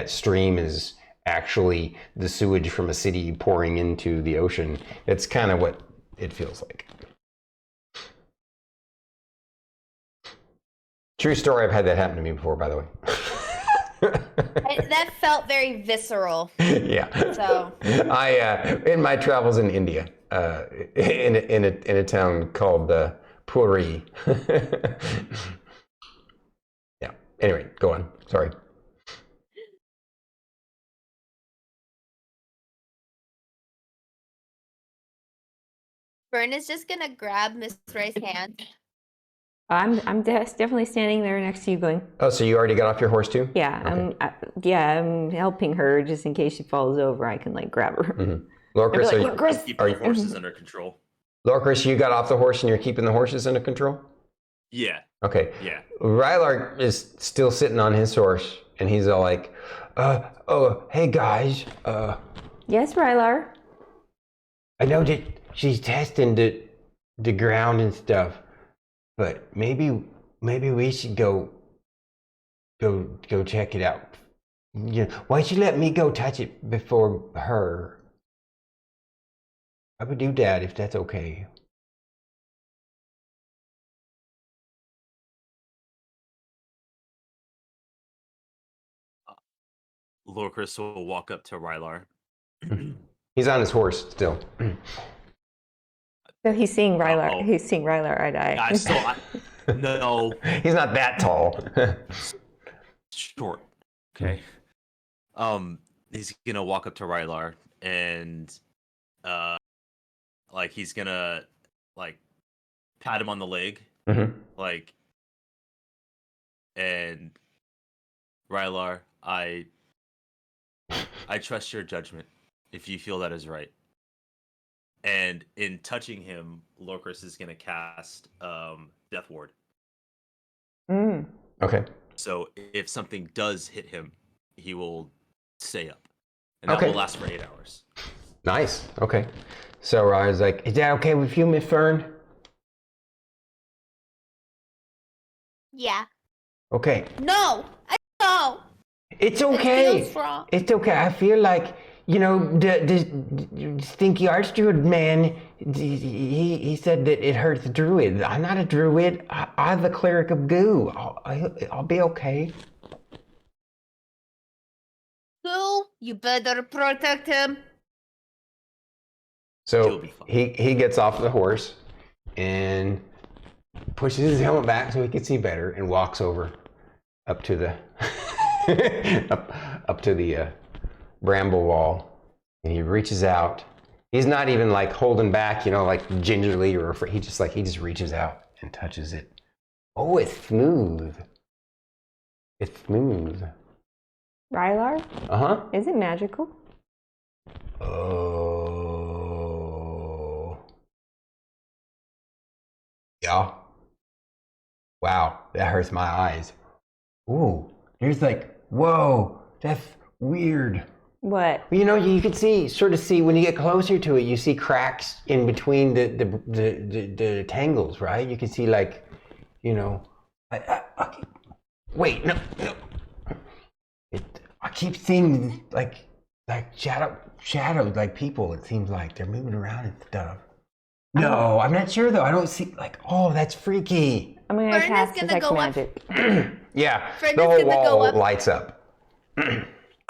stream is actually the sewage from a city pouring into the ocean. That's kind of what it feels like. True story, I've had that happen to me before, by the way. That felt very visceral. Yeah. So I in my travels in India, in a town called Puri, Anyway, go on. Sorry. Fern is just gonna grab Miss Ray's hand. I'm definitely standing there next to you, going, Oh, so you already got off your horse too? yeah, Okay. I'm helping her just in case she falls over. I can like grab her. Mm-hmm. Lorkris, like, are you, Lorkris! Keep the horses under control. Lorkris, you got off the horse and you're keeping the horses under control? Yeah. Okay. Yeah. Rylar is still sitting on his horse, and he's all like, oh, hey guys, Yes, Rylar. I know that she's testing the ground and stuff, but maybe we should go check it out. Yeah, why don't you let me go touch it before her? I would do that if that's okay. Lorkris will walk up to Rylar. He's on his horse still. So he's seeing Rylar. Uh-oh. He's seeing Rylar eye to eye. No. He's not that tall. Short. Okay. He's gonna walk up to Rylar and like he's gonna like pat him on the leg. Mm-hmm. Like, and Rylar, I trust your judgment if you feel that is right. And in touching him, Lorkris is gonna cast Death Ward. Okay. So if something does hit him, he will stay up. And that Okay. will last for 8 hours. Nice. Okay. So I was like, is that okay with you, Miss Fern? Yeah. Okay. No. No. It's It okay. feels wrong. It's okay. I feel like, you know, the stinky archdruid man, he said that it hurts the druid. I'm not a druid. I'm the cleric of goo. I'll be okay. So you better protect him. So He'll be fine. he gets off the horse and pushes his helmet back so he can see better and walks over up to the up to the bramble wall, and he reaches out. He's not even like holding back, you know, like gingerly or afraid. He just reaches out and touches it. Oh, it's smooth. It's smooth. Rylar, Uh-huh. is it magical? Oh. Yeah. Wow, that hurts my eyes. Ooh, there's like, whoa, that's weird. What? You know, you can sort of see when you get closer to it, you see cracks in between the tangles, right? You can see like, you know, wait, no. I keep seeing like shadows, like people. It seems like they're moving around and stuff. No, I'm not sure though. I don't see like, oh, that's freaky. I'm going Fern to is cast gonna detect go up. magic. Yeah, Fern the is whole gonna go wall up. lights up.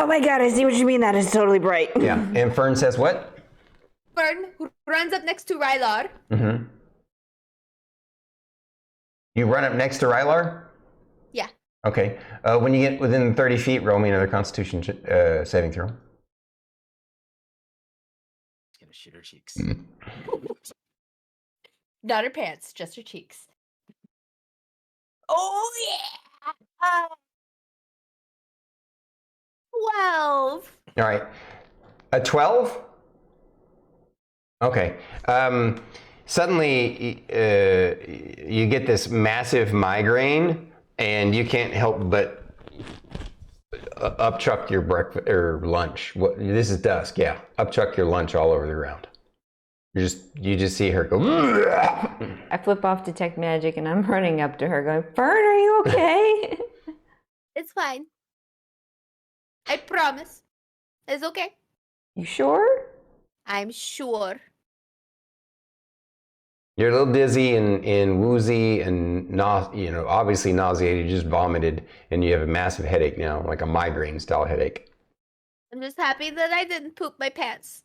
Oh my god, I see what you mean. That is totally bright. Yeah, and Fern says what? Fern runs up next to Rylar. Mm-hmm. You run up next to Rylar? Yeah. Okay. When you get within 30 feet, roll me another Constitution saving throw. He's gonna shoot her cheeks. Not her pants, just her cheeks. Oh yeah. 12. All right. A 12? Okay. Suddenly, you get this massive migraine, and you can't help but upchuck your breakfast or lunch. This is dusk, yeah. Upchuck your lunch all over the ground. You just see her go. I flip off detect magic and I'm running up to her going, Fern, are you okay? It's fine. I promise. It's okay. You sure? I'm sure. You're a little dizzy and woozy and obviously nauseated. You just vomited, and you have a massive headache now, like a migraine style headache. I'm just happy that I didn't poop my pants.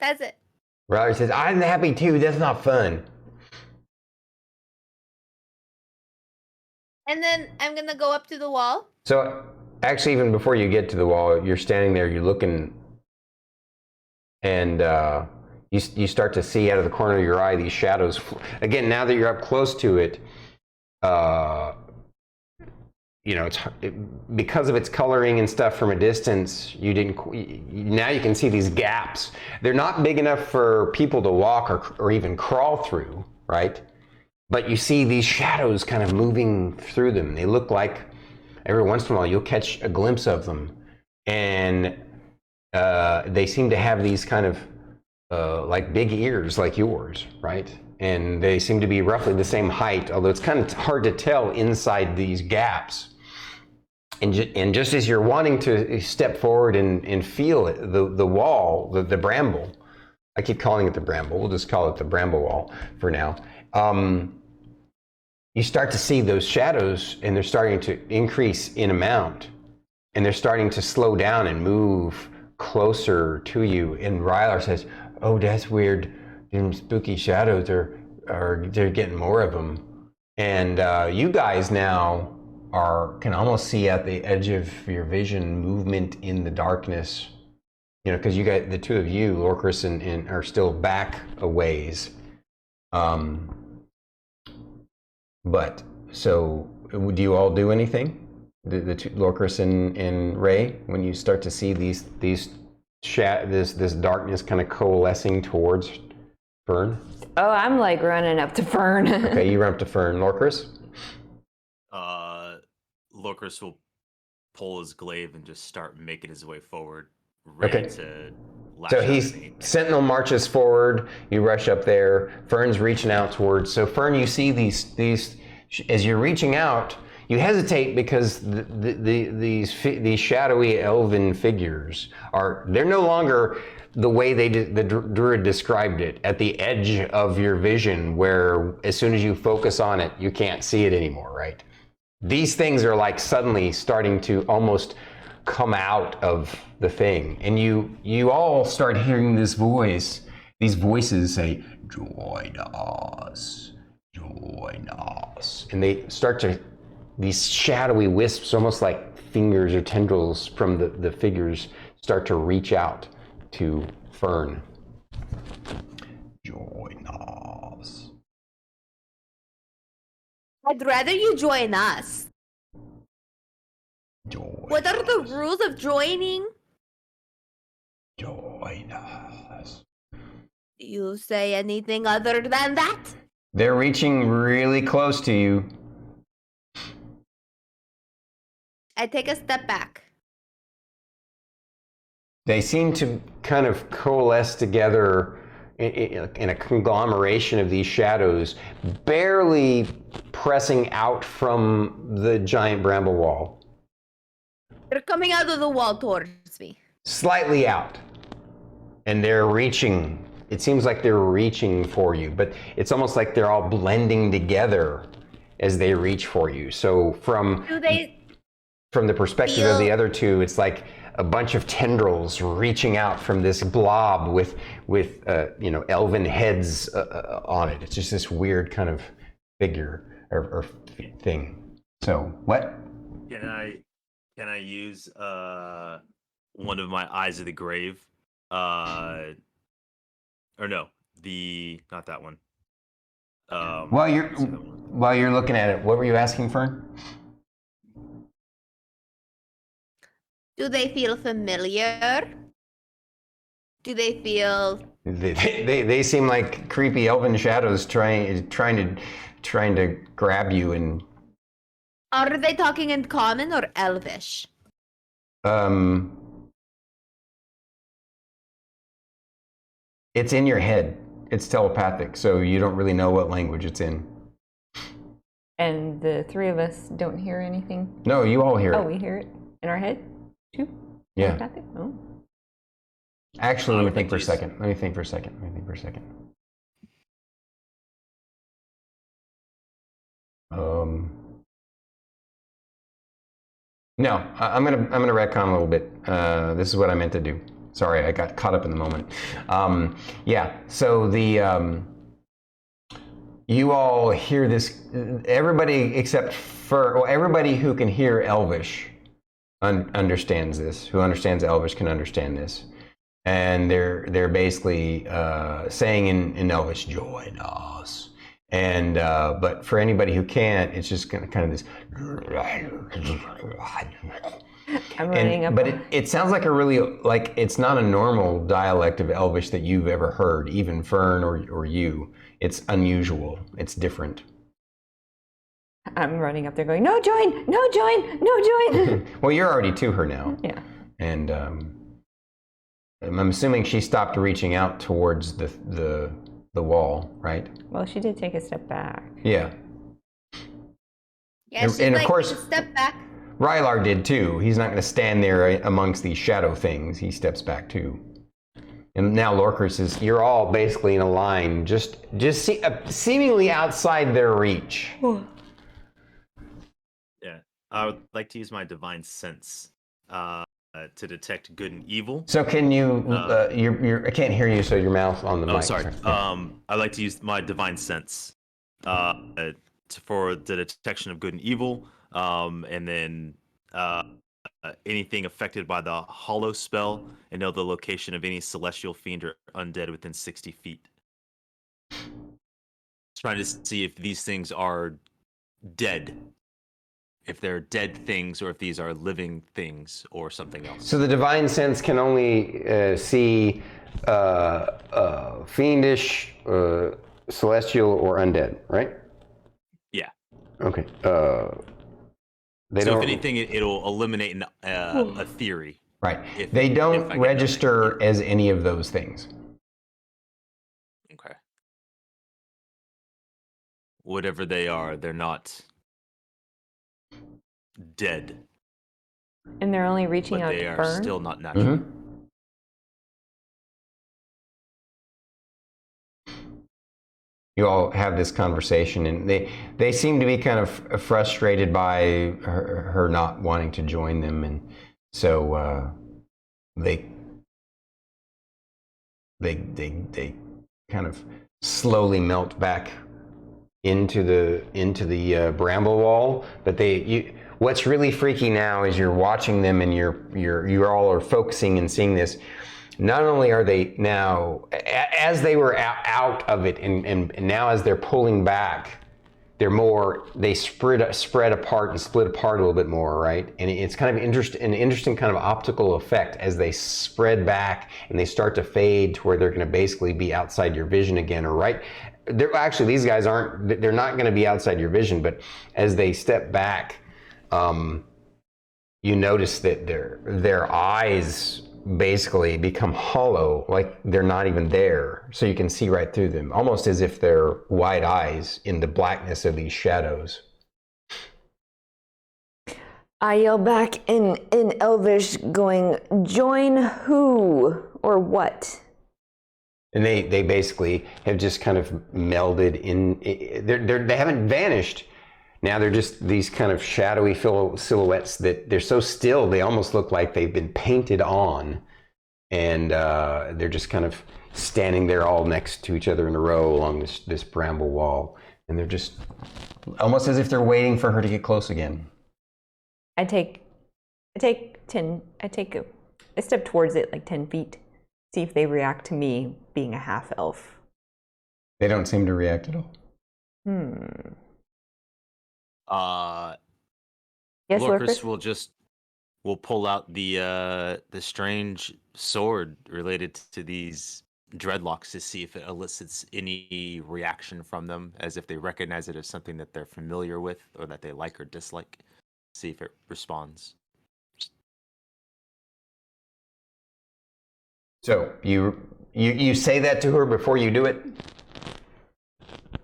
That's it. Rylar says, "I'm happy too. That's not fun." And then I'm gonna go up to the wall. So actually, even before you get to the wall, you're standing there, you're looking, and you start to see out of the corner of your eye these shadows. Again, now that you're up close to it, because of its coloring and stuff from a distance, now you can see these gaps. They're not big enough for people to walk or even crawl through, right? But you see these shadows kind of moving through them. They look like, every once in a while, you'll catch a glimpse of them. And they seem to have these kind of like big ears like yours, right? And they seem to be roughly the same height, although it's kind of hard to tell inside these gaps. And just as you're wanting to step forward and feel it, the wall, the bramble, I keep calling it the bramble, we'll just call it the bramble wall for now. You start to see those shadows, and they're starting to increase in amount, and they're starting to slow down and move closer to you. And Rylar says, "Oh, that's weird. Them spooky shadows they're getting more of them." And you guys now can almost see at the edge of your vision movement in the darkness. Because you got the two of you, Lorkris and are still back a ways. But so, would you all do anything? The two, Lorkris and Ray, when you start to see this darkness kind of coalescing towards Fern? Oh, I'm like running up to Fern. Okay, you run up to Fern. Lorkris? Lorkris will pull his glaive and just start making his way forward, ready to lash So out at me. Sentinel marches forward, you rush up there, Fern's reaching out towards. So Fern, you see these as you're reaching out, you hesitate because these shadowy elven figures they're no longer the way the Druid described it, at the edge of your vision, where as soon as you focus on it, you can't see it anymore, right? These things are like suddenly starting to almost come out of the thing, and you all start hearing these voices say, "Join us, join us," and they start to, these shadowy wisps, almost like fingers or tendrils from the figures, start to reach out to Fern. Join us. I'd rather you join us. What are the rules of joining? Join us. Do you say anything other than that? They're reaching really close to you. I take a step back. They seem to kind of coalesce together in a conglomeration of these shadows, barely pressing out from the giant bramble wall. They're coming out of the wall towards me. Slightly out. And they're reaching. It seems like they're reaching for you, but it's almost like they're all blending together as they reach for you. So from the perspective of the other two, it's like a bunch of tendrils reaching out from this blob with elven heads on it. It's just this weird kind of figure or thing. So what? Can I use one of my Eyes of the Grave? Or no, not that one. While you're looking at it, what were you asking, Fern? Do they feel familiar? Do they feel? They seem like creepy elven shadows trying to grab you and. Are they talking in common or Elvish? It's in your head. It's telepathic, so you don't really know what language it's in. And the three of us don't hear anything? No, you all hear it. Oh, we hear it in our head too? Yeah. Telepathic? Oh. Actually, let me think for a second. No, I'm gonna retcon a little bit. This is what I meant to do. Sorry, I got caught up in the moment. Yeah, so you all hear this. Everybody except Fern, well, everybody who can hear Elvish understands this. Who understands Elvish can understand this, and they're basically saying in Elvish, "Join us." And but for anybody who can't, it's just kind of this. I'm running up. But it sounds like a really, like, it's not a normal dialect of Elvish that you've ever heard, even Fern or you. It's unusual. It's different. I'm running up there going, no join, no join, no join. Well, you're already to her now. Yeah. And I'm assuming she stopped reaching out towards the wall, right? Well, she did take a step back. Yeah. Yeah, she's and of like, course, step back. Rylar did too. He's not going to stand there amongst these shadow things. He steps back too. And now Lorkris is, you're all basically in a line, just seemingly outside their reach. Yeah, I would like to use my divine sense to detect good and evil. So can you, I can't hear you, so your mouth on the mic. Oh, sorry. I'd like to use my divine sense for the detection of good and evil. And then anything affected by the hollow spell, and know the location of any celestial fiend or undead within 60 feet. Trying to see if these things are dead, if they're dead things, or if these are living things or something else. So the divine sense can only see fiendish, celestial, or undead, right? Yeah. Okay. So if anything, it'll eliminate a theory. Right. They don't register as any of those things. Okay. Whatever they are, they're not dead. And they're only reaching out to Fern? But they are still not natural. Mm-hmm. You all have this conversation, and they seem to be kind of frustrated by her not wanting to join them, and so they kind of slowly melt back into the bramble wall. But what's really freaky now is you're watching them, and you all are focusing and seeing this. Not only are they now, as they were out of it, and now as they're pulling back, they spread apart and split apart a little bit more, right? And it's kind of an interesting kind of optical effect as they spread back and they start to fade to where they're going to basically be outside your vision again, or right? Actually, these guys they're not going to be outside your vision, but as they step back, you notice that their eyes basically become hollow, like they're not even there, so you can see right through them, almost as if they're wide eyes in the blackness of these shadows. I yell back in Elvish, going, join who or what? And they basically have just kind of melded in. They haven't vanished. Now they're just these kind of shadowy silhouettes that they're so still they almost look like they've been painted on, and they're just kind of standing there all next to each other in a row along this bramble wall, and they're just almost as if they're waiting for her to get close again. I step towards it like 10 feet, see if they react to me being a half elf. They don't seem to react at all. Yes, Lorkris Lorkris? will pull out the strange sword related to these dreadlocks to see if it elicits any reaction from them, as if they recognize it as something that they're familiar with or that they like or dislike. See if it responds. So you say that to her before you do it?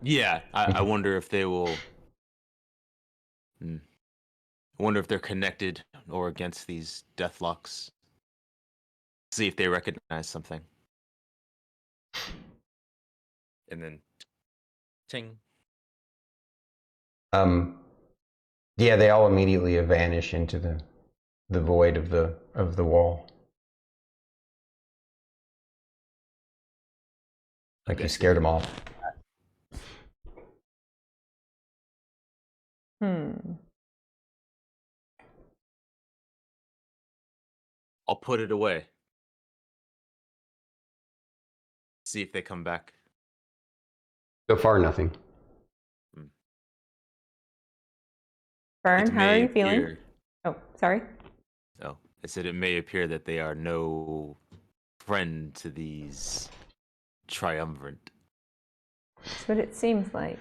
Yeah, I wonder if they will. I wonder if they're connected or against these deathlocks. See if they recognize something. And then, ting. Yeah, they all immediately vanish into the void of the wall. Like you scared them off. I'll put it away. See if they come back. So far, nothing. Fern, It how are may you feeling? appear- Oh, sorry. Oh, I said it may appear that they are no friend to these triumvirate. That's what it seems like.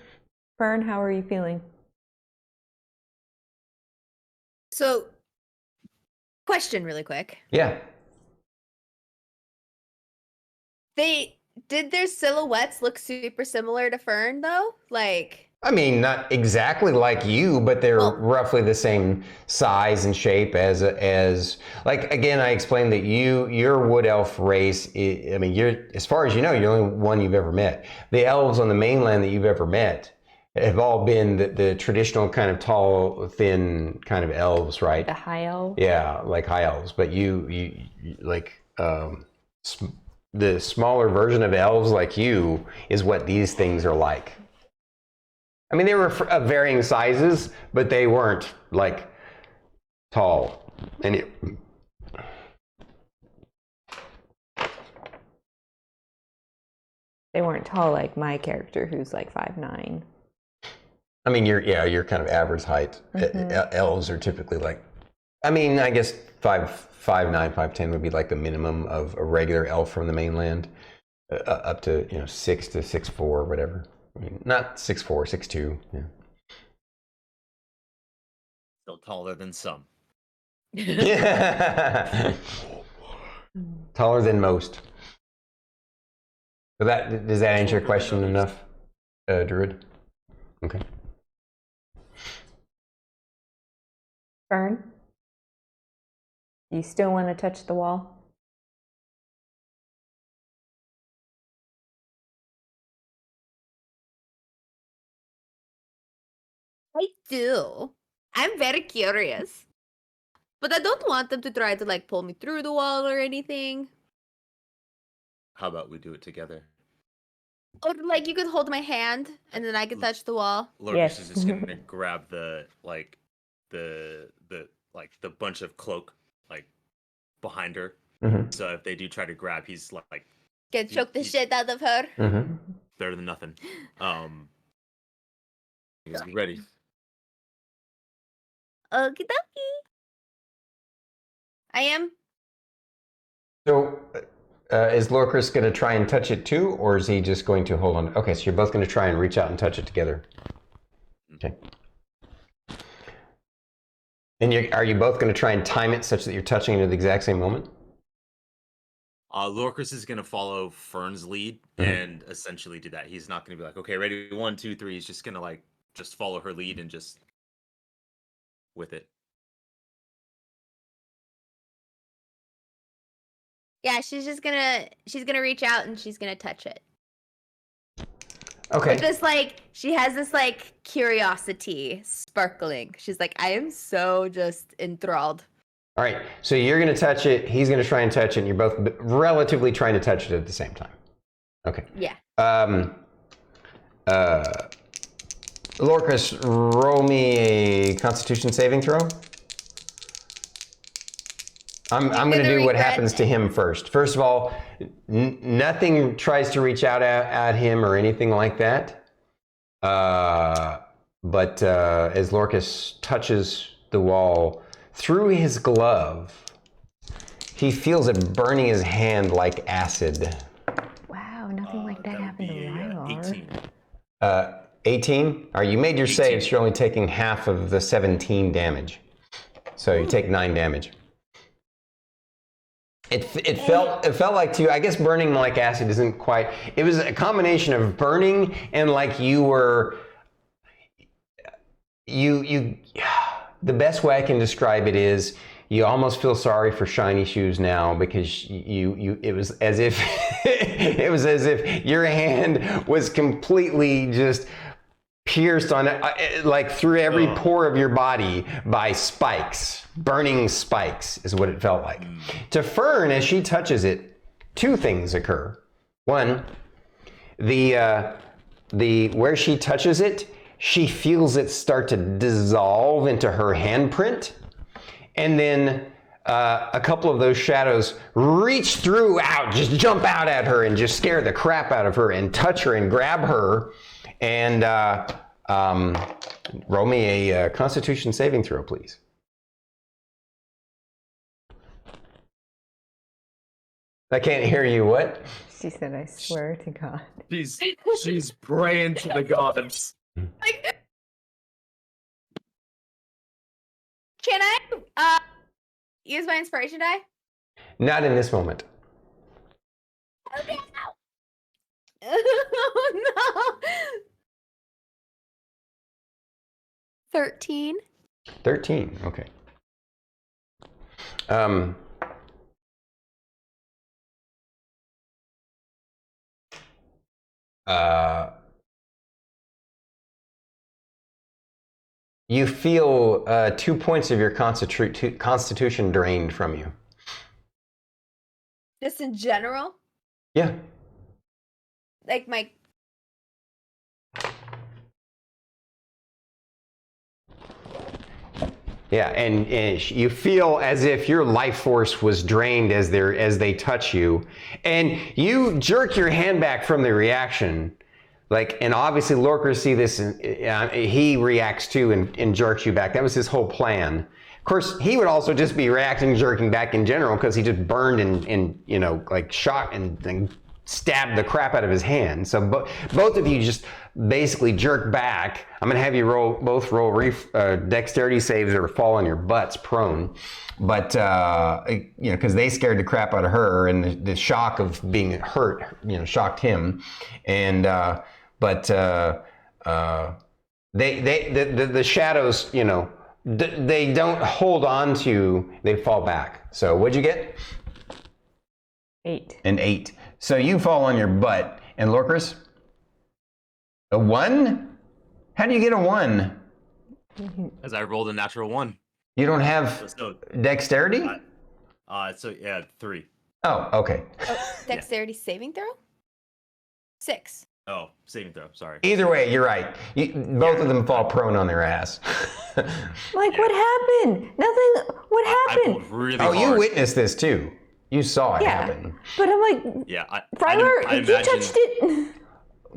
Fern, how are you feeling? So, question really quick. Yeah. Did their silhouettes look super similar to Fern though? Like, I mean, not exactly like you, but they're Well- roughly the same size and shape as like, again, I explained that your wood elf race, I mean, as far as you know, you're the only one you've ever met. The elves on the mainland that you've ever met have all been the traditional kind of tall, thin kind of elves, right? The high elf? Yeah, like high elves, but you like the smaller version of elves like you is what these things are like. I mean, they were of varying sizes, but they weren't like tall. And They weren't tall like my character, who's like 5'9". I mean, you're kind of average height. Elves are typically like, I mean, I guess 5'9", 5'10" would be like the minimum of a regular elf from the mainland, up to 6 to 6'4", whatever. I mean, not 6'4", 6'2". Yeah. Still taller than some. Taller than most. So does that answer your question enough, Druid? Okay. Fern? You still want to touch the wall? I do. I'm very curious. But I don't want them to try to like pull me through the wall or anything. How about we do it together? Or like you could hold my hand and then I could touch the wall. Lorkris Yes. is just gonna grab the bunch of cloak like behind her. Mm-hmm. So if they do try to grab, he's like Can choke the shit out of her. Mm-hmm. better than nothing. He's ready. Okie dokie. I am. So, is Lorkris going to try and touch it too, or is he just going to hold on? Okay, so you're both going to try and reach out and touch it together. Okay. And are you both going to try and time it such that you're touching it at the exact same moment? Lorkris is gonna follow Fern's lead and essentially do that. He's not gonna be like, okay, ready, 1, 2, 3. He's just gonna like just follow her lead and just with it. Yeah, she's gonna reach out and she's gonna touch it. Okay. With this like she has this like curiosity sparkling. She's like, I am so just enthralled. All right. So you're going to touch it. He's going to try and touch it. And you're both relatively trying to touch it at the same time. Okay. Yeah. Lorkris, roll me a Constitution saving throw. I'm going to do what happens to him first. First of all, nothing tries to reach out at him or anything like that. But as Lorkris touches the wall through his glove, he feels it burning his hand like acid. Wow, nothing like that happened to Be a, Rylar. 18? All right, you made your 18. saves. You're only taking half of the 17 damage. So you take 9 damage. It felt like to you, I guess burning like acid isn't quite, it was a combination of burning and like you were, the best way I can describe it is you almost feel sorry for shiny shoes now because it was as if it was as if your hand was completely just pierced on it, like through every pore of your body by spikes. Burning spikes is what it felt like. To Fern, as she touches it, 2 things occur. One, the where she touches it, she feels it start to dissolve into her handprint. And then a couple of those shadows reach through out, just jump out at her and just scare the crap out of her and touch her and grab her. And roll me a Constitution saving throw, please. I can't hear you. What? She said, I swear to God. She's praying to the gods. Like, can I use my inspiration die? Not in this moment. Oh no! Oh no! 13. 13. Okay. You feel 2 points of your constitution drained from you. Just in general? Yeah. Like my... Yeah, and you feel as if your life force was drained as they touch you, and you jerk your hand back from the reaction, and obviously Lorkris see this, and he reacts too and jerks you back. That was his whole plan. Of course, he would also just be reacting, jerking back in general because he just burned and shot and stabbed the crap out of his hand. So both of you just basically jerk back. I'm gonna have you both roll dexterity saves or fall on your butts prone, but because they scared the crap out of her, and the shock of being hurt, shocked him, and the shadows, they don't hold on to you, they fall back. So what'd you get? 8. An 8. So you fall on your butt, and Lorkris? A 1? How do you get a 1? As I rolled a natural 1. You don't have dexterity? So yeah, 3. Oh, okay. Dexterity saving throw? 6. Oh, saving throw, sorry. Either way, you're right. Both of them fall prone on their ass. What happened? Nothing. What I happened? pulled really Oh, hard. you witnessed this too. You saw it happen. But I'm like, Yeah, Rylar, you touched it.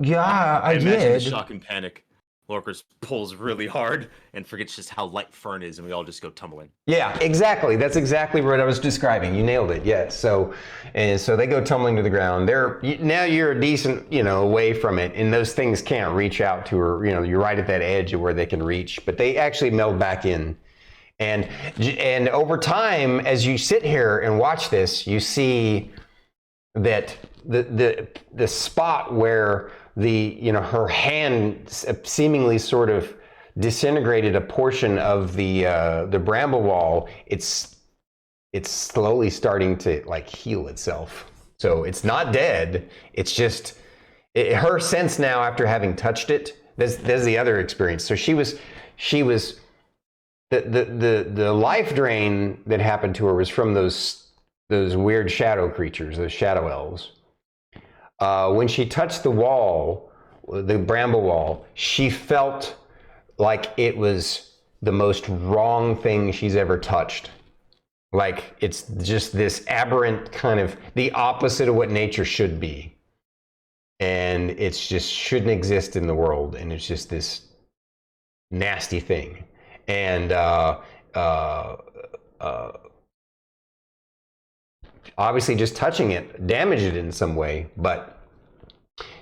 Yeah, I imagine the did. shock and panic. Lorkris pulls really hard and forgets just how light Fern is, and we all just go tumbling. Yeah, exactly. That's exactly what I was describing. You nailed it. Yes. So they go tumbling to the ground. Now you're a decent, away from it, and those things can't reach out to her. You're right at that edge of where they can reach, but they actually meld back in. And over time, as you sit here and watch this, you see that the spot where her hand seemingly sort of disintegrated a portion of the bramble wall. It's slowly starting to heal itself. So it's not dead. It's just her sense now after having touched it. There's the other experience. So she was the life drain that happened to her was from those weird shadow creatures, those shadow elves. When she touched the wall, the bramble wall, she felt like it was the most wrong thing she's ever touched. Like it's just this aberrant kind of the opposite of what nature should be. And it's just shouldn't exist in the world. And it's just this nasty thing. And obviously just touching it damaged it in some way, but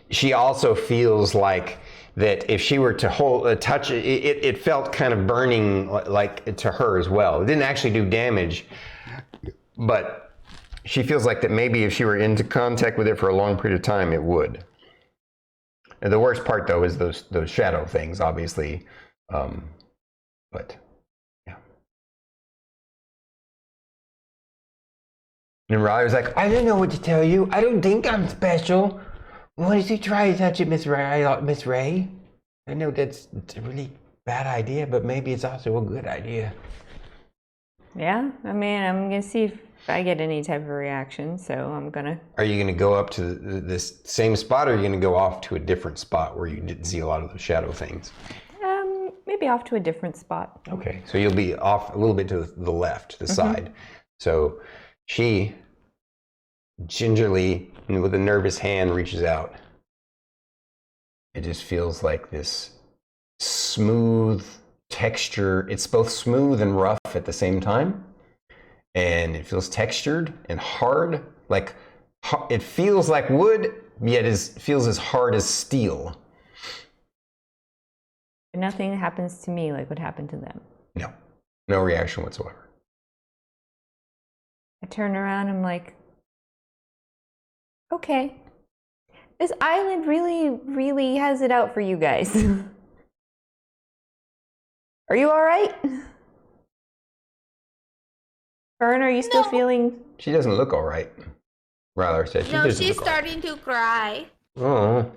she also feels like that if she were to touch it, it felt kind of burning like to her as well. It didn't actually do damage, but she feels like that maybe if she were into contact with it for a long period of time, it would. And the worst part though is those shadow things, obviously. But yeah. And Rylar's like, I don't know what to tell you. I don't think I'm special. Why did you try to touch it, Miss Ray? I know that's a really bad idea, but maybe it's also a good idea. Yeah, I mean, I'm gonna see if I get any type of reaction, so I'm gonna... Are you gonna go up to this same spot, or are you gonna go off to a different spot where you didn't see a lot of those shadow things? maybe off to a different spot. Okay, so you'll be off a little bit to the left, the side. So she gingerly, and with a nervous hand, reaches out. It just feels like this smooth texture. It's both smooth and rough at the same time. And it feels textured and hard. Like it feels like wood, yet it feels as hard as steel. Nothing happens to me like what happened to them. No, no reaction whatsoever. I turn around, I'm like, okay. This island really has it out for you guys. Are you all right? Fern, are you still feeling? She doesn't look all right. Rylar said. No, she's starting to cry. Oh.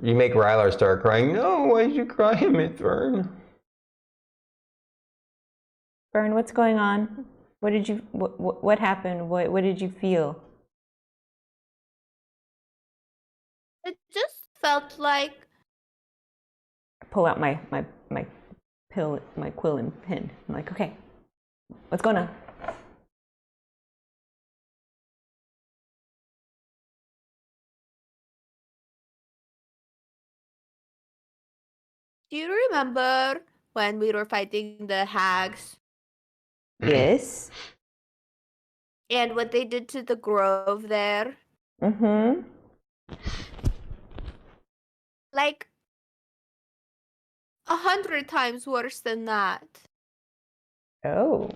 You make Rylar start crying. No, why did you cry at me, Fern? Fern, what's going on? What did you? What happened? What did you feel? It just felt like I pull out my quill and pen. I'm like, okay, what's going on? do you remember when we were fighting the hags Yes. and what they did to the grove there? Mm-hmm. Like 100 times worse than that. Oh.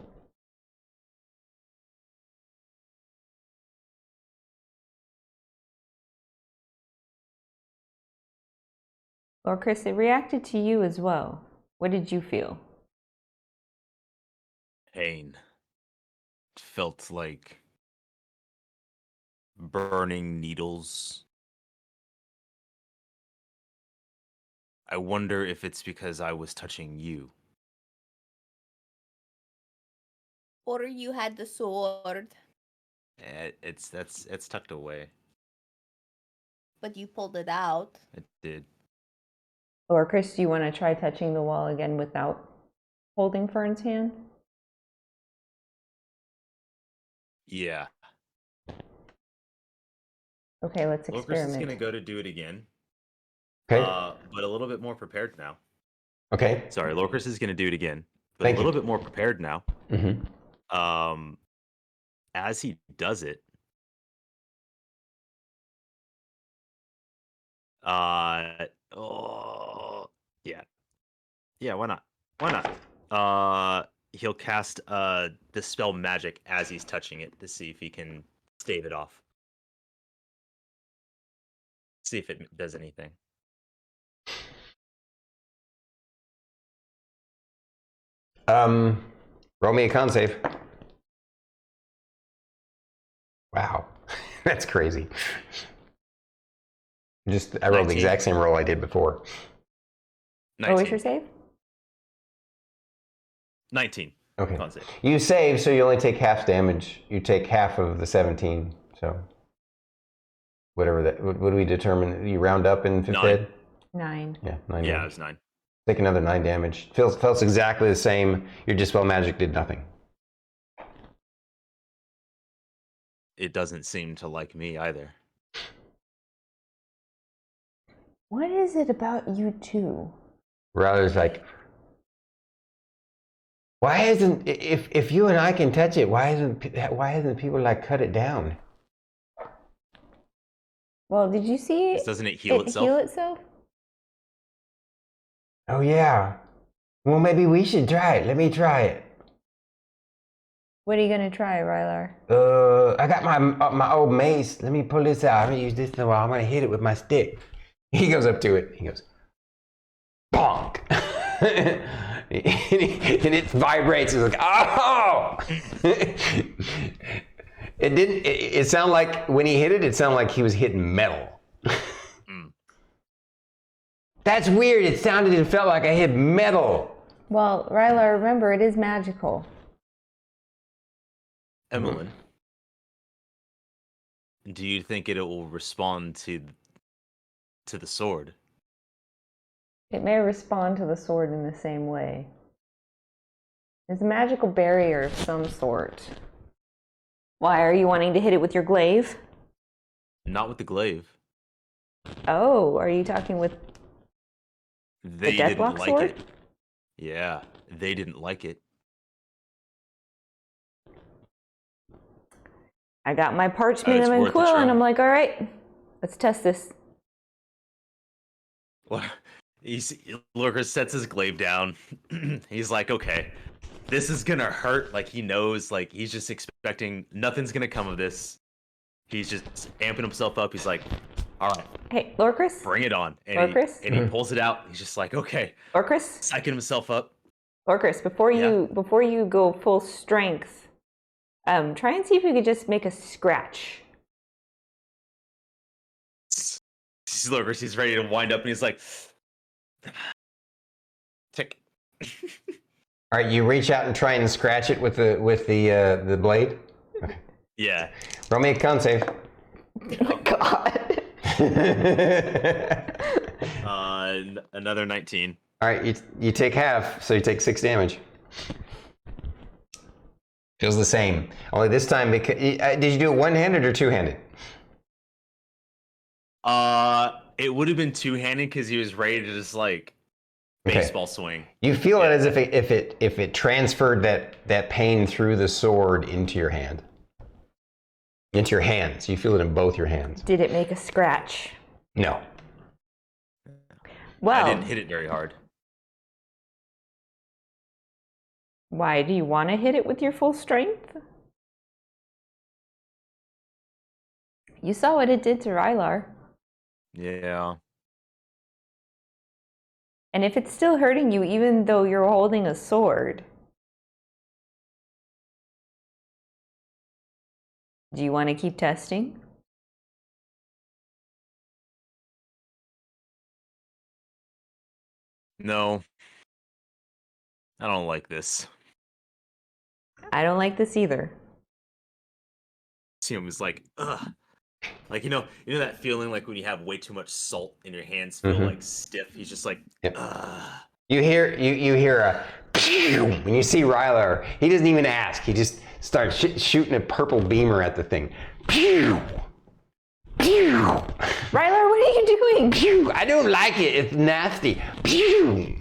Lorkris, it reacted to you as well. What did you feel? Pain. Felt like burning needles. I wonder if it's because I was touching you. Or you had the sword, It's tucked away. but you pulled it out. It did. Lorkris, do you want to try touching the wall again without holding Fern's hand? Yeah. Okay, let's Lorkris experiment. is gonna go to do it again. Okay. But a little bit more prepared now. Okay. Sorry, Lorkris is gonna do it again, but Thank a little you. bit more prepared now. Mm-hmm. As he does it, yeah, why not? He'll cast dispel magic as he's touching it to see if he can stave it off. See if it does anything. Roll me a con save. Wow, that's crazy. I rolled the 19. exact same roll I did before. 19. What was your save? 19. Okay. Con save. You save, so you only take half damage. You take half of the 17. So whatever that. What do we determine? You round up in fifth 9. ed? 9. Yeah, 9 Yeah, it damage. was 9. Take another 9 damage. Feels exactly the same. Your dispel magic did nothing. It doesn't seem to like me either. What is it about you two? Rylar's like, why isn't if you and I can touch it? Why hasn't people like cut it down? Well, did you see Doesn't it heal itself? heal itself? Oh yeah. Well, maybe we should try it. Let me try it. What are you gonna try, Rylar? I got my old mace. Let me pull this out. I haven't used this in a while. I'm gonna hit it with my stick. He goes up to it. He goes, bonk. and it vibrates. It's like, oh! It sounded like, when he hit it, it sounded like he was hitting metal. That's weird. It felt like I hit metal. Well, Rylar, remember, it is magical. Emillynn, do you think it will respond to the sword? It may respond to the sword in the same way. It's a magical barrier of some sort. Why, are you wanting to hit it with your glaive? Not with the glaive. Oh, are you talking with They the didn't deathlock like sword? it. Yeah, they didn't like it. I got my parchment It's and worth a quill, and try. I'm like, all right, let's test this. Well, Lorkris sets his glaive down. He's like, okay, this is gonna hurt. Like, he knows, like, he's just expecting nothing's gonna come of this. He's just amping himself up. He's like, all right, Hey, Lorkris? bring it on. And Lorkris? he pulls it out. He's just like, okay, Lorkris? psyching himself up. Lorkris, before you go full strength, try and see if you could just make a scratch. Lorkris, he's ready to wind up, and he's like, tick. All right, you reach out and try and scratch it with the blade. Okay. Yeah. Roll me a con save. Oh my god. Another 19. All right, you take half, so you take 6 damage. Feels the same. Only this time, because did you do it one-handed or two-handed? It would have been two-handed because he was ready to just like baseball swing. You feel it as if it transferred that pain through the sword into your hand. Into your hands. You feel it in both your hands. Did it make a scratch? No. Well, I didn't hit it very hard. why do you want to hit it with your full strength? You saw what it did to Rylar. Yeah. And if it's still hurting you, even though you're holding a sword, do you want to keep testing? No. I don't like this. I don't like this either. See him was like, ugh. Like, you know that feeling like when you have way too much salt in your hands feel like stiff. He's just like, Yep. ugh. You hear a pew when you see Rylar. He doesn't even ask. He just starts shooting a purple beamer at the thing. Pew! Pew! Rylar, what are you doing? Pew! I don't like it. It's nasty. Pew!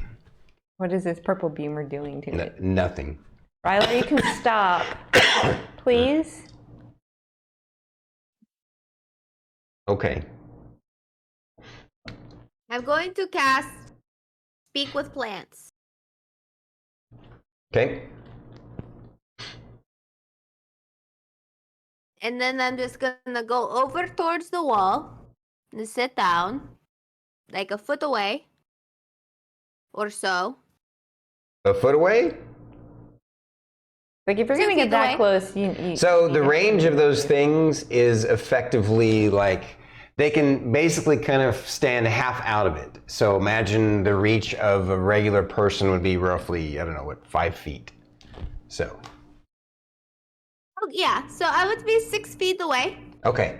What is this purple beamer doing to it? Nothing. Rylar, you can stop. Please? Okay. I'm going to cast Speak with Plants. Okay. And then I'm just gonna go over towards the wall and sit down, like a foot away or so. A foot away? Like, if you're 2 going to get feet that away. close, you So the range of those things is effectively like they can basically kind of stand half out of it. So imagine the reach of a regular person would be roughly, I don't know, 5 feet. So. Oh, yeah, so I would be 6 feet away. Okay.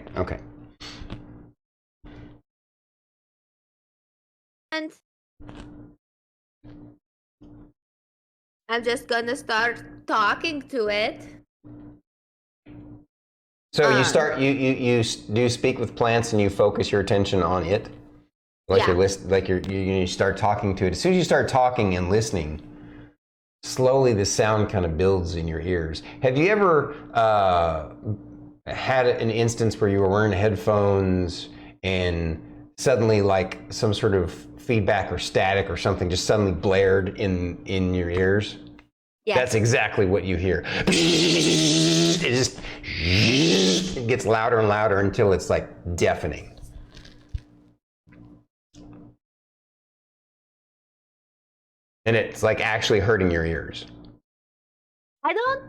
And I'm just gonna start talking to it. So you start you do speak with plants and you focus your attention on it, like you start talking to it. As soon as you start talking and listening, slowly the sound kind of builds in your ears. Have you ever had an instance where you were wearing headphones and suddenly like some sort of feedback or static or something just suddenly blared in your ears? Yeah. That's exactly what you hear. It gets louder and louder until it's like deafening. And it's like actually hurting your ears. I don't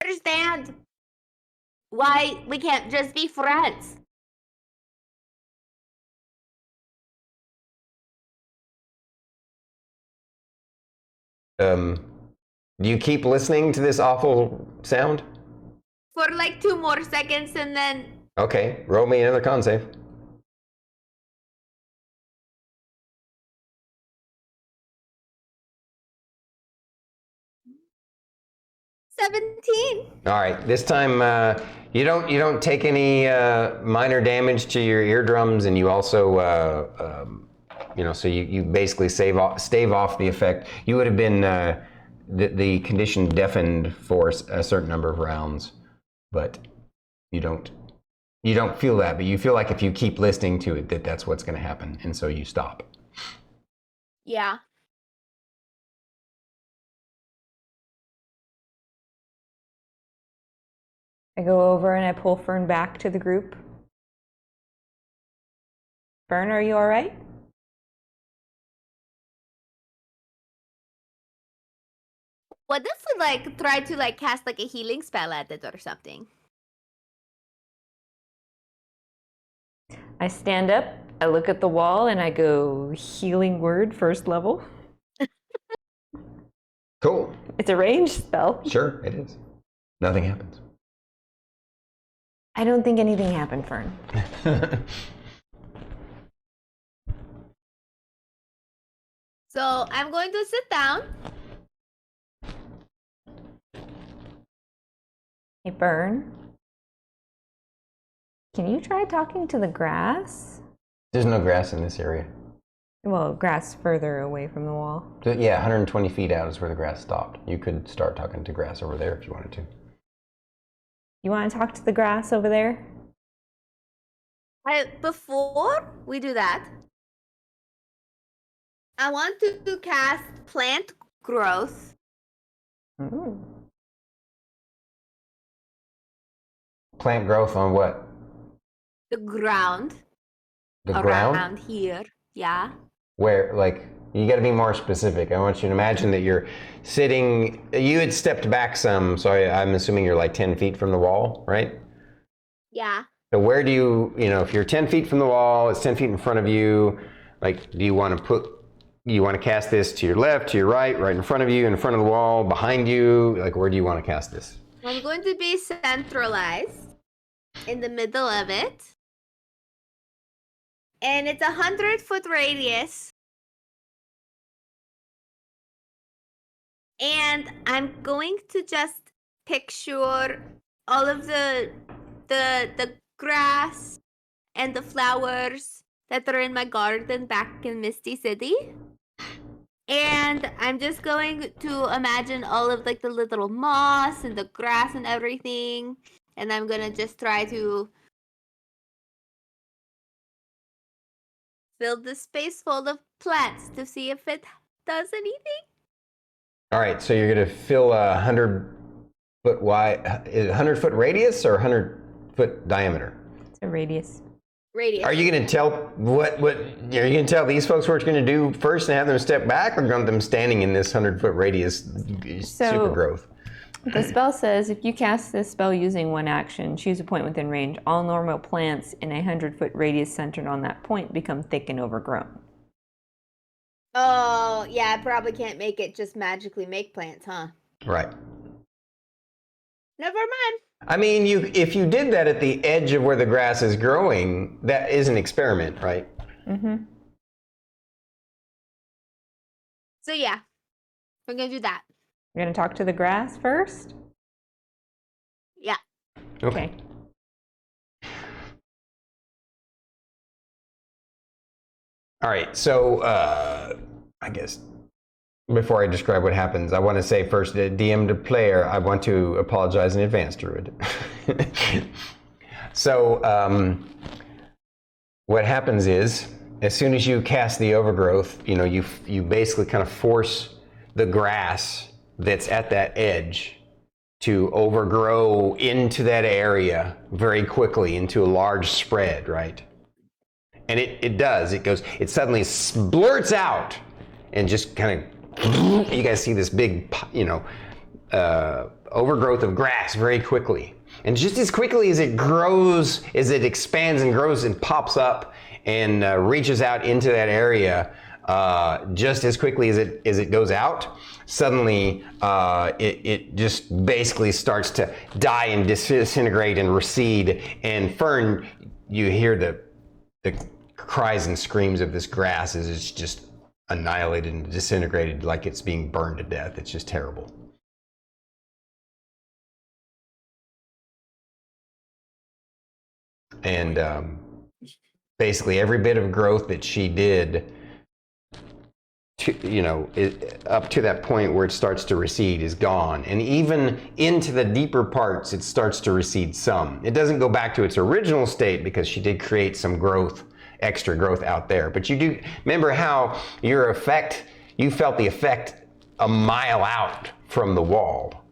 understand why we can't just be friends. Do you keep listening to this awful sound? For like 2 more seconds and then Okay, roll me another con save. 17. All right, this time you don't take any minor damage to your eardrums, and you also so you basically stave off the effect. You would have been the condition deafened for a certain number of rounds, but you don't feel that, but you feel like if you keep listening to it, that's what's going to happen, and so you stop. Yeah. I go over and I pull Fern back to the group. Fern, are you all right? What if we try to cast a healing spell at it or something? I stand up, I look at the wall, and I go, healing word, first level. Cool. It's a ranged spell. Sure, it is. Nothing happens. I don't think anything happened, Fern. So I'm going to sit down. Hey, Fern. Can you try talking to the grass? There's no grass in this area. Well, grass further away from the wall. Yeah, 120 feet out is where the grass stopped. You could start talking to grass over there if you wanted to. You want to talk to the grass over there? Before we do that, I want to cast plant growth. Ooh. Plant growth on what? The ground. The around ground? Here. Yeah. Where, you got to be more specific. I want you to imagine that you're sitting, you had stepped back some, so I'm assuming you're 10 feet from the wall, right? Yeah. So where do you, if you're 10 feet from the wall, it's 10 feet in front of you, do you want to cast this to your left, to your right in front of you, in front of the wall, behind you? Where do you want to cast this? I'm going to be centralized in the middle of it. And it's 100-foot radius. And I'm going to just picture all of the grass and the flowers that are in my garden back in Misty City. And I'm just going to imagine all of the little moss and the grass and everything. And I'm gonna just try to fill the space full of plants to see if it does anything. All right, so you're going to fill a 100-foot wide, 100-foot radius or 100-foot diameter? It's a radius. Radius. Are you going to tell what are you going to tell these folks what you're going to do first and have them step back, or want them standing in this 100-foot radius super growth? The spell says if you cast this spell using one action, choose a point within range. All normal plants in a 100-foot radius centered on that point become thick and overgrown. Oh, yeah, I probably can't make it just magically make plants, huh? Right. Never mind. I mean, if you did that at the edge of where the grass is growing, that is an experiment, right? Mm-hmm. So yeah, we're gonna do that. You're going to talk to the grass first? Yeah. Okay. All right, so I guess before I describe what happens, I want to say first, DM to player, I want to apologize in advance, Druid. So what happens is, as soon as you cast the overgrowth, you basically kind of force the grass that's at that edge to overgrow into that area very quickly into a large spread, right? And it does. It suddenly blurts out and just kind of, you guys see this big, overgrowth of grass very quickly. And just as quickly as it grows, as it expands and grows and pops up and reaches out into that area, just as quickly as it goes out, suddenly it just basically starts to die and disintegrate and recede. And Fern, you hear the cries and screams of this grass as it's just annihilated and disintegrated like it's being burned to death. It's just terrible. And basically every bit of growth that she did, up to that point where it starts to recede is gone. And even into the deeper parts, it starts to recede some. It doesn't go back to its original state because she did create some growth, extra growth out there. But you do remember how you felt the effect a mile out from the wall.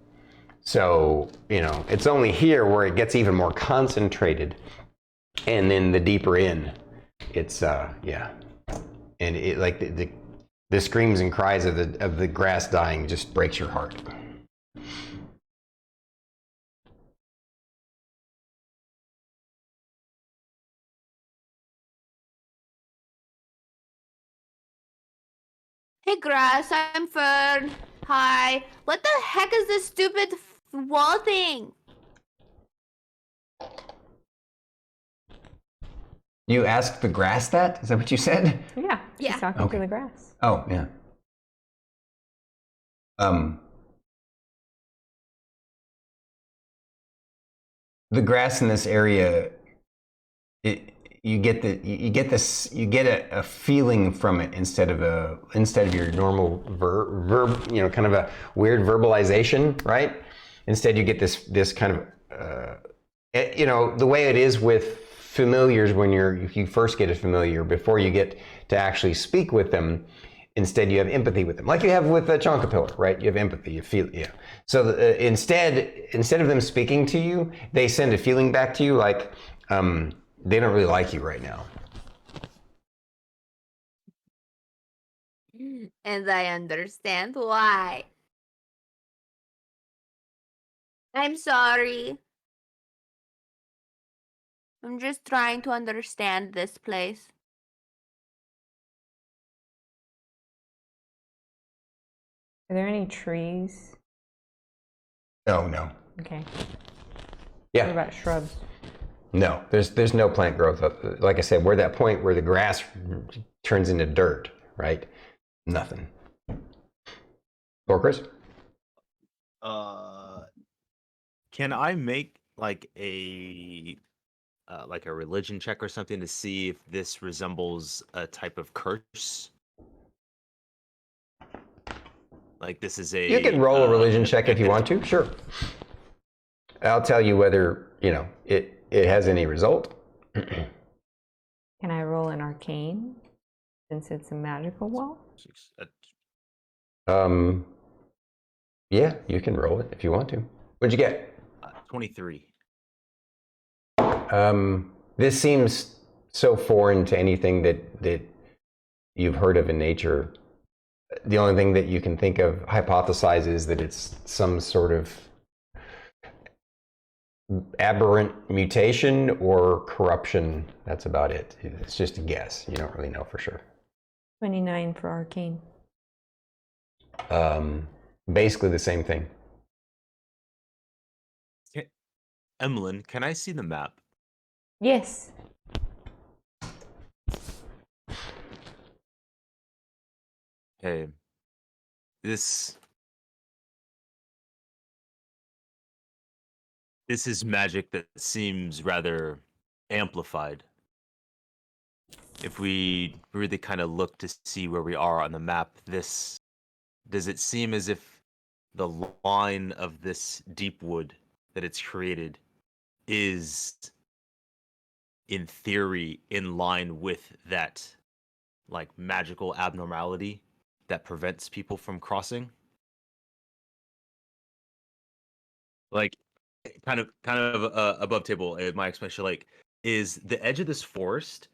So, it's only here where it gets even more concentrated. And then the deeper in, it's, yeah. And it, like, the screams and cries of the grass dying just breaks your heart. Hey, grass, I'm Fern. Hi. What the heck is this stupid wall thing? You asked the grass that? Is that what you said? Yeah, she's Yeah. talking to the grass. Oh, yeah. The grass in this area, you get a feeling from it instead of your normal kind of a weird verbalization, right? Instead, you get this kind of the way it is with familiars when you first get a familiar before you get to actually speak with them. Instead, you have empathy with them, like you have with a Chonkapillar, right? You have empathy, you feel, yeah. So instead of them speaking to you, they send a feeling back to you, like they don't really like you right now. And I understand why. I'm sorry. I'm just trying to understand this place. Are there any trees? Oh, no. Okay. Yeah. What about shrubs? No, there's no plant growth. Like I said, we're that point where the grass turns into dirt, right? Nothing. Lorkris? Can I make like a religion check or something to see if this resembles a type of curse? Like this is a. You can roll a religion check if you want to. Sure. I'll tell you whether it has any result. Can I roll an arcane since it's a magical wall? Yeah, you can roll it if you want to. What'd you get? 23. This seems so foreign to anything that you've heard of in nature. The only thing that you can think of, hypothesize, is that it's some sort of aberrant mutation or corruption. That's about it. It's just a guess. You don't really know for sure. 29 for arcane. Basically the same thing. Emillynn, can I see the map? Yes. Hey, this is magic that seems rather amplified. If we really kind of look to see where we are on the map, does it seem as if the line of this deep wood that it's created is, in theory, in line with that, like, magical abnormality that prevents people from crossing? Like, kind of above table, my explanation, like, is the edge of this forest,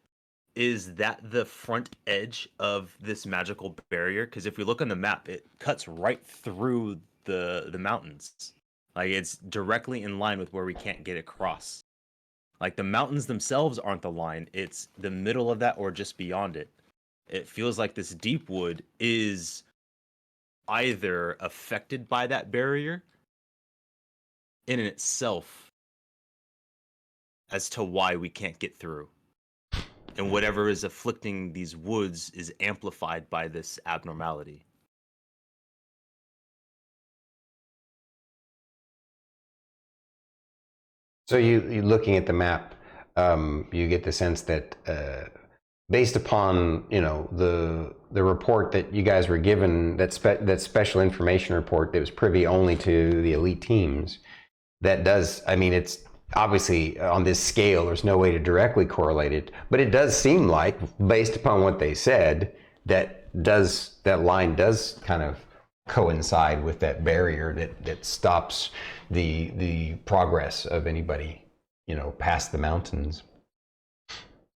is that the front edge of this magical barrier? Because if we look on the map, it cuts right through the mountains. Like, it's directly in line with where we can't get across. Like, the mountains themselves aren't the line, it's the middle of that or just beyond it. It feels like this deep wood is either affected by that barrier in itself as to why we can't get through. And whatever is afflicting these woods is amplified by this abnormality. So you looking at the map, you get the sense that based upon the report that you guys were given, that special information report that was privy only to the elite teams, that does, I mean, it's obviously on this scale, there's no way to directly correlate it, but it does seem like, based upon what they said, that line does kind of coincide with that barrier that stops the progress of anybody, past the mountains.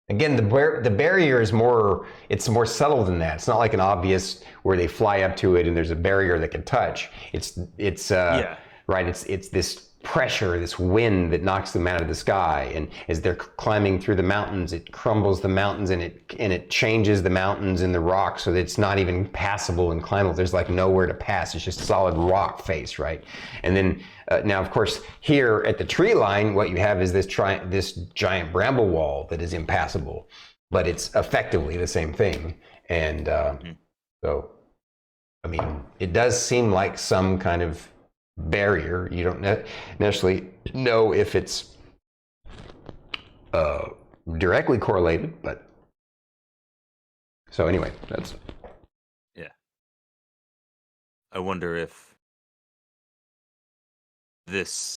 Again, the barrier is more subtle than that. It's not like an obvious where they fly up to it and there's a barrier that can touch. It's right. It's this pressure, this wind that knocks them out of the sky, and as they're climbing through the mountains, it crumbles the mountains and it changes the mountains and the rock so that it's not even passable and climbable. There's like nowhere to pass. It's just solid rock face, right? And then now, of course, here at the tree line, what you have is this giant bramble wall that is impassable, but it's effectively the same thing. And so, I mean, it does seem like some kind of barrier. You don't necessarily know if it's directly correlated, but so anyway, that's I wonder if this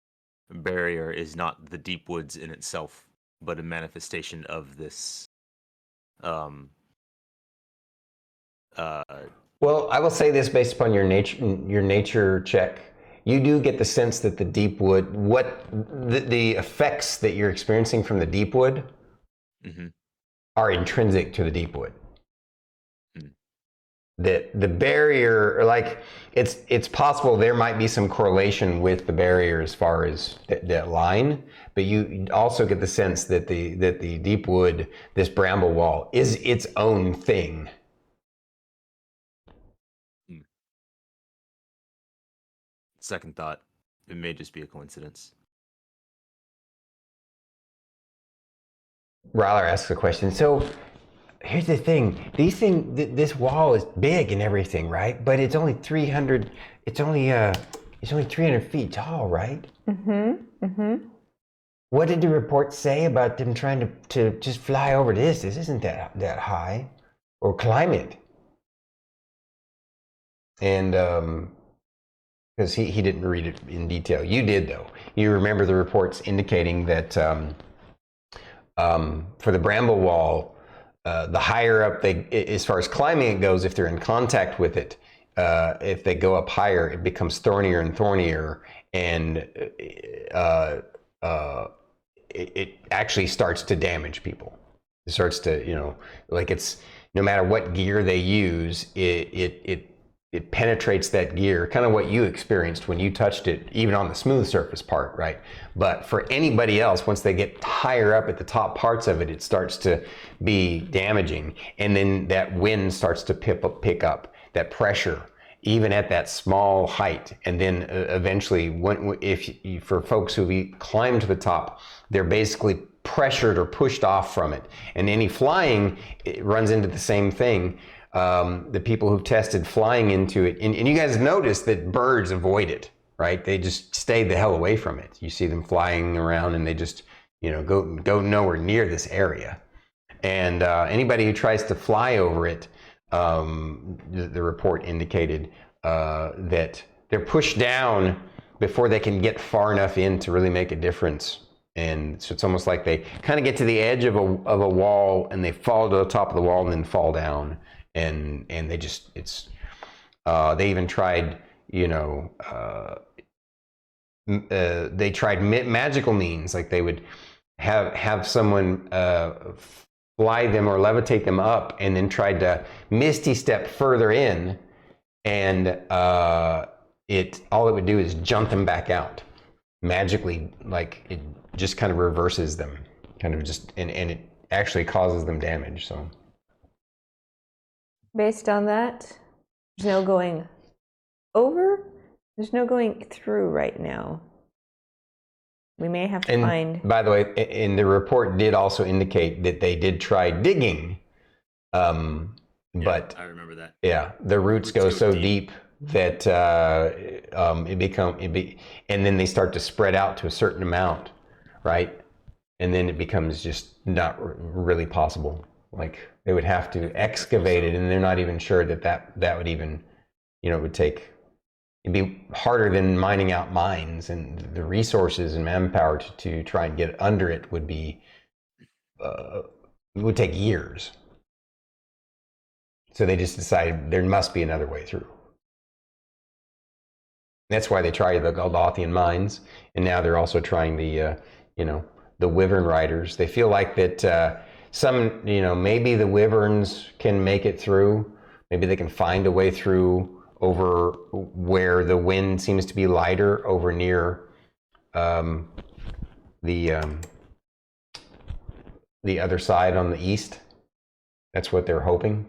barrier is not the deep woods in itself, but a manifestation of this well, I will say this based upon your nature check. You do get the sense that the deep wood, the effects that you're experiencing from the deep wood are intrinsic to the deep wood. That the barrier, like it's possible there might be some correlation with the barrier as far as that line, but you also get the sense that the deep wood, this bramble wall, is its own thing. Second thought, it may just be a coincidence. Rylar asks a question. So here's the thing. This wall is big and everything, right? But it's only 300. It's only 300 feet tall, right? What did the report say about them trying to just fly over this? This isn't that high, or climb it. And because he didn't read it in detail. You did, though. You remember the reports indicating that for the bramble wall, the higher up as far as climbing it goes, if they're in contact with it, if they go up higher, it becomes thornier and thornier, and it actually starts to damage people. It starts to, like it's, no matter what gear they use, it penetrates that gear, kind of what you experienced when you touched it, even on the smooth surface part, right? But for anybody else, once they get higher up at the top parts of it, it starts to be damaging. And then that wind starts to pick up that pressure, even at that small height. And then eventually, for folks who climb to the top, they're basically pressured or pushed off from it. And any flying, it runs into the same thing. The people who've tested flying into it, and you guys notice that birds avoid it, right? They just stay the hell away from it. You see them flying around and they just, go nowhere near this area. And anybody who tries to fly over it, the report indicated that they're pushed down before they can get far enough in to really make a difference. And so it's almost like they kind of get to the edge of a wall and they fall to the top of the wall and then fall down. And they just, they even tried, they tried magical means, like they would have someone fly them or levitate them up, and then tried to misty step further in, and all it would do is jump them back out magically. Like it just kind of reverses them, kind of just, and it actually causes them damage. So. Based on that, there's no going over, there's no going through right now. We may have to find... By the way, and the report did also indicate that they did try digging, but... I remember that. Yeah, the roots go so deep that and then they start to spread out to a certain amount, right? and then it becomes just not really possible. Like they would have to excavate it, and they're not even sure that would even, it would take. It'd be harder than mining out mines, and the resources and manpower to try and get under it would be, it would take years. So they just decided there must be another way through. That's why they tried the Golgothian mines, and now they're also trying the, the Wyvern Riders. They feel like that maybe the Wyverns can make it through. Maybe they can find a way through over where the wind seems to be lighter, over near the other side on the east. That's what they're hoping.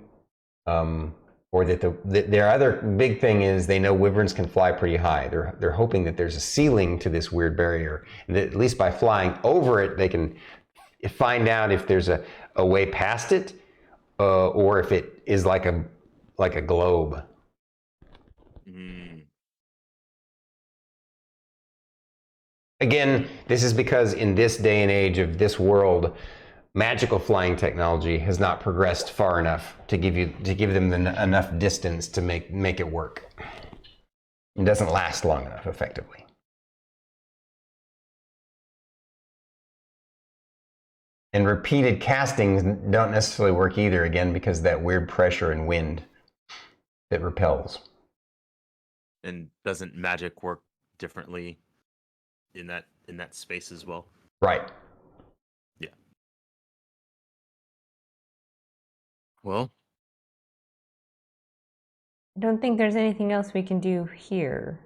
Or that their other big thing is they know Wyverns can fly pretty high. They're hoping that there's a ceiling to this weird barrier, and that at least by flying over it, they can find out if there's a way past it, or if it is like a globe. Again, this is because in this day and age of this world, magical flying technology has not progressed far enough to give them enough distance to make it work. It doesn't last long enough, effectively. And repeated castings don't necessarily work either, again, because of that weird pressure and wind that repels. And doesn't magic work differently in that space as well? Right. Yeah. Well, I don't think there's anything else we can do here.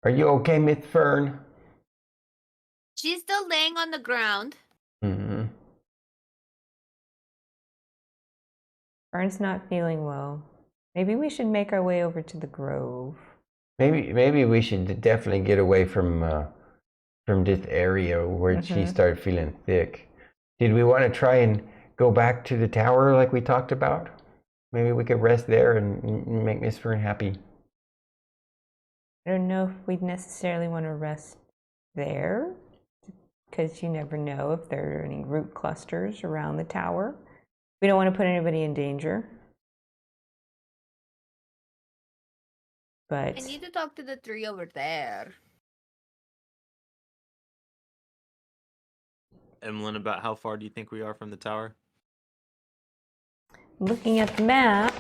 Are you okay, Miss Fern? She's still laying on the ground. Mm-hmm. Fern's not feeling well. Maybe we should make our way over to the grove. Maybe we should definitely get away from this area where she started feeling sick. Did we want to try and go back to the tower like we talked about? Maybe we could rest there and make Miss Fern happy. I don't know if we'd necessarily want to rest there, because you never know if there are any root clusters around the tower. We don't want to put anybody in danger. But I need to talk to the tree over there. Emillynn, about how far do you think we are from the tower? looking at the map.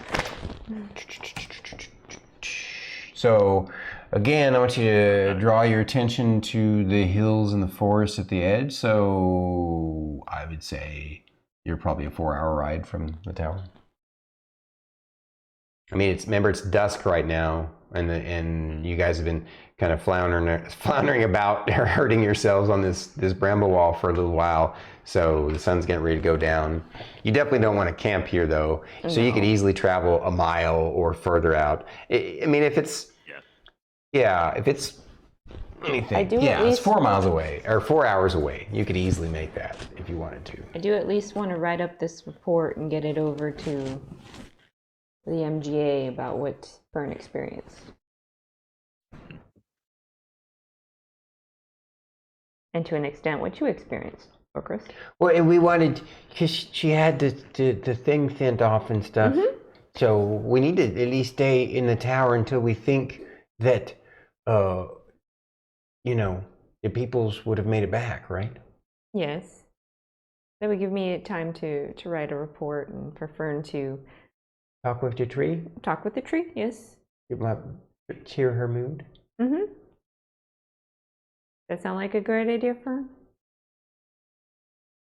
So again, I want you to draw your attention to the hills and the forest at the edge. So I would say you're probably a 4-hour ride from the tower. I mean, remember it's dusk right now, and you guys have been kind of floundering about, hurting yourselves on this bramble wall for a little while. So the sun's getting ready to go down. You definitely don't want to camp here, though. No. So you could easily travel a mile or further out. I mean, if it's anything, it's 4 miles away or 4 hours away. You could easily make that if you wanted to. I do at least want to write up this report and get it over to the MGA about what Fern experienced. And to an extent, what you experienced, Lorkris. Well, and we wanted, because she had the thing sent off and stuff, so we need to at least stay in the tower until we think that, the peoples would have made it back, right? Yes. That would give me time to write a report and for Fern to... Talk with the tree? Talk with the tree, yes. Cheer her mood? Mm-hmm. That sound like a great idea, Fern?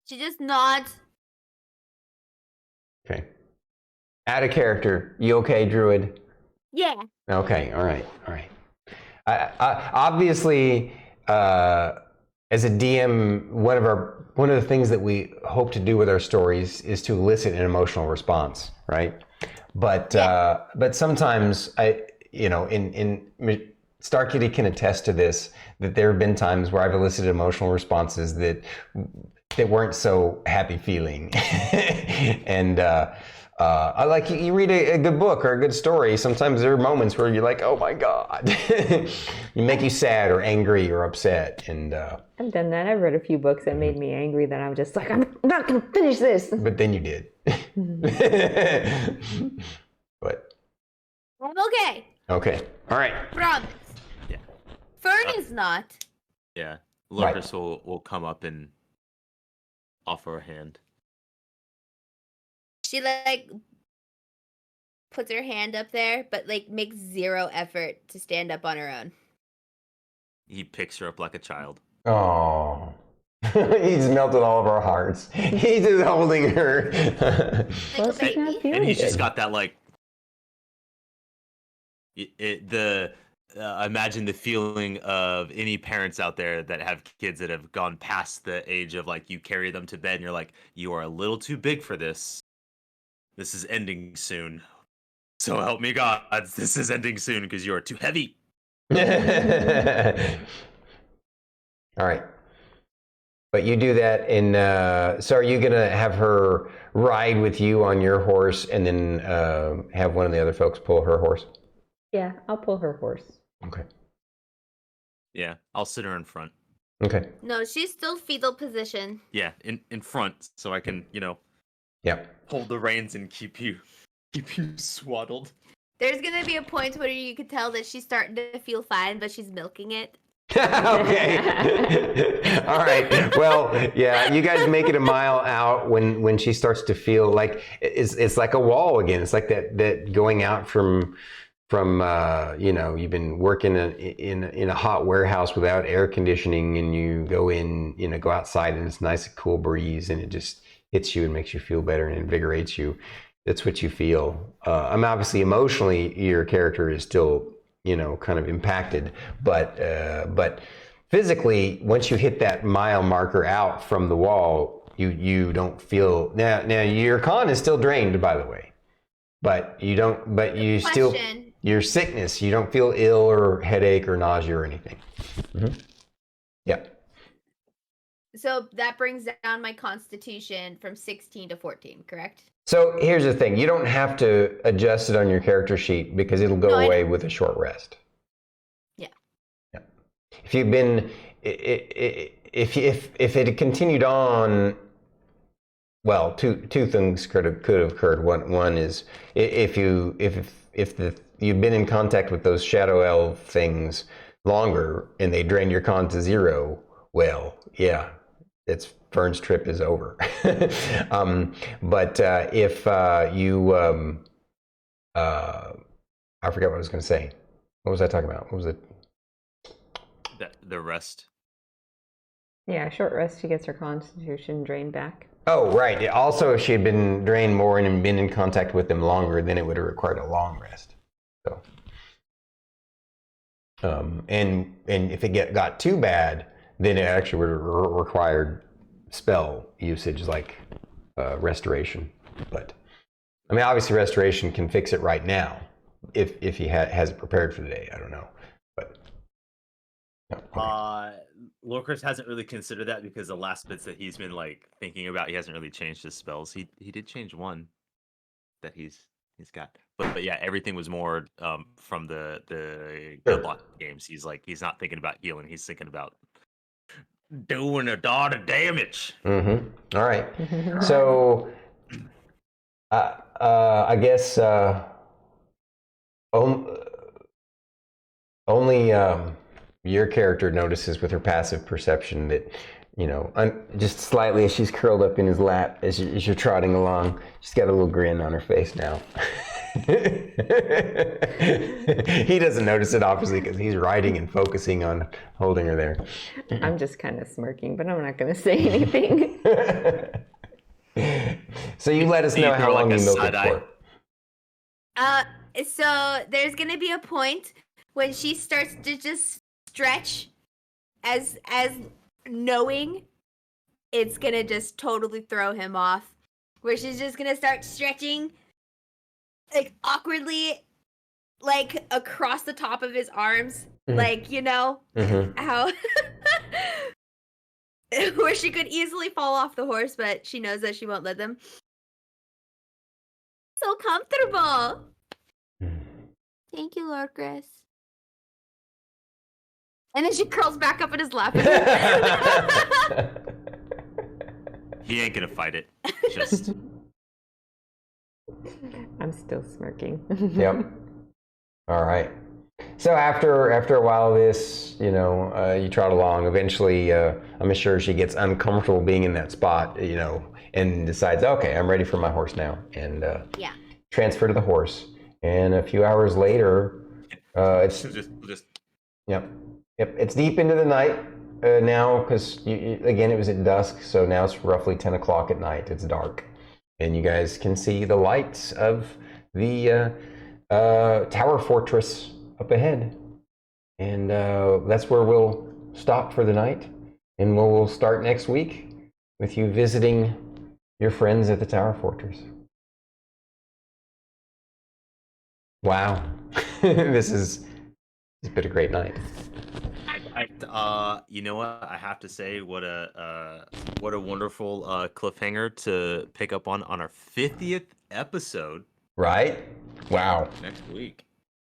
She just nods. Okay. Out of character. You okay, Druid? Yeah. Okay, all right. Obviously, as a DM, one of the things that we hope to do with our stories is to elicit an emotional response, right? But sometimes StarkItty can attest to this, that there have been times where I've elicited emotional responses that weren't so happy feeling, and I like you read a good book or a good story. Sometimes there are moments where you're like, oh my god, you make you sad or angry or upset, and I've done that. I've read a few books that made me angry that I'm just like, I'm not going to finish this. but then you did. But I'm okay. okay, all right. Promise. Yeah. Fern is not. Yeah. Right. Lorkris will come up and offer a hand. She like puts her hand up there, but like makes zero effort to stand up on her own. He picks her up like a child. Oh, he's melted all of our hearts. He's just holding her. Like a she's not baby. feeling And he's just good. got that like imagine the feeling of any parents out there that have kids that have gone past the age of like you carry them to bed and you're like, you are a little too big for this. This is ending soon. So help me God, this is ending soon because you are too heavy. All right. But you do that, and so are you gonna have her ride with you on your horse, and then have one of the other folks pull her horse? Yeah, I'll pull her horse. Okay. Yeah, I'll sit her in front. Okay. No, she's still fetal position. Yeah, in front, so I can, Yep. hold the reins and keep you swaddled. There's gonna be a point where you could tell that she's starting to feel fine, but she's milking it. Okay. All right. Well, yeah. You guys make it a mile out when she starts to feel like it's like a wall again. It's like that going out from you've been working in a hot warehouse without air conditioning, and you go go outside and it's nice and cool breeze, and it just hits you and makes you feel better and invigorates you. That's what you feel. Obviously emotionally your character is still kind of impacted, but physically, once you hit that mile marker out from the wall, you don't feel now your con is still drained, by the way, but you don't. But you still your sickness. You don't feel ill or headache or nausea or anything. Mm-hmm. Yeah. So that brings down my constitution from 16 to 14, correct? So here's the thing: you don't have to adjust it on your character sheet because it'll go away with a short rest. Yeah. Yeah. If you've been, if it had continued on, well, two things could have occurred. One is if you've been in contact with those shadow elf things longer and they drained your con to 0, well, yeah, Fern's trip is over. But if you, I forgot what I was going to say. What was I talking about? What was it? The rest. Yeah, short rest, she gets her constitution drained back. Oh, right. Also, if she had been drained more and been in contact with them longer, then it would have required a long rest. So, and if it got too bad, then it actually would have required spell usage like restoration. But I mean, obviously, restoration can fix it right now if he has it prepared for the day. I don't know, but. No, okay. Lorkris hasn't really considered that because the last bits that he's been like thinking about, he hasn't really changed his spells. He did change one that he's got, but yeah, everything was more from the Gridlock games. He's not thinking about healing. He's thinking about doing a lot of damage. Mm-hmm. All right. So, I guess only your character notices with her passive perception that, just slightly as she's curled up in his lap as you're trotting along, she's got a little grin on her face now. He doesn't notice it, obviously, because he's riding and focusing on holding her there. I'm just kind of smirking, but I'm not going to say anything. So you let us know how long you milk it for. So there's gonna be a point when she starts to just stretch, as knowing it's gonna just totally throw him off, where she's just gonna start stretching like awkwardly, like across the top of his arms, like how where she could easily fall off the horse, but she knows that she won't let them. So comfortable. Thank you, Lorkris. And then she curls back up in his lap. He ain't gonna fight it. Just I'm still smirking. Yep. All right. So after a while of this, you trot along. Eventually, I'm sure she gets uncomfortable being in that spot, and decides, okay, I'm ready for my horse now, and Yeah. transfer to the horse. And a few hours later, it's just yep, it's deep into the night now because again it was at dusk, so now it's roughly 10 o'clock at night. It's dark, and you guys can see the lights of the tower fortress up ahead, and that's where we'll stop for the night, and we'll start next week with you visiting your friends at the tower fortress. Wow. It's been a great night. you know what? I have to say, what a wonderful cliffhanger to pick up on our 50th episode. Right? Wow. Next week.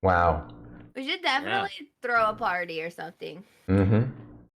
Wow. We should definitely throw a party or something. Mm-hmm.